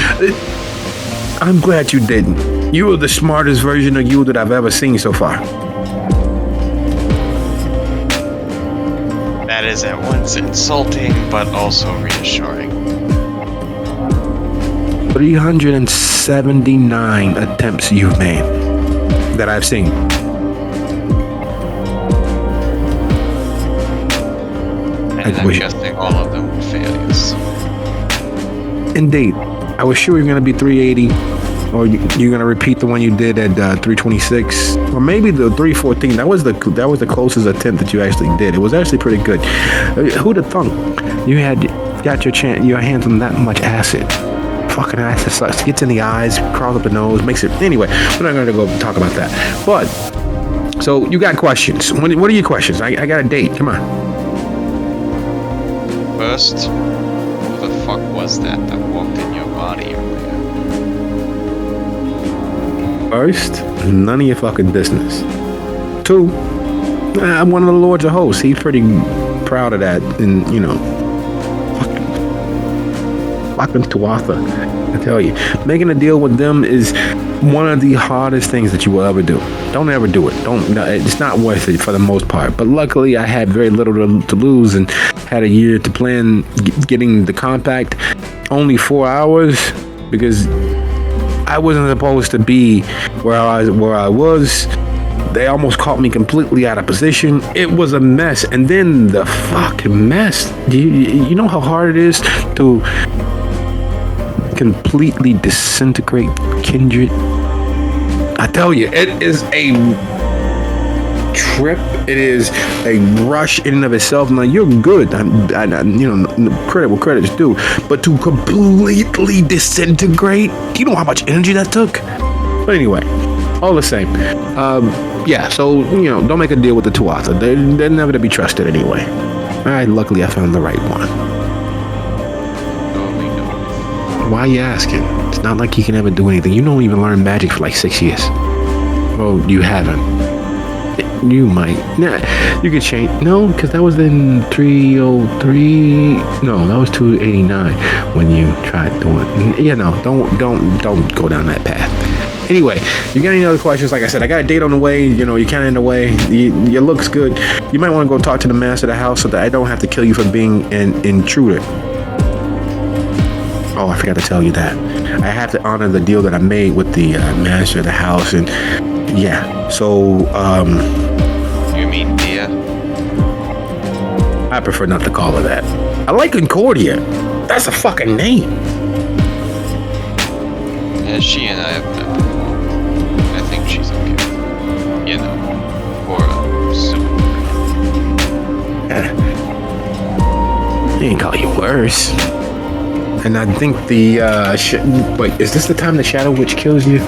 I'm glad you didn't. You were the smartest version of you that I've ever seen so far. That is at once insulting, but also reassuring. 379 attempts you've made that I've seen. And I'm guessing all of them were failures. Indeed. I was sure you were going to be 380, or you're going to repeat the one you did at 326, or maybe the 314. That was the closest attempt that you actually did. It was actually pretty good. Who'd have thunk? You got your hands on that much acid. Fucking acid sucks. Gets in the eyes, crawls up the nose, makes it. Anyway, we're not going to go talk about that. But so you got questions. What are your questions? I got a date. Come on. First, who the fuck was that walked in your body earlier? First, none of your fucking business. Two, I'm one of the Lords of Hosts. He's pretty proud of that, and you know, fucking Tuatha. I tell you, making a deal with them is one of the hardest things that you will ever do. Don't ever do it. It's not worth it for the most part. But luckily, I had very little to lose and had a year to plan getting the compact. Only 4 hours because I wasn't supposed to be where I was. They almost caught me completely out of position. It was a mess. And then the fucking mess. You know how hard it is to completely disintegrate Kindred? I tell you, it is a trip. It is a rush in and of itself. Now you're good. You know, credit where credit's due. But to completely disintegrate, do you know how much energy that took? But anyway, all the same. Yeah. So you know, don't make a deal with the Tuatha. They're never to be trusted anyway. All right. Luckily, I found the right one. Why are you asking? It's not like you can ever do anything. You don't even learn magic for like 6 years. Well, you haven't. You might. Nah, you could change. No, because that was in 303. No, that was 289 when you tried doing. Yeah, no, don't go down that path. Anyway, you got any other questions? Like I said, I got a date on the way. You know, you're kind of in the way. Your looks good. You might want to go talk to the master of the house so that I don't have to kill you for being an intruder. Oh, I forgot to tell you that. I have to honor the deal that I made with the master of the house, and yeah. So, You mean Dia? I prefer not to call her that. I like Concordia. That's a fucking name. Yeah, she and I have met before. I think she's okay. You know, for a simple. He ain't call you worse. And I think the wait, is this the time the Shadow Witch kills you?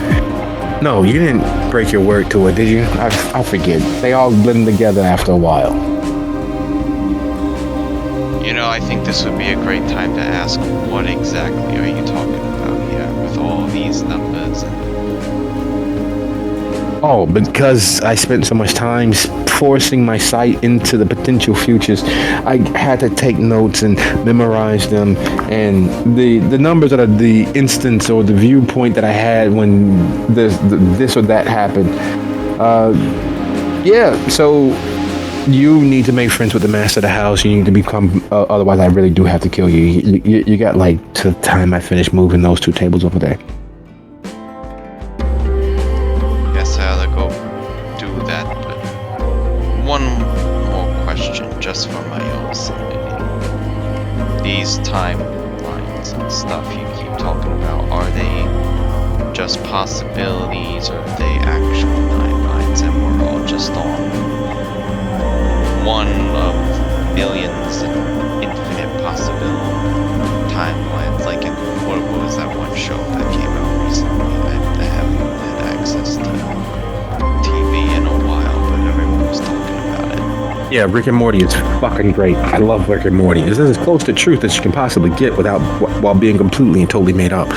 No, you didn't break your word to her, did you? I forget. They all blend together after a while. You know, I think this would be a great time to ask, what exactly are you talking about here with all these numbers? Oh, because I spent so much time forcing my sight into the potential futures, I had to take notes and memorize them, and the numbers that are the instance or the viewpoint that I had when this or that happened. So you need to make friends with the master of the house. You need to become, otherwise I really do have to kill you. You got like to the time I finish moving those 2 tables over there. Guess I ought to go do that, but one more question just for my own sanity. These timelines and stuff you keep talking about, are they just possibilities or are they actual timelines and we're all just on one of billions and infinite possible timelines, like in what was that one show that came out recently? I haven't had access to TV in a while, but everyone was talking about it. Yeah, Rick and Morty is fucking great. I love Rick and Morty. This is as close to truth as you can possibly get while being completely and totally made up.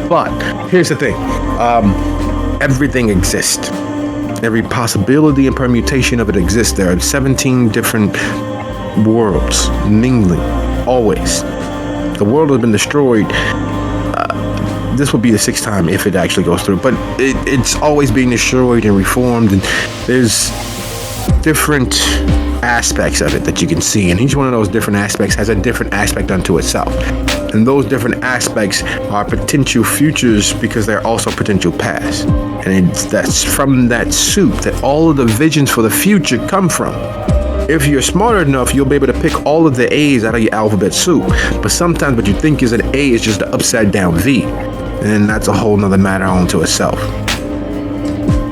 But here's the thing. Everything exists. Every possibility and permutation of it exists. There are 17 different worlds mingling, always. The world has been destroyed. This will be the 6th time if it actually goes through, but it's always being destroyed and reformed, and there's different aspects of it that you can see, and each one of those different aspects has a different aspect unto itself. And those different aspects are potential futures because they're also potential past. And that's from that soup that all of the visions for the future come from. If you're smart enough, you'll be able to pick all of the A's out of your alphabet soup. But sometimes what you think is an A is just an upside down V. And that's a whole nother matter unto itself.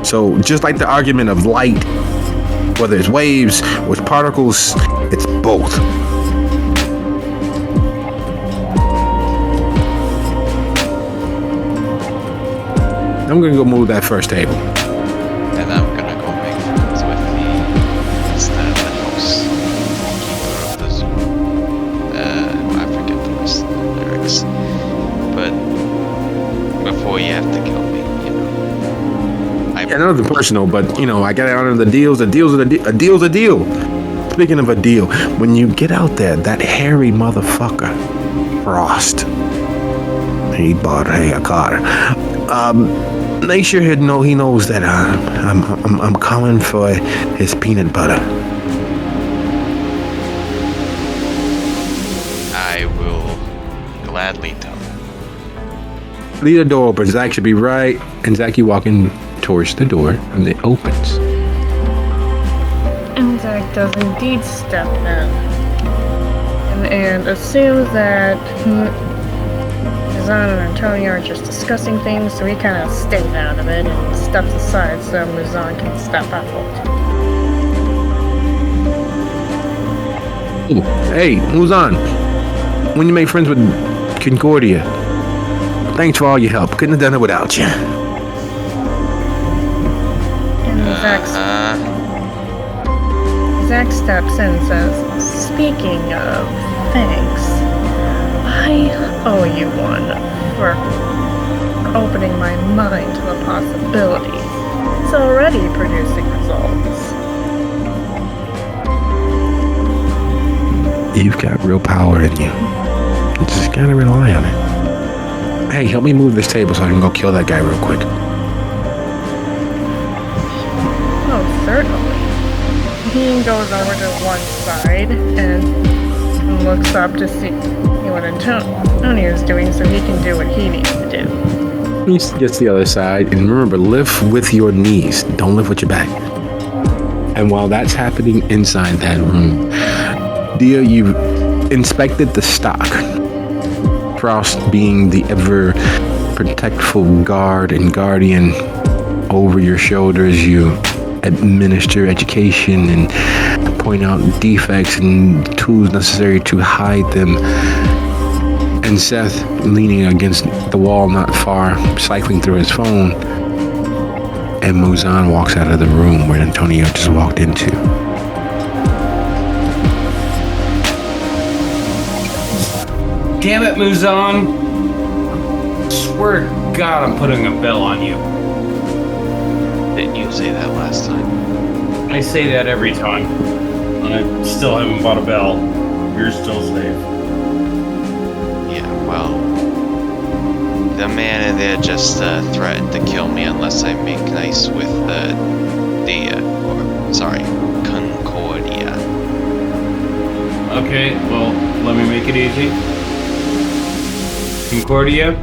So just like the argument of light, whether it's waves or it's particles, it's both. I'm gonna go move that first table. And I'm gonna go make friends with the master of the house, keeper of the zoo. I forget the rest of the lyrics. But before you have to kill me, Yeah, nothing personal, but I gotta honor the deals. A deal's a deal. Speaking of a deal, when you get out there, that hairy motherfucker, Frost, I caught her. Make sure he knows that I'm coming for his peanut butter. I will gladly tell him. Leave the door open. Zach should be right, and Zach, you walk in towards the door, and it opens. And Zach does indeed step in, and assumes that Muzan and Antonio are just discussing things, so he kind of stays out of it and steps aside so Muzan can step out. Ooh, hey, Muzan, when you make friends with Concordia, thanks for all your help. Couldn't have done it without you. And Zach steps in and says, "Speaking of thanks, I owe you one for opening my mind to the possibilities. It's already producing results." You've got real power in you. You just gotta rely on it. Hey, help me move this table so I can go kill that guy real quick. Oh, certainly. He goes over to one side and looks up to see what Antonio's doing so he can do what he needs to do. He gets the other side, and remember, lift with your knees. Don't lift with your back. And while that's happening inside that room, Dia, you've inspected the stock. Frost being the ever protectful guard and guardian over your shoulders, you administer education and point out defects and tools necessary to hide them. And Seth, leaning against the wall not far, cycling through his phone, and Muzan walks out of the room where Antonio just walked into. Damn it, Muzan! Swear to God, I'm putting a bill on you. Didn't you say that last time? I say that every time. I still haven't bought a bell. You're still safe. Yeah, well, the man in there just threatened to kill me unless I make nice with Concordia. Okay, well, let me make it easy. Concordia,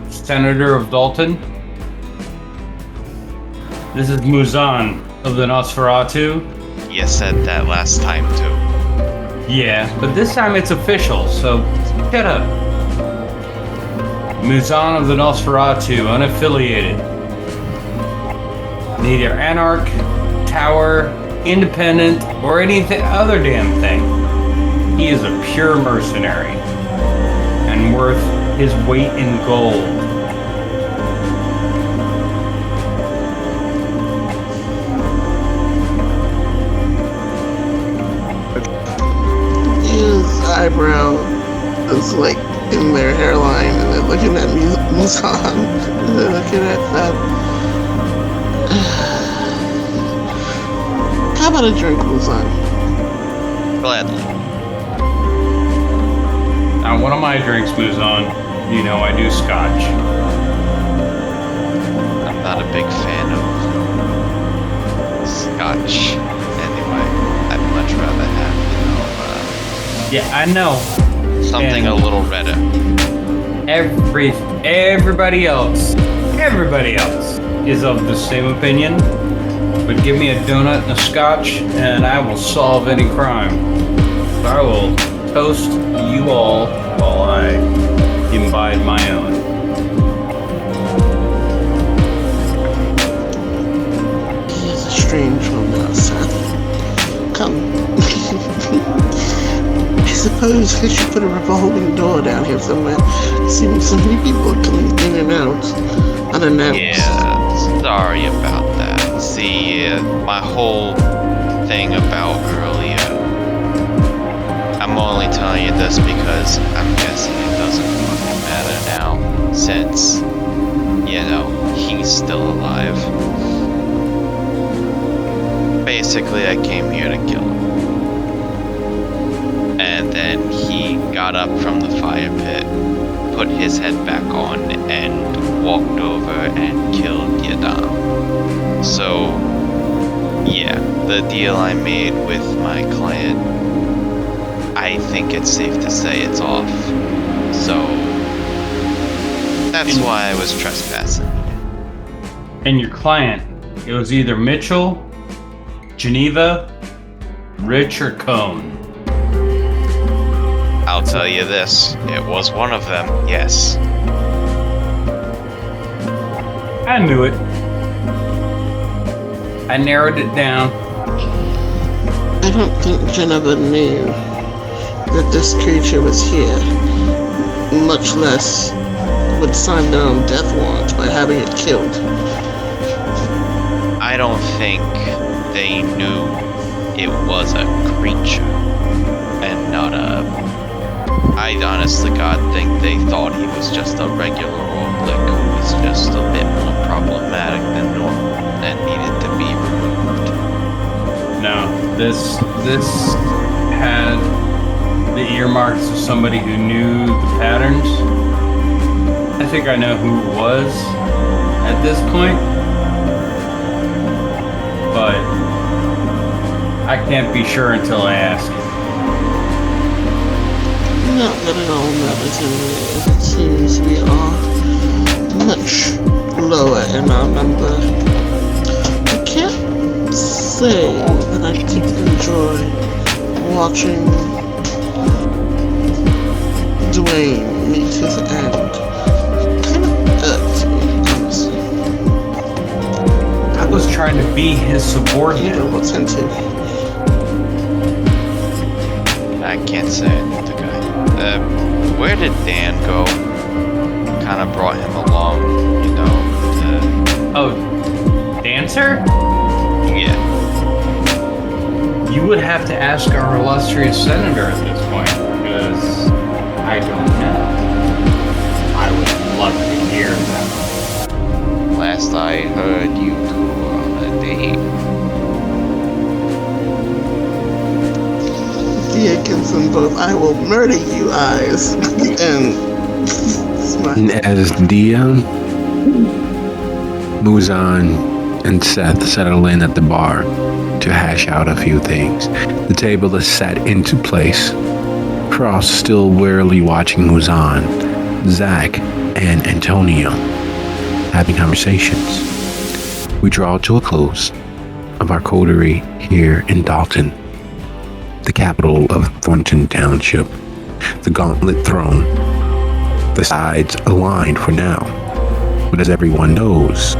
Senator of Dalton. This is Muzan of the Nosferatu. You said that last time too. Yeah, but this time it's official, so shut up. Muzan of the Nosferatu, unaffiliated. Neither Anarch, Tower, Independent, or anything other damn thing. He is a pure mercenary, and worth his weight in gold. His eyebrow is like in their hairline, and they're looking at Musan, and they're looking at that. How about a drink, Musan? Gladly. Now, one of my drinks moves on. You know, I do scotch. I'm not a big fan of scotch. Anyway, I'd much rather have, Yeah, I know. something And a little redder. Everybody else is of the same opinion. But give me a donut and a scotch, and I will solve any crime. So I will toast you all while I imbibe my own. He's a strange one now, sadly. Come. I suppose I should put a revolving door down here somewhere. Seems so many people are coming in and out unannounced. Yeah, sorry about that. See, my whole thing about earlier, I'm only telling you this because I'm guessing it doesn't fucking matter now, since, he's still alive. Basically, I came here to kill him. And then he got up from the fire pit, put his head back on, and walked over and killed Yadam. So, yeah, the deal I made with my client, I think it's safe to say it's off. So, that's why I was trespassing. And your client, it was either Mitchell, Geneva, Rich, or Cone. I'll tell you this, it was one of them, yes. I knew it. I narrowed it down. I don't think Geneva knew that this creature was here, much less would sign their own death warrant by having it killed. I don't think they knew it was a creature and not a... I honest to God think they thought he was just a regular old lick who was just a bit more problematic than normal and needed to be removed. No, this had the earmarks of somebody who knew the patterns. I think I know who it was at this point, but I can't be sure until I ask. Not that it all matters anyway. It seems we are much lower in our number. I can't say that I did enjoy watching Dwayne meet his end. Kind of irked me, honestly. I was trying to be his You subordinate. know what's into. I can't say I knew the guy. Where did Dan go? Kind of brought him along, Oh, dancer? yeah. You would have to ask our illustrious senator at this point, because I don't know. I would love to hear that. Last I heard, you two were on a date. Sophie Atkinson both. I will murder you, eyes. And And as Dia, Muzan, and Seth settle in at the bar to hash out a few things, the table is set into place. Cross still warily watching Muzan, Zach, and Antonio having conversations. We draw to a close of our coterie here in Dalton, the capital of Thornton Township, the Gauntlet Throne. The sides aligned for now, but as everyone knows,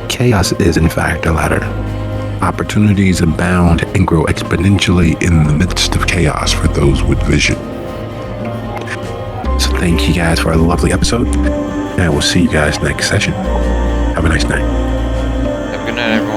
chaos is in fact a ladder. Opportunities abound and grow exponentially in the midst of chaos for those with vision. So thank you guys for a lovely episode, and I will see you guys next session. Have a nice night. Have a good night, everyone.